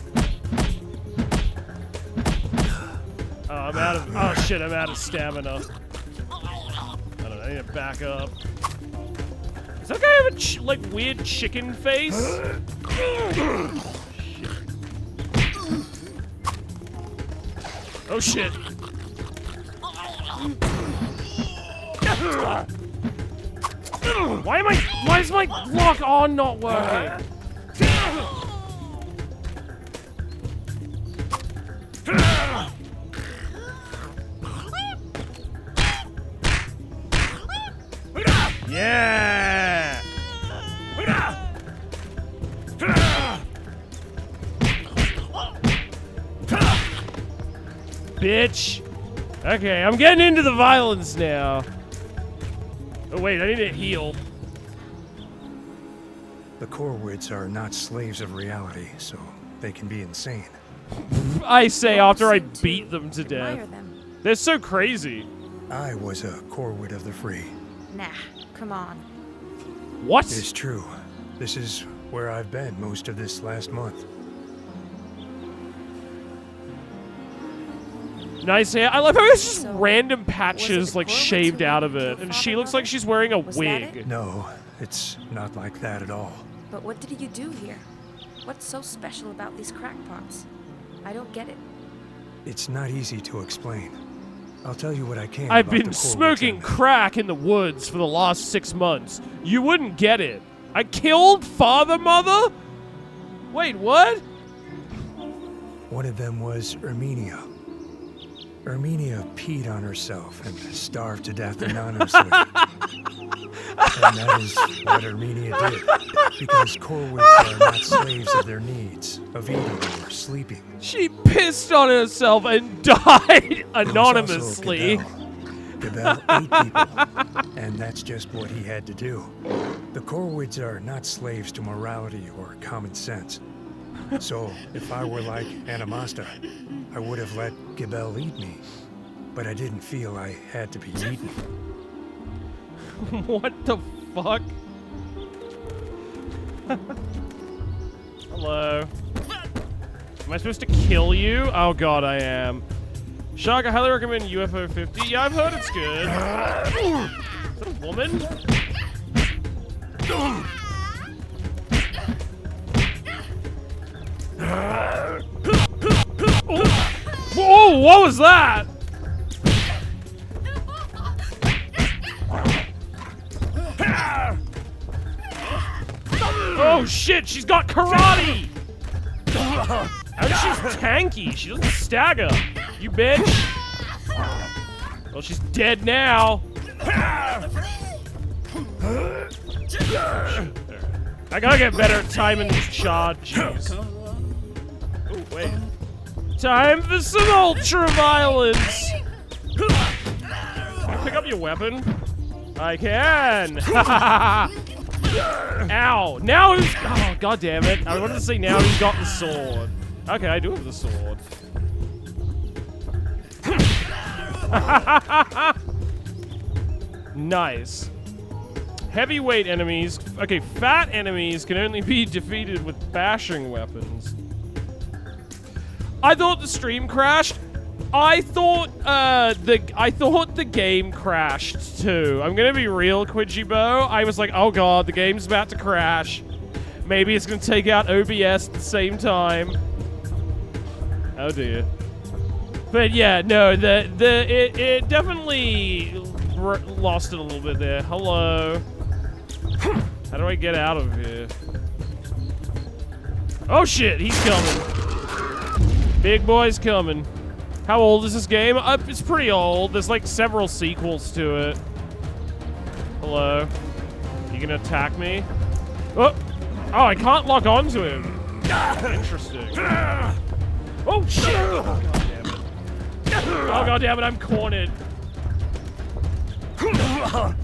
Oh, I'm out of... Oh, shit, I'm out of stamina. I don't know, I need to back up. Does that guy have a, like, weird chicken face? Oh, shit. Why is my lock on not working? Yeah! Bitch! Okay, I'm getting into the violence now. Oh wait, I need to heal. The Corwoods are not slaves of reality, so they can be insane. I say after I beat them to death. Admire them. They're so crazy. I was a Corwood of the Free. Nah, come on. What? It's true. This is where I've been most of this last month. Nice hair. I love how it's just random patches like shaved out of it, and she looks like she's wearing a wig. No, it's not like that at all. But what did you do here? What's so special about these crackpots? I don't get it. It's not easy to explain. I'll tell you what I can. I've about been the Corwitz smoking and- crack in the woods for the last 6 months. You wouldn't get it. I killed father, mother? Wait, what? One of them was Erminia. Erminia peed on herself and starved to death anonymously. And that is what Erminia did. Because Corwitz are not slaves of their needs, of eating or sleeping. She pissed on herself and died anonymously. Gabel ate people, and that's just what he had to do. The Corwitz are not slaves to morality or common sense. So, if I were like Anamasta, I would have let Gabel eat me. But I didn't feel I had to be eaten. What the fuck? Hello. Am I supposed to kill you? Oh god, I am. Shark, I highly recommend UFO 50. Yeah, I've heard it's good. Is that a woman? Whoa, what was that? Oh shit, she's got karate! And she's tanky, she doesn't stagger. You bitch. Well, she's dead now. I gotta get better at timing this charge. Jeez. Oh, wait. Time for some ultra violence. Can I pick up your weapon? I can. Ow. Now who's... Oh, god damn it. I wanted to say now who's got the sword. Okay, I do have the sword. Nice. Heavyweight enemies... Okay, fat enemies can only be defeated with bashing weapons. I thought the stream crashed. I thought the game crashed too. I'm gonna be real, Quidgy-Bo. I was like, oh god, the game's about to crash. Maybe it's gonna take out OBS at the same time. Oh dear. But yeah, no, it definitely lost it a little bit there. Hello. How do I get out of here? Oh shit, he's coming. Big boy's coming. How old is this game? It's pretty old. There's like several sequels to it. Hello. You gonna attack me? Oh, I can't lock onto him. Interesting. Oh shit! Oh god damn it! Oh god damn it! I'm cornered. Fuck.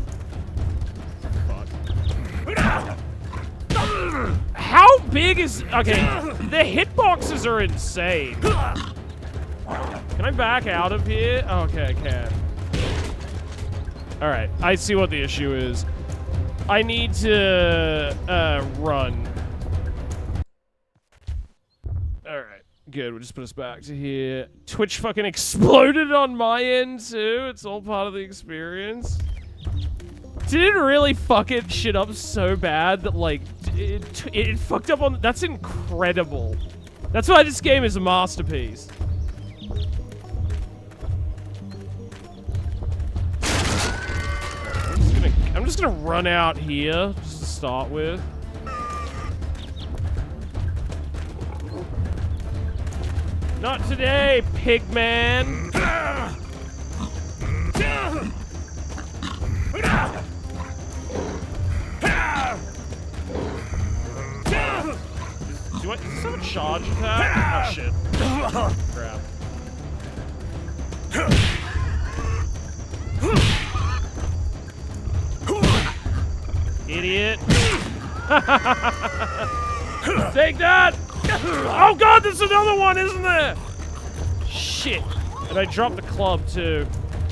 How big is... Okay, the hitboxes are insane. Can I back out of here? Oh, okay, I can. Alright, I see what the issue is. I need to run. Alright, good. We'll just put us back to here. Twitch fucking exploded on my end, too. It's all part of the experience. Did it really fucking shit up so bad that, like, it fucked up on... That's incredible. That's why this game is a masterpiece. I'm just gonna run out here, just to start with. Not today, pigman! Does this have a charge attack? Oh shit. Crap. Idiot. Take that! Oh god, there's another one, isn't there? Shit. And I dropped the club too.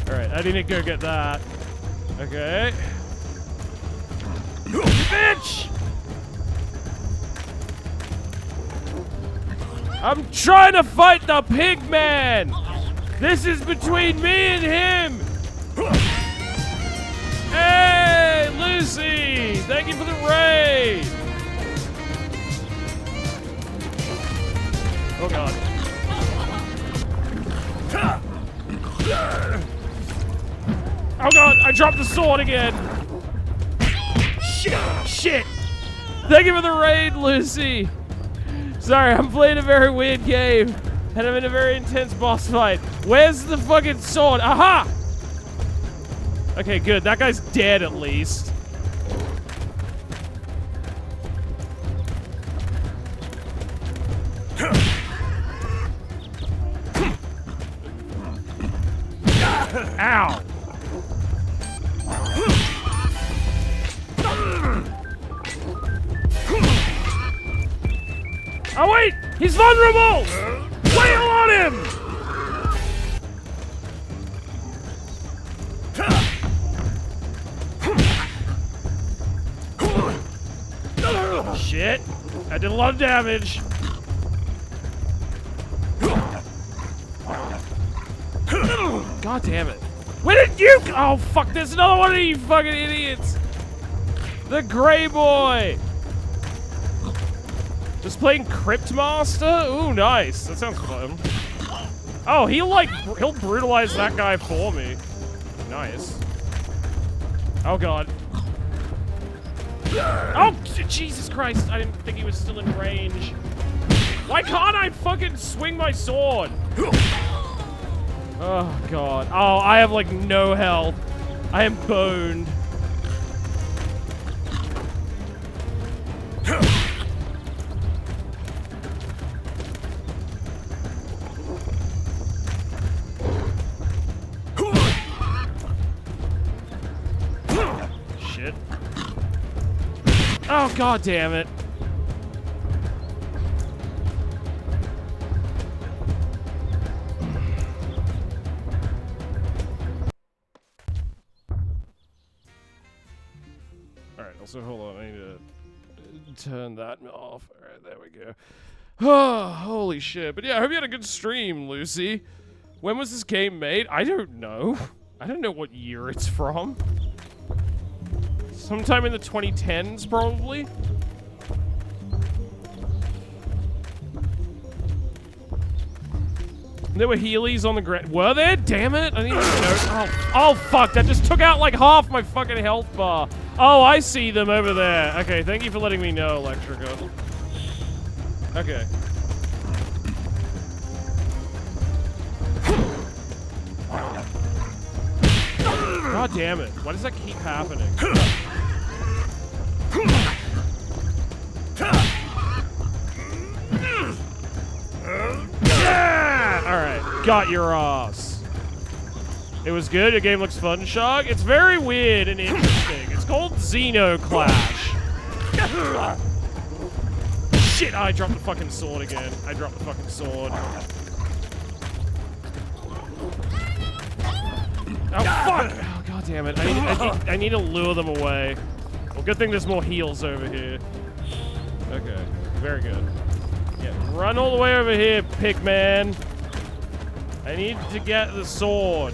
Alright, I need to go get that. Okay. You bitch! I'm trying to fight the pig man! This is between me and him! Hey, Lucy! Thank you for the raid! Oh god. Oh god, I dropped the sword again! Shit! Thank you for the raid, Lucy! Sorry, I'm playing a very weird game, and I'm in a very intense boss fight. Where's the fucking sword? Aha! Okay, good. That guy's dead at least. Ow! Oh wait! He's vulnerable! Wail on him! Shit! I did a lot of damage. God damn it. Where did you go? Oh fuck, there's another one of you fucking idiots! The Grey Boy! Just playing Cryptmaster? Ooh, nice. That sounds fun. Oh, he'll brutalize that guy for me. Nice. Oh god. Oh, Jesus Christ. I didn't think he was still in range. Why can't I fucking swing my sword? Oh god. Oh, I have like no health. I am boned. Shit. Oh god damn it. Alright, also hold on, I need to turn that off. Alright, there we go. Oh, holy shit. But yeah, I hope you had a good stream, Lucy. When was this game made? I don't know. I don't know what year it's from. Sometime in the 2010s, probably. There were Heelys on the ground. Were there? Damn it! I didn't even know. Oh, fuck! That just took out like half my fucking health bar. Oh, I see them over there. Okay, thank you for letting me know, Electrica. Okay. God damn it! Why does that keep happening? Yeah! Alright, got your ass. It was good, your game looks fun, Shog. It's very weird and interesting. It's called Xenoclash. Shit, I dropped the fucking sword again. I dropped the fucking sword. Oh, fuck! Oh, god damn it. I need to lure them away. Well, good thing there's more heals over here. Okay, very good. Yeah, run all the way over here, Pigman. I need to get the sword.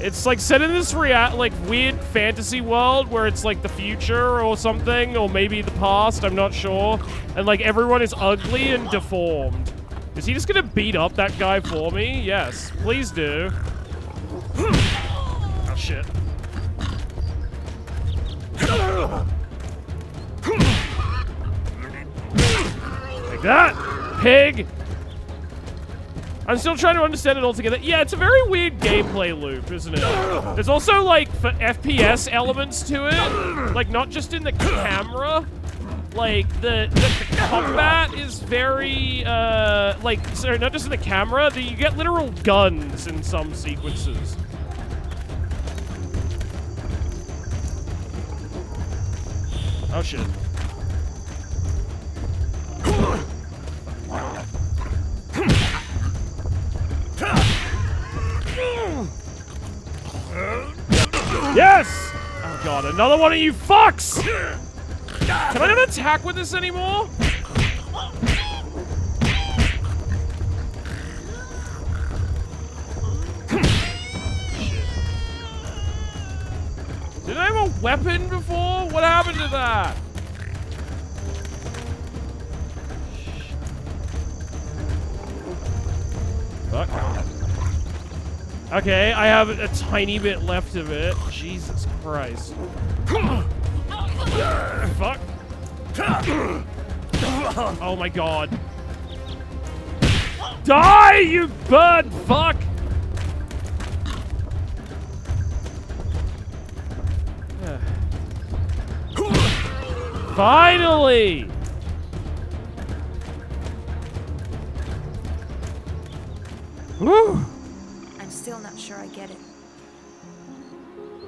It's like set in this like weird fantasy world where it's like the future or something, or maybe the past, I'm not sure. And like everyone is ugly and deformed. Is he just gonna beat up that guy for me? Yes, please do. Oh shit. Like that, pig! I'm still trying to understand it all together. Yeah, it's a very weird gameplay loop, isn't it? There's also, like, for FPS elements to it. Like, not just in the camera. Like, the combat is very, like, sorry, not just in the camera. You get literal guns in some sequences. Oh, shit. Yes! Oh god, another one of you fucks! Can I not attack with this anymore? a weapon before? What happened to that? Fuck. Okay, I have a tiny bit left of it. Jesus Christ. Fuck. Oh my god. Die, you bird! Fuck! Finally! Whew. I'm still not sure I get it.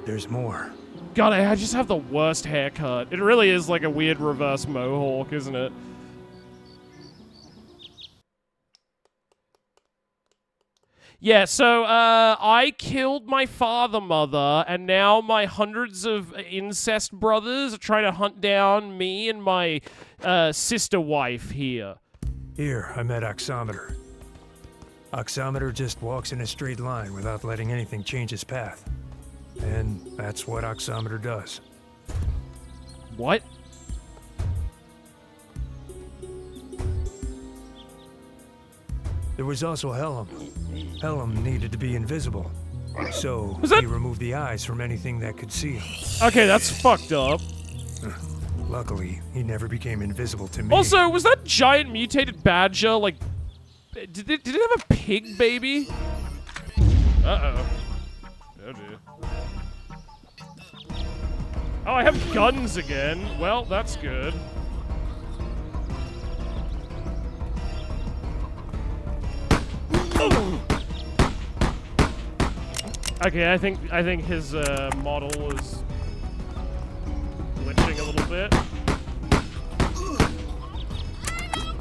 There's more. God, I just have the worst haircut. It really is like a weird reverse mohawk, isn't it? Yeah, so, I killed my father, mother, and now my hundreds of incest brothers are trying to hunt down me and my, sister wife here. Here, I met Oxometer. Oxometer just walks in a straight line without letting anything change his path. And that's what Oxometer does. What? There was also Helm. Helm needed to be invisible. So he removed the eyes from anything that could see him. Okay, that's fucked up. Luckily, he never became invisible to me. Also, was that giant mutated badger, like... Did it have a pig baby? Uh-oh. Oh, dear. Oh, I have guns again. Well, that's good. Okay, I think his model is glitching a little bit.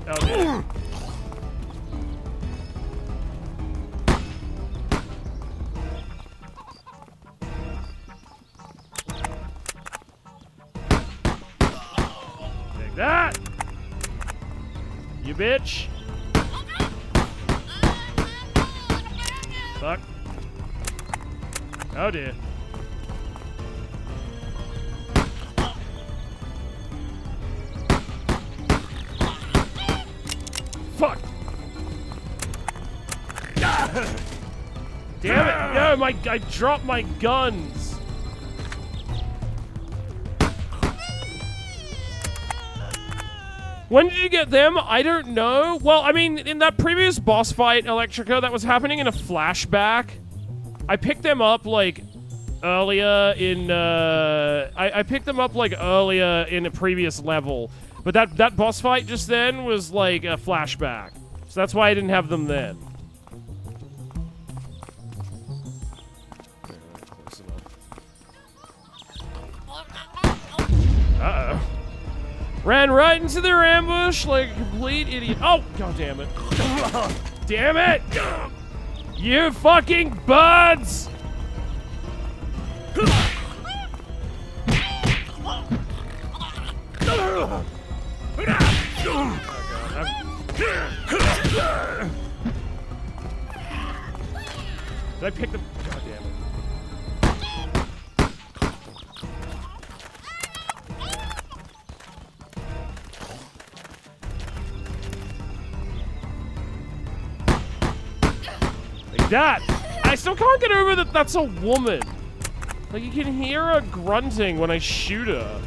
Oh dear. Take that! You bitch! Fuck. Oh dear. Fuck! Damn it! No, I dropped my guns. When did you get them? I don't know. Well, I mean, in that previous boss fight, Electrica, that was happening in a flashback. I picked them up, like, earlier in, I picked them up, like, earlier in a previous level. But that boss fight just then was, like, a flashback. So that's why I didn't have them then. Uh-oh. Ran right into their ambush like a complete idiot. Oh, god damn it. Damn it! You fucking birds! Oh, God. Did I pick them? God damn it. Like that! I still can't get over that that's a woman. Like, you can hear her grunting when I shoot her.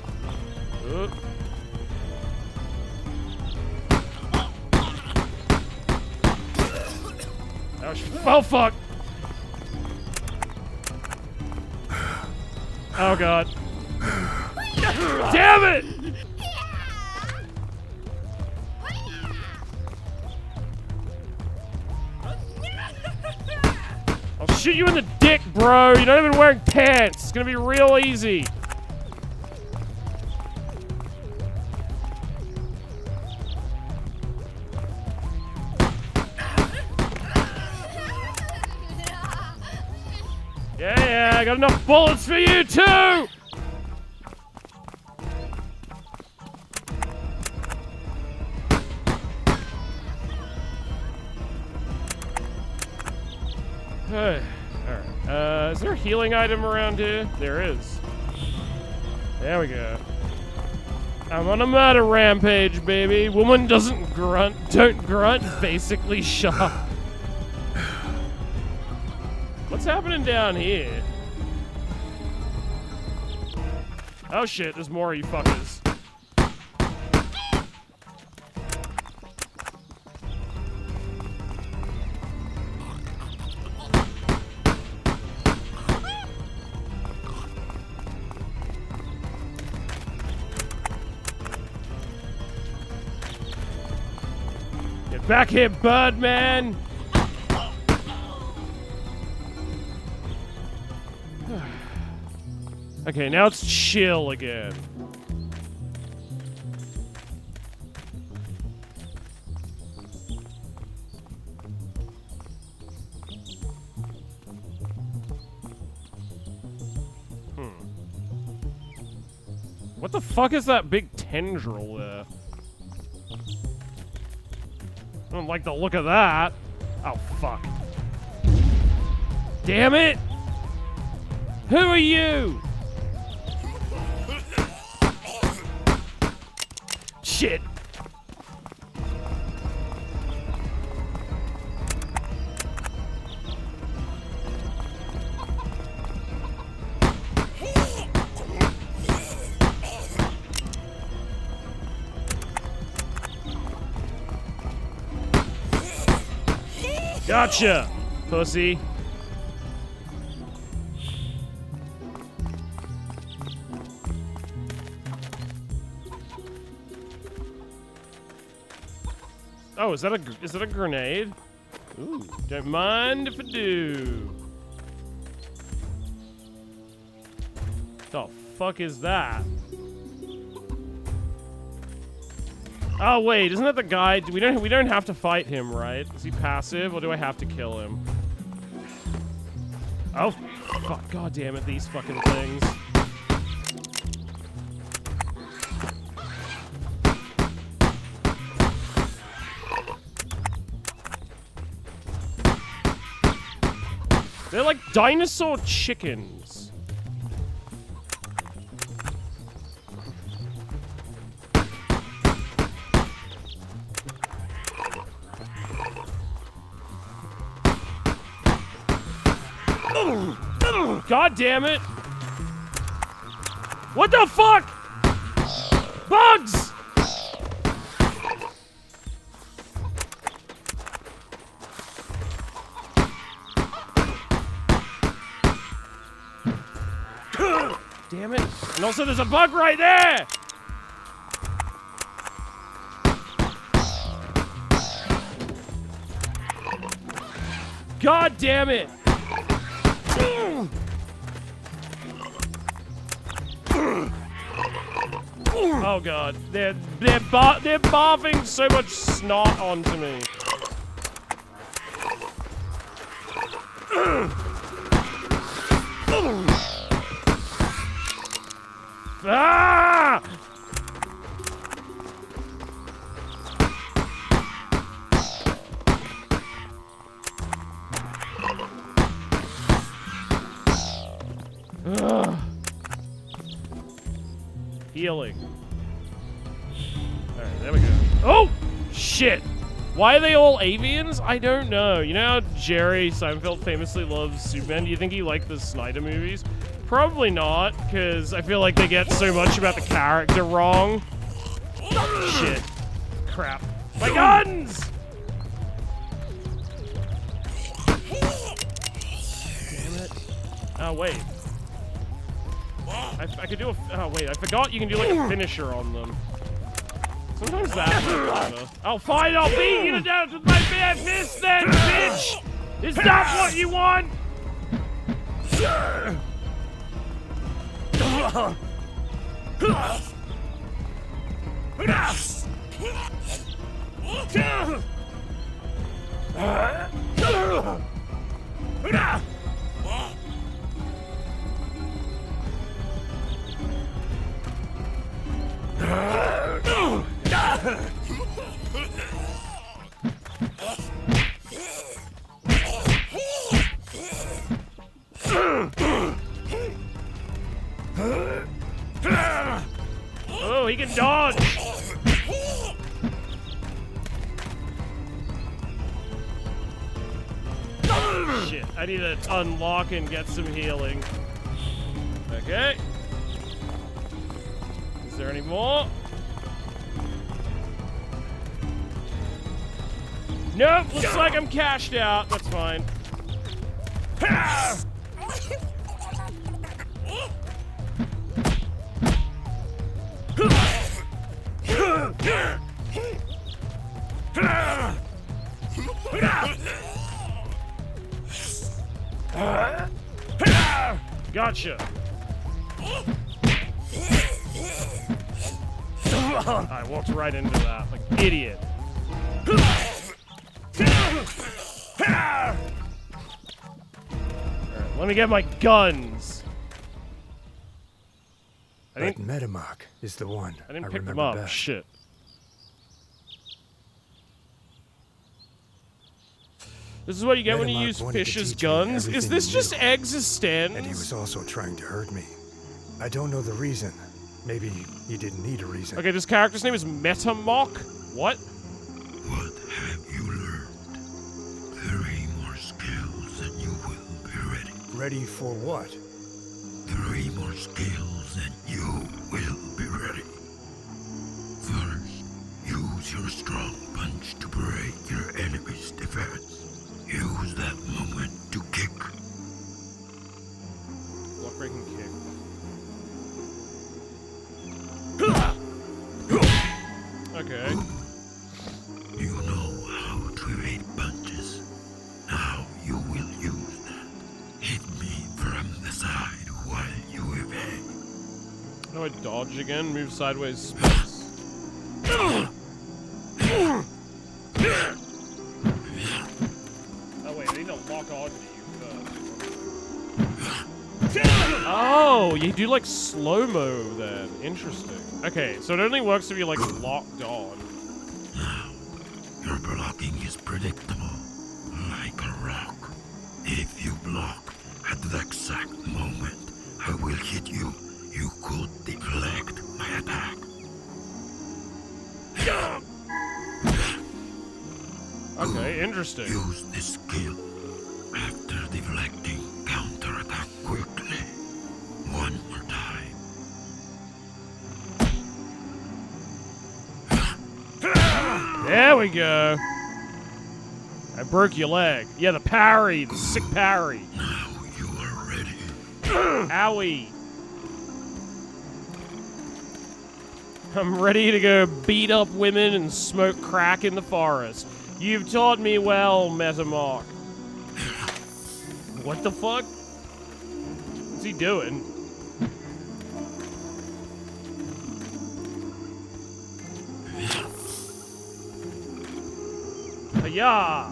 Oh, fuck! Oh, God. Damn it! I'll shoot you in the dick, bro. You're not even wearing pants. It's gonna be real easy. Yeah, I got enough bullets for you too! Alright. Is there a healing item around here? There is. There we go. I'm on a murder rampage, baby. Woman don't grunt, basically shut up. What's happening down here? Oh shit, there's more of you fuckers. Get back here, Birdman! Okay, now it's chill again. What the fuck is that big tendril there? I don't like the look of that. Oh, fuck. Damn it! Who are you? Shit. Gotcha, pussy. Oh, is that a grenade? Ooh, don't mind if I do. The fuck is that? Oh wait, isn't that the guy? We don't have to fight him, right? Is he passive, or do I have to kill him? Oh, fuck! God damn it, these fucking things. They're like dinosaur chickens. God damn it! What the fuck? Bugs! Damn it. And also there's a bug right there! God damn it! Oh god, they're barfing so much snot onto me. Ah! Ugh. Healing. Alright, there we go. Oh! Shit! Why are they all avians? I don't know. You know how Jerry Seinfeld famously loves Superman? Do you think he liked the Snyder movies? Probably not, because I feel like they get so much about the character wrong. Shit. Crap. My guns! Damn it. Oh, wait. I could do a... Oh, wait. I forgot you can do, like, a finisher on them. Sometimes that's better. Oh, fine. I'll beat you to death with my bare fist then, bitch! Is that what you want? Dodge! Shit, I need to unlock and get some healing. Okay. Is there any more? Nope, looks like I'm cashed out. That's fine. Gotcha. I walked right into that, like idiot. Alright, let me get my guns. But Metamok is the one. I didn't pick them remember up. best. Shit. This is what you get when you Metamok use wanted to Fish's teach me guns. Is everything this he just knew. existence? And he was also trying to hurt me. I don't know the reason. Maybe he didn't need a reason. Okay, this character's name is Metamok? What? What have you learned? 3 more skills and you will be ready. Ready for what? 3 more skills and you will be ready. First, use your strong punch to break your enemy's defense. Use that moment to kick. Block breaking kick. Okay. You know how to evade punches. Now you will use that. Hit me from the side while you evade. How do I dodge again? Move sideways, space. Oh wait, I need to lock on to you first. Oh, you do like slow-mo then. Interesting. Okay, so it only works if you're like locked on. Now, your blocking is predictable, like a rock. If you block at the exact moment I will hit you, you could deflect my attack. Okay, interesting. Use this skill. After deflecting, counterattack quickly. One more time. There we go. I broke your leg. Yeah, the parry, the sick parry. Now you are ready. Owie. I'm ready to go beat up women and smoke crack in the forest. You've taught me well, Metamok. What the fuck? What's he doing? Hiya!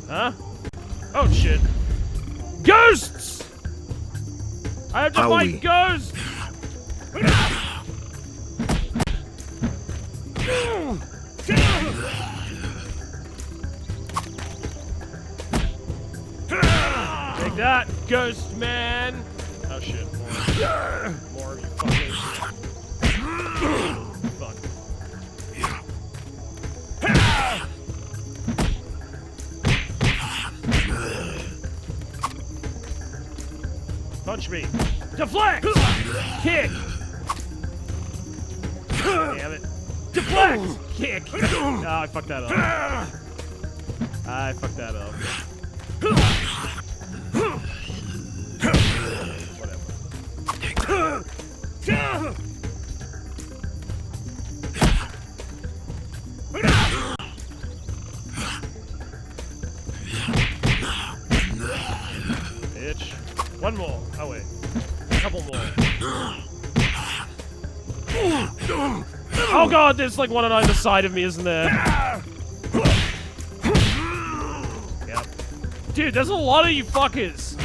Huh? Oh shit. Ghosts! I have to fight ghosts! Take that, ghost man! Oh shit, more of you fuckers. Fuck. Punch me. Deflect! Kick! Damn it. Deflect! Kick! Oh, I fucked that up. I fucked that up. Whatever. Bitch. One more. Oh, wait. A couple more. Oh, God, there's like one on either side of me, isn't there? Yep. Dude, there's a lot of you fuckers.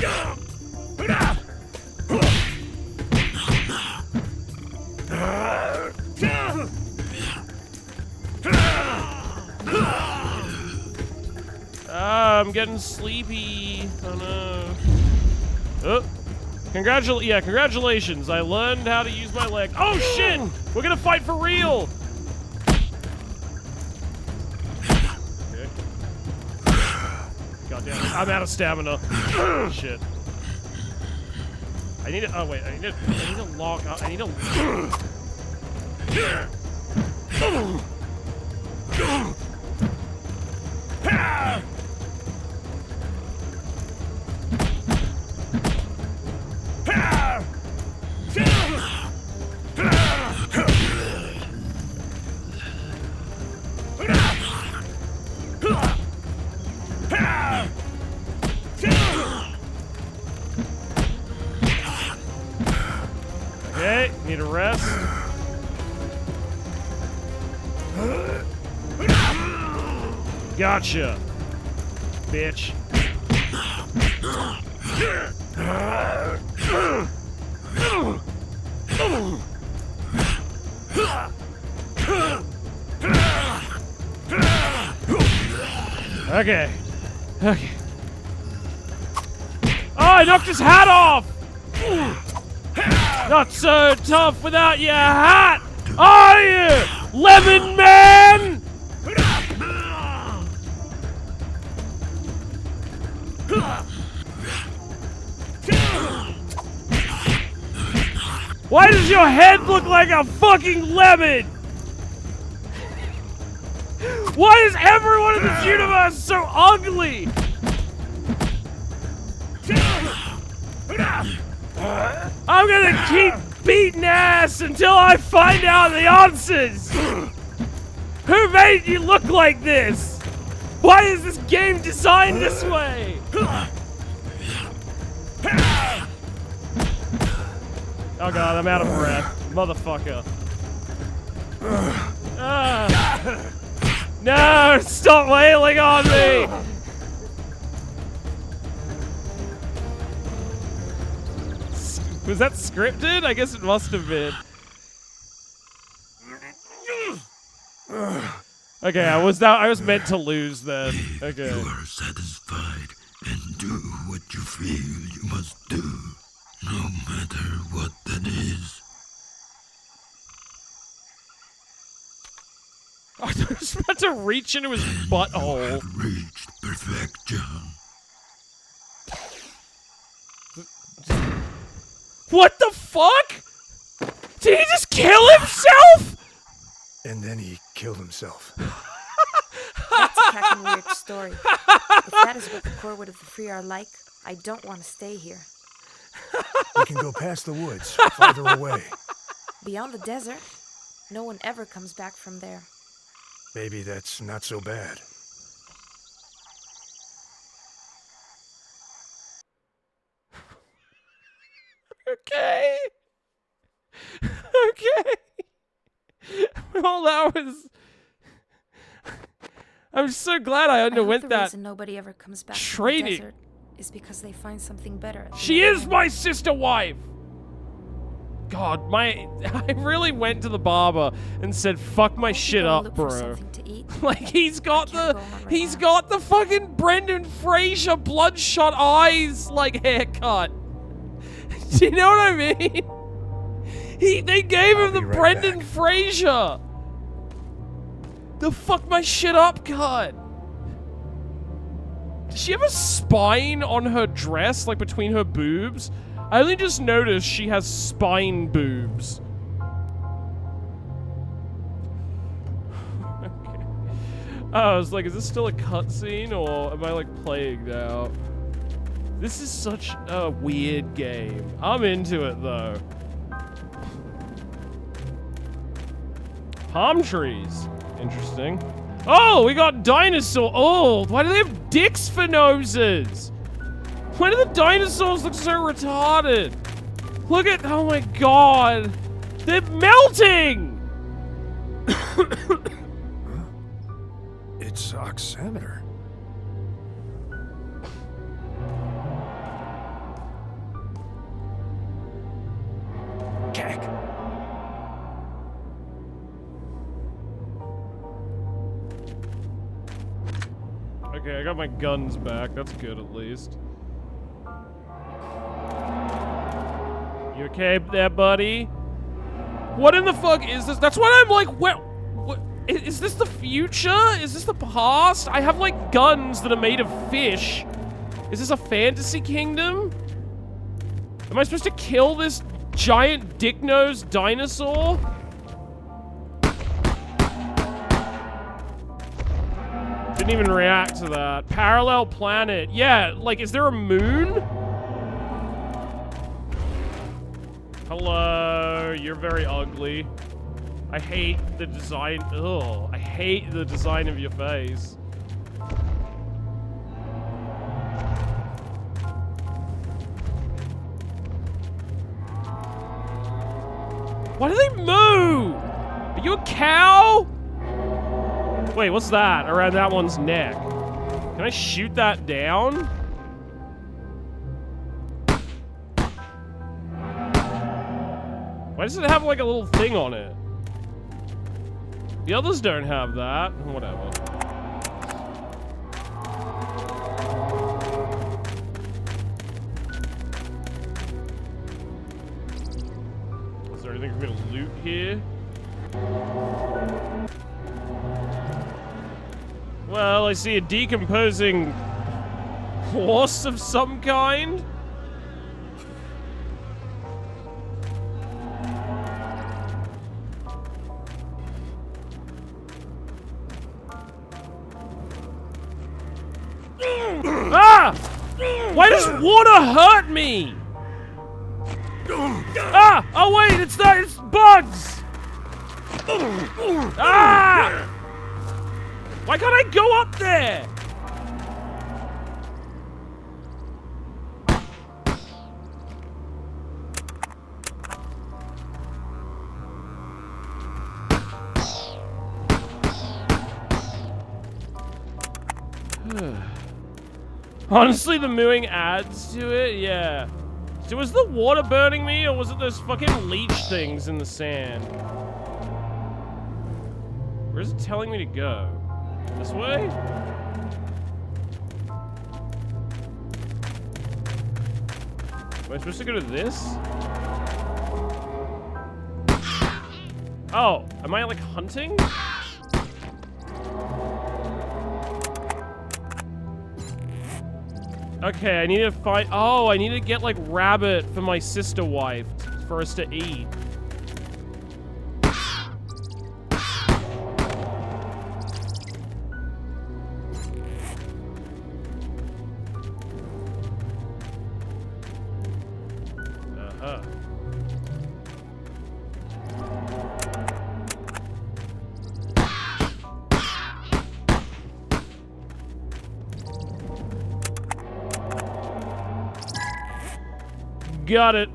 I'm getting sleepy. Oh no. Oh. Congratulations. I learned how to use my leg. Oh shit! We're gonna fight for real. Okay. God damn it. I'm out of stamina. Shit. I need to. Oh wait. I need to lock up. I need to. Okay, need a rest. Gotcha, bitch. Okay. Okay. Oh, I knocked his hat off! Not so tough without your hat, are you, Lemon Man? Why does your head look like a fucking lemon? Why is everyone in this universe so ugly? I'm gonna keep beating ass until I find out the answers! Who made you look like this? Why is this game designed this way? Oh god, I'm out of breath. Motherfucker. No! Stop wailing on me! Was that scripted? I guess it must have been. Okay, I was meant to lose then. Okay. You are satisfied and do what you feel you must do, no matter what that is. I was about to reach into his butthole. You have reached perfection. What the fuck? Did he just kill himself? And then he killed himself. That's a cracking weird story. If that is what the Corewood of the Free are like, I don't want to stay here. We can go past the woods, farther away. Beyond the desert, no one ever comes back from there. Maybe that's not so bad. Okay. Okay. Well, that was... I'm so glad I underwent the that reason nobody ever comes back training. from the desert is because they find something better. She is my sister wife! God, I really went to the barber and said, fuck my shit up, bro. Like, he's got the fucking Brendan Fraser bloodshot eyes, like, haircut. Do you know what I mean? They gave him the Brendan Fraser. The fuck my shit up cut. Does she have a spine on her dress, like between her boobs? I only just noticed she has spine boobs. Okay. I was like, is this still a cutscene or am I like playing out? This is such a weird game. I'm into it though. Palm trees. Interesting. Oh, we got dinosaur. Oh, why do they have dicks for noses? Why do the dinosaurs look so retarded? Look at, oh my god. They're melting! It's oximeter. Cack. Okay, I got my guns back. That's good at least. okay there, buddy? What in the fuck is this? That's what I'm like, what is this the future? Is this the past? I have like guns that are made of fish. Is this a fantasy kingdom? Am I supposed to kill this giant dick-nosed dinosaur? Didn't even react to that. Parallel planet. Yeah, like, is there a moon? Hello, you're very ugly. I hate the design. Ugh, I hate the design of your face. Why do they move? Are you a cow? Wait, what's that around that one's neck? Can I shoot that down? Why does it have like a little thing on it? The others don't have that. Whatever. Is there anything for me to loot here? Well, I see a decomposing horse of some kind. Ah! Why does water hurt me? Ah! Oh wait, it's not, it's bugs! Ah! Why can't I go up there? Honestly, the mooing adds to it, yeah. So was the water burning me, or was it those fucking leech things in the sand? Where's it telling me to go? This way? Am I supposed to go to this? Oh, am I like hunting? Okay, I need to find... Oh, I need to get, like, rabbit for my sister wife for us to eat. Uh-huh. Got it.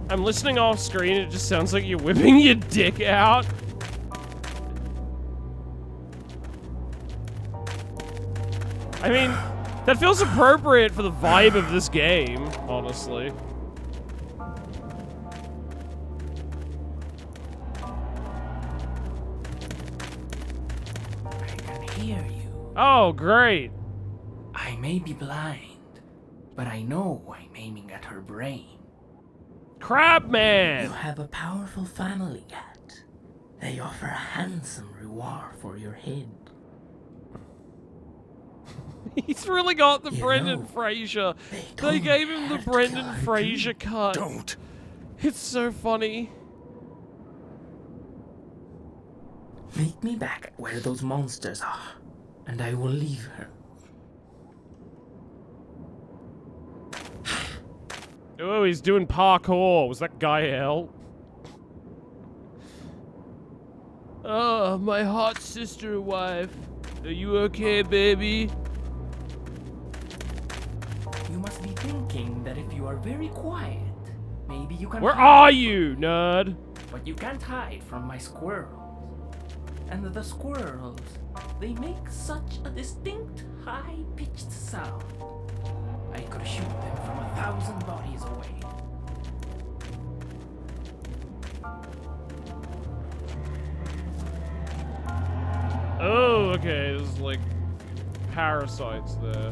I'm listening off screen. It just sounds like you're whipping your dick out. I mean, that feels appropriate for the vibe of this game, honestly. Hear you. Oh, great. I may be blind, but I know I'm aiming at her brain. Crabman! You have a powerful family, Cat. They offer a handsome reward for your head. He's really got the You Brendan know, Fraser. They gave him the Brendan Fraser cut. Don't. It's so funny. Meet me back where those monsters are, and I will leave her. Oh, he's doing parkour. Was that Gael? Oh, my hot sister wife. Are you okay, baby? You must be thinking that if you are very quiet, maybe you can Where hide are you, nerd? But you can't hide from my squirrels. And the squirrels, they make such a distinct, high-pitched sound. I could shoot them from 1,000 bodies away. Oh, okay. This is like parasites there.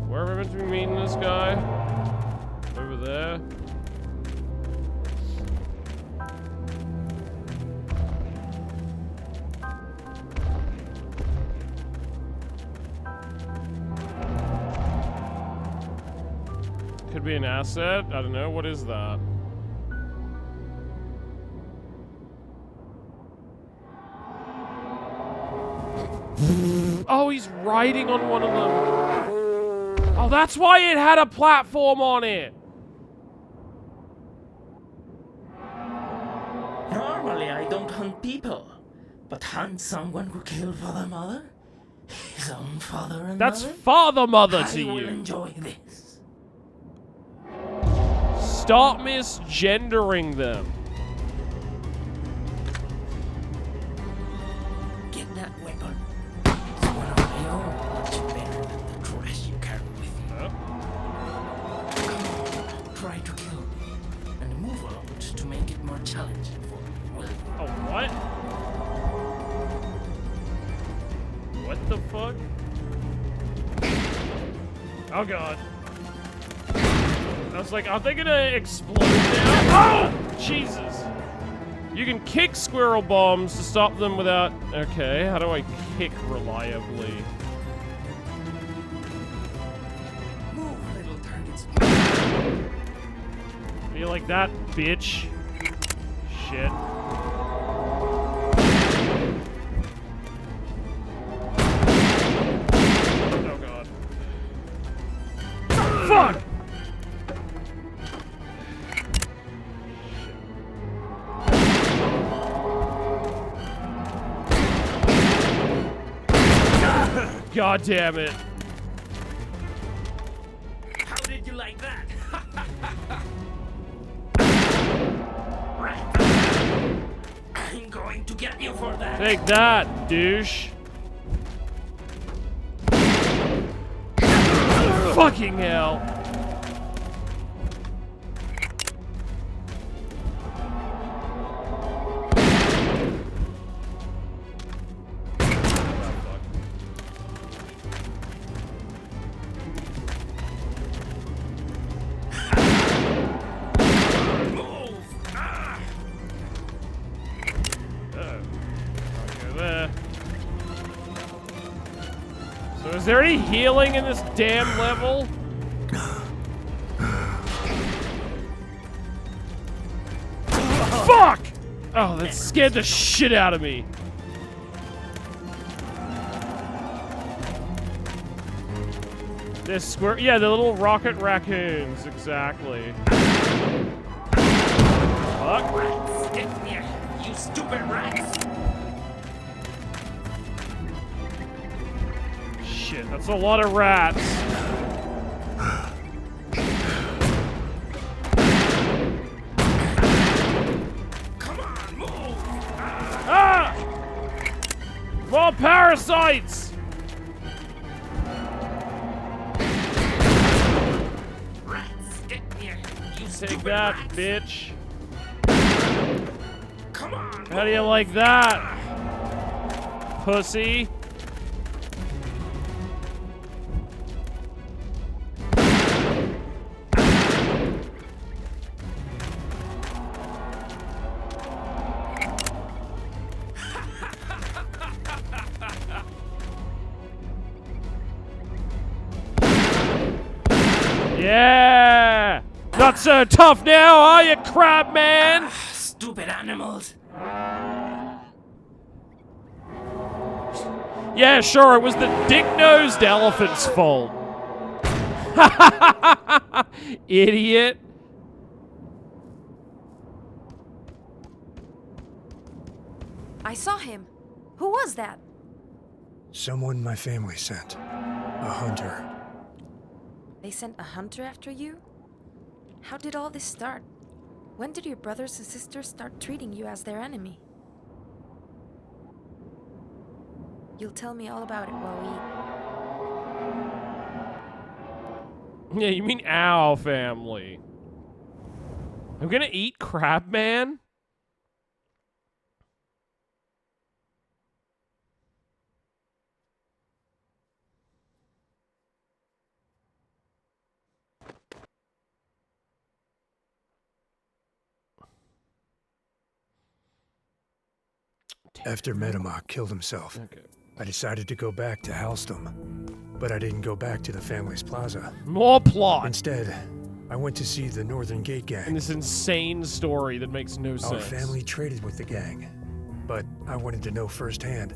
Where am I meant to be meeting this guy? Over there. Could be an asset. I don't know. What is that? Oh, he's riding on one of them. Oh, that's why it had a platform on it. Normally, I don't hunt people, but hunt someone who killed Father Mother? His own father and That's mother? Father Mother to I will you. enjoy this. Stop misgendering them. Get that weapon. It's one of my own, much better than the trash you carry with you. Come on, try to kill me, and move a lot to make it more challenging for me, will you? Oh, what? What the fuck? Oh god. I was like, are they gonna explode now? Oh! Jesus! You can kick squirrel bombs to stop them without... Okay, how do I kick reliably? Move, little targets. Be like that, bitch. Shit. Oh god. Fuck! God damn it. How did you like that? I'm going to get you for that. Take that, douche. Fucking hell. So is there any healing in this damn level? Fuck! Oh, that scared the shit out of me. This square, yeah, the little rocket raccoons, exactly. Fuck. Rats, get here, you stupid rats! Shit, that's a lot of rats. Come on, move! Ah! More parasites! Rats, get here, you Take stupid that, rats! bitch. Come on, How do you like that? Pussy. Yeah! Not so tough now, are you, crab man? Stupid animals! Yeah, sure, it was the dick-nosed elephant's fault. Idiot. I saw him. Who was that? Someone my family sent. A hunter. They sent a hunter after you? How did all this start? When did your brothers and sisters start treating you as their enemy? You'll tell me all about it while we eat. Yeah, you mean our family. I'm gonna eat crab man? After Metamok killed himself, I decided to go back to Halstom. But I didn't go back to the family's plaza. More plot! Instead, I went to see the Northern Gate gang. And this insane story that makes no sense. Our family traded with the gang. But I wanted to know firsthand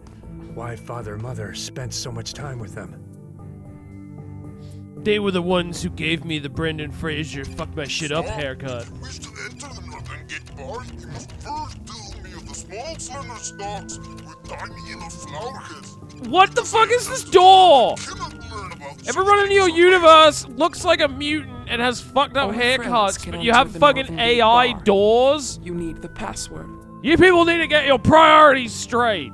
why Father and Mother spent so much time with them. They were the ones who gave me the Brendan Fraser fuck my shit up haircut. If you wish to enter the Northern Gate bar, you must first tell me of the small slender stalks with tiny yellow flower heads. What the fuck is this door? Everyone in your universe looks like a mutant and has fucked up haircuts, but you have fucking AI doors? You need the password. You people need to get your priorities straight.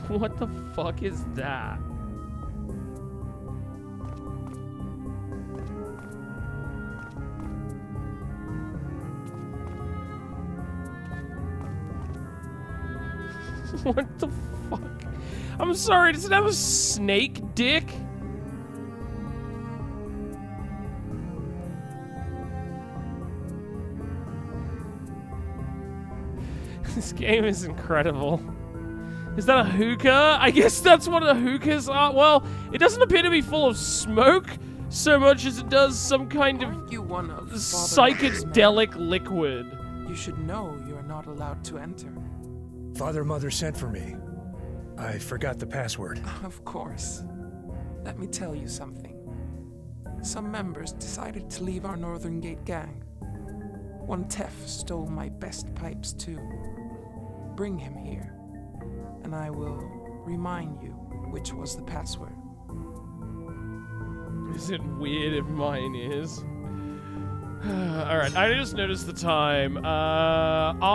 What the fuck is that? What the fuck? I'm sorry, does it have a snake dick? This game is incredible. Is that a hookah? I guess that's what the hookahs are. Well, it doesn't appear to be full of smoke so much as it does some kind of psychedelic liquid. You should know you are not allowed to enter. Father and Mother sent for me. I forgot the password. Of course. Let me tell you something. Some members decided to leave our Northern Gate gang. One Tef stole my best pipes too. Bring him here, and I will remind you which was the password. Is it weird if mine is? Alright, I just noticed the time. I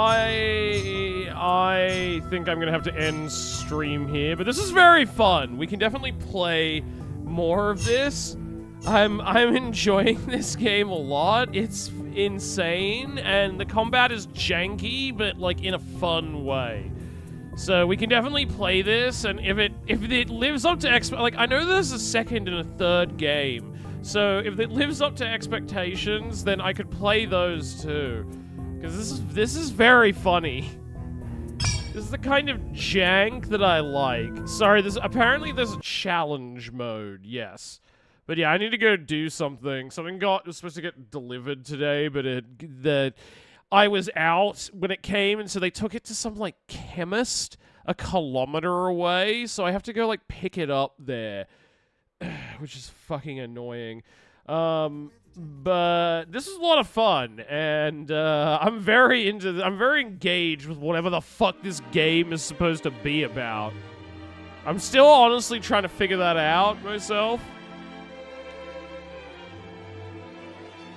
think I'm gonna have to end stream here, but this is very fun. We can definitely play more of this. I'm enjoying this game a lot. It's insane, and the combat is janky, but like in a fun way. So we can definitely play this, and if it lives up to like I know there's a second and a third game. So if it lives up to expectations, then I could play those too. Because this is very funny. This is the kind of jank that I like. Sorry, apparently there's a challenge mode, yes. But yeah, I need to go do something. Something was supposed to get delivered today, but I was out when it came, and so they took it to some like chemist a kilometer away. So I have to go like pick it up there. Which is fucking annoying. But this is a lot of fun, and I'm very engaged with whatever the fuck this game is supposed to be about. I'm still honestly trying to figure that out myself.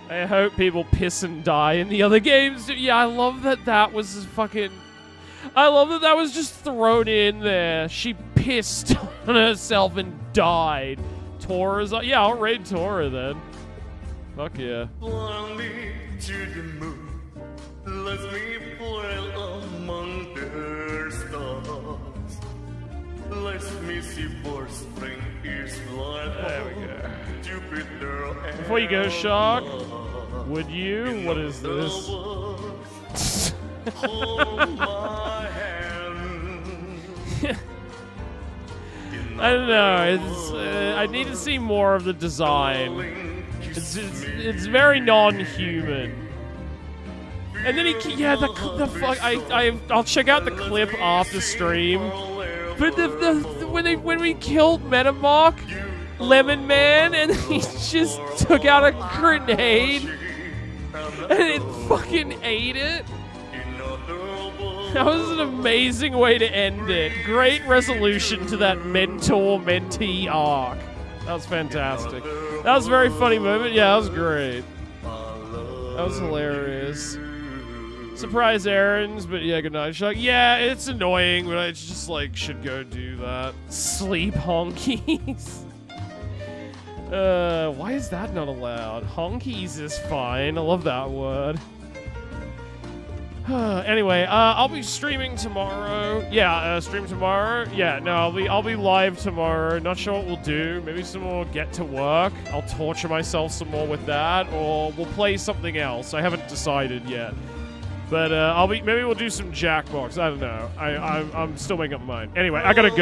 I hope people piss and die in the other games. Yeah, I love that was fucking... I love that was just thrown in there. She pissed on herself and died. Tora's... Yeah, I'll raid Tora then. Fuck yeah. Blondie to the moon. Let me play among the stars. Let me see for spring is like. There we go. Jupiter. Before you go, Shark, would you? What is this? Hold my hand. I don't know. It's I need to see more of the design. It's very non-human. And then the fuck. I'll check out the clip after stream. But when we killed Metamok, Lemon Man, and he just took out a grenade and it fucking ate it. That was an amazing way to end it. Great resolution to that mentor-mentee arc. That was fantastic. That was a very funny moment. Yeah, that was great. That was hilarious. Surprise errands, but yeah, good night, Shark. Yeah, it's annoying, but I just, like, should go do that. Sleep honkies. Why is that not allowed? Honkies is fine. I love that word. Anyway, I'll be streaming tomorrow. Yeah, stream tomorrow. Yeah, no, I'll be live tomorrow. Not sure what we'll do. Maybe some more Get to Work. I'll torture myself some more with that, or we'll play something else. I haven't decided yet. But maybe we'll do some Jackbox. I don't know. I'm still making up my mind. Anyway, I gotta go.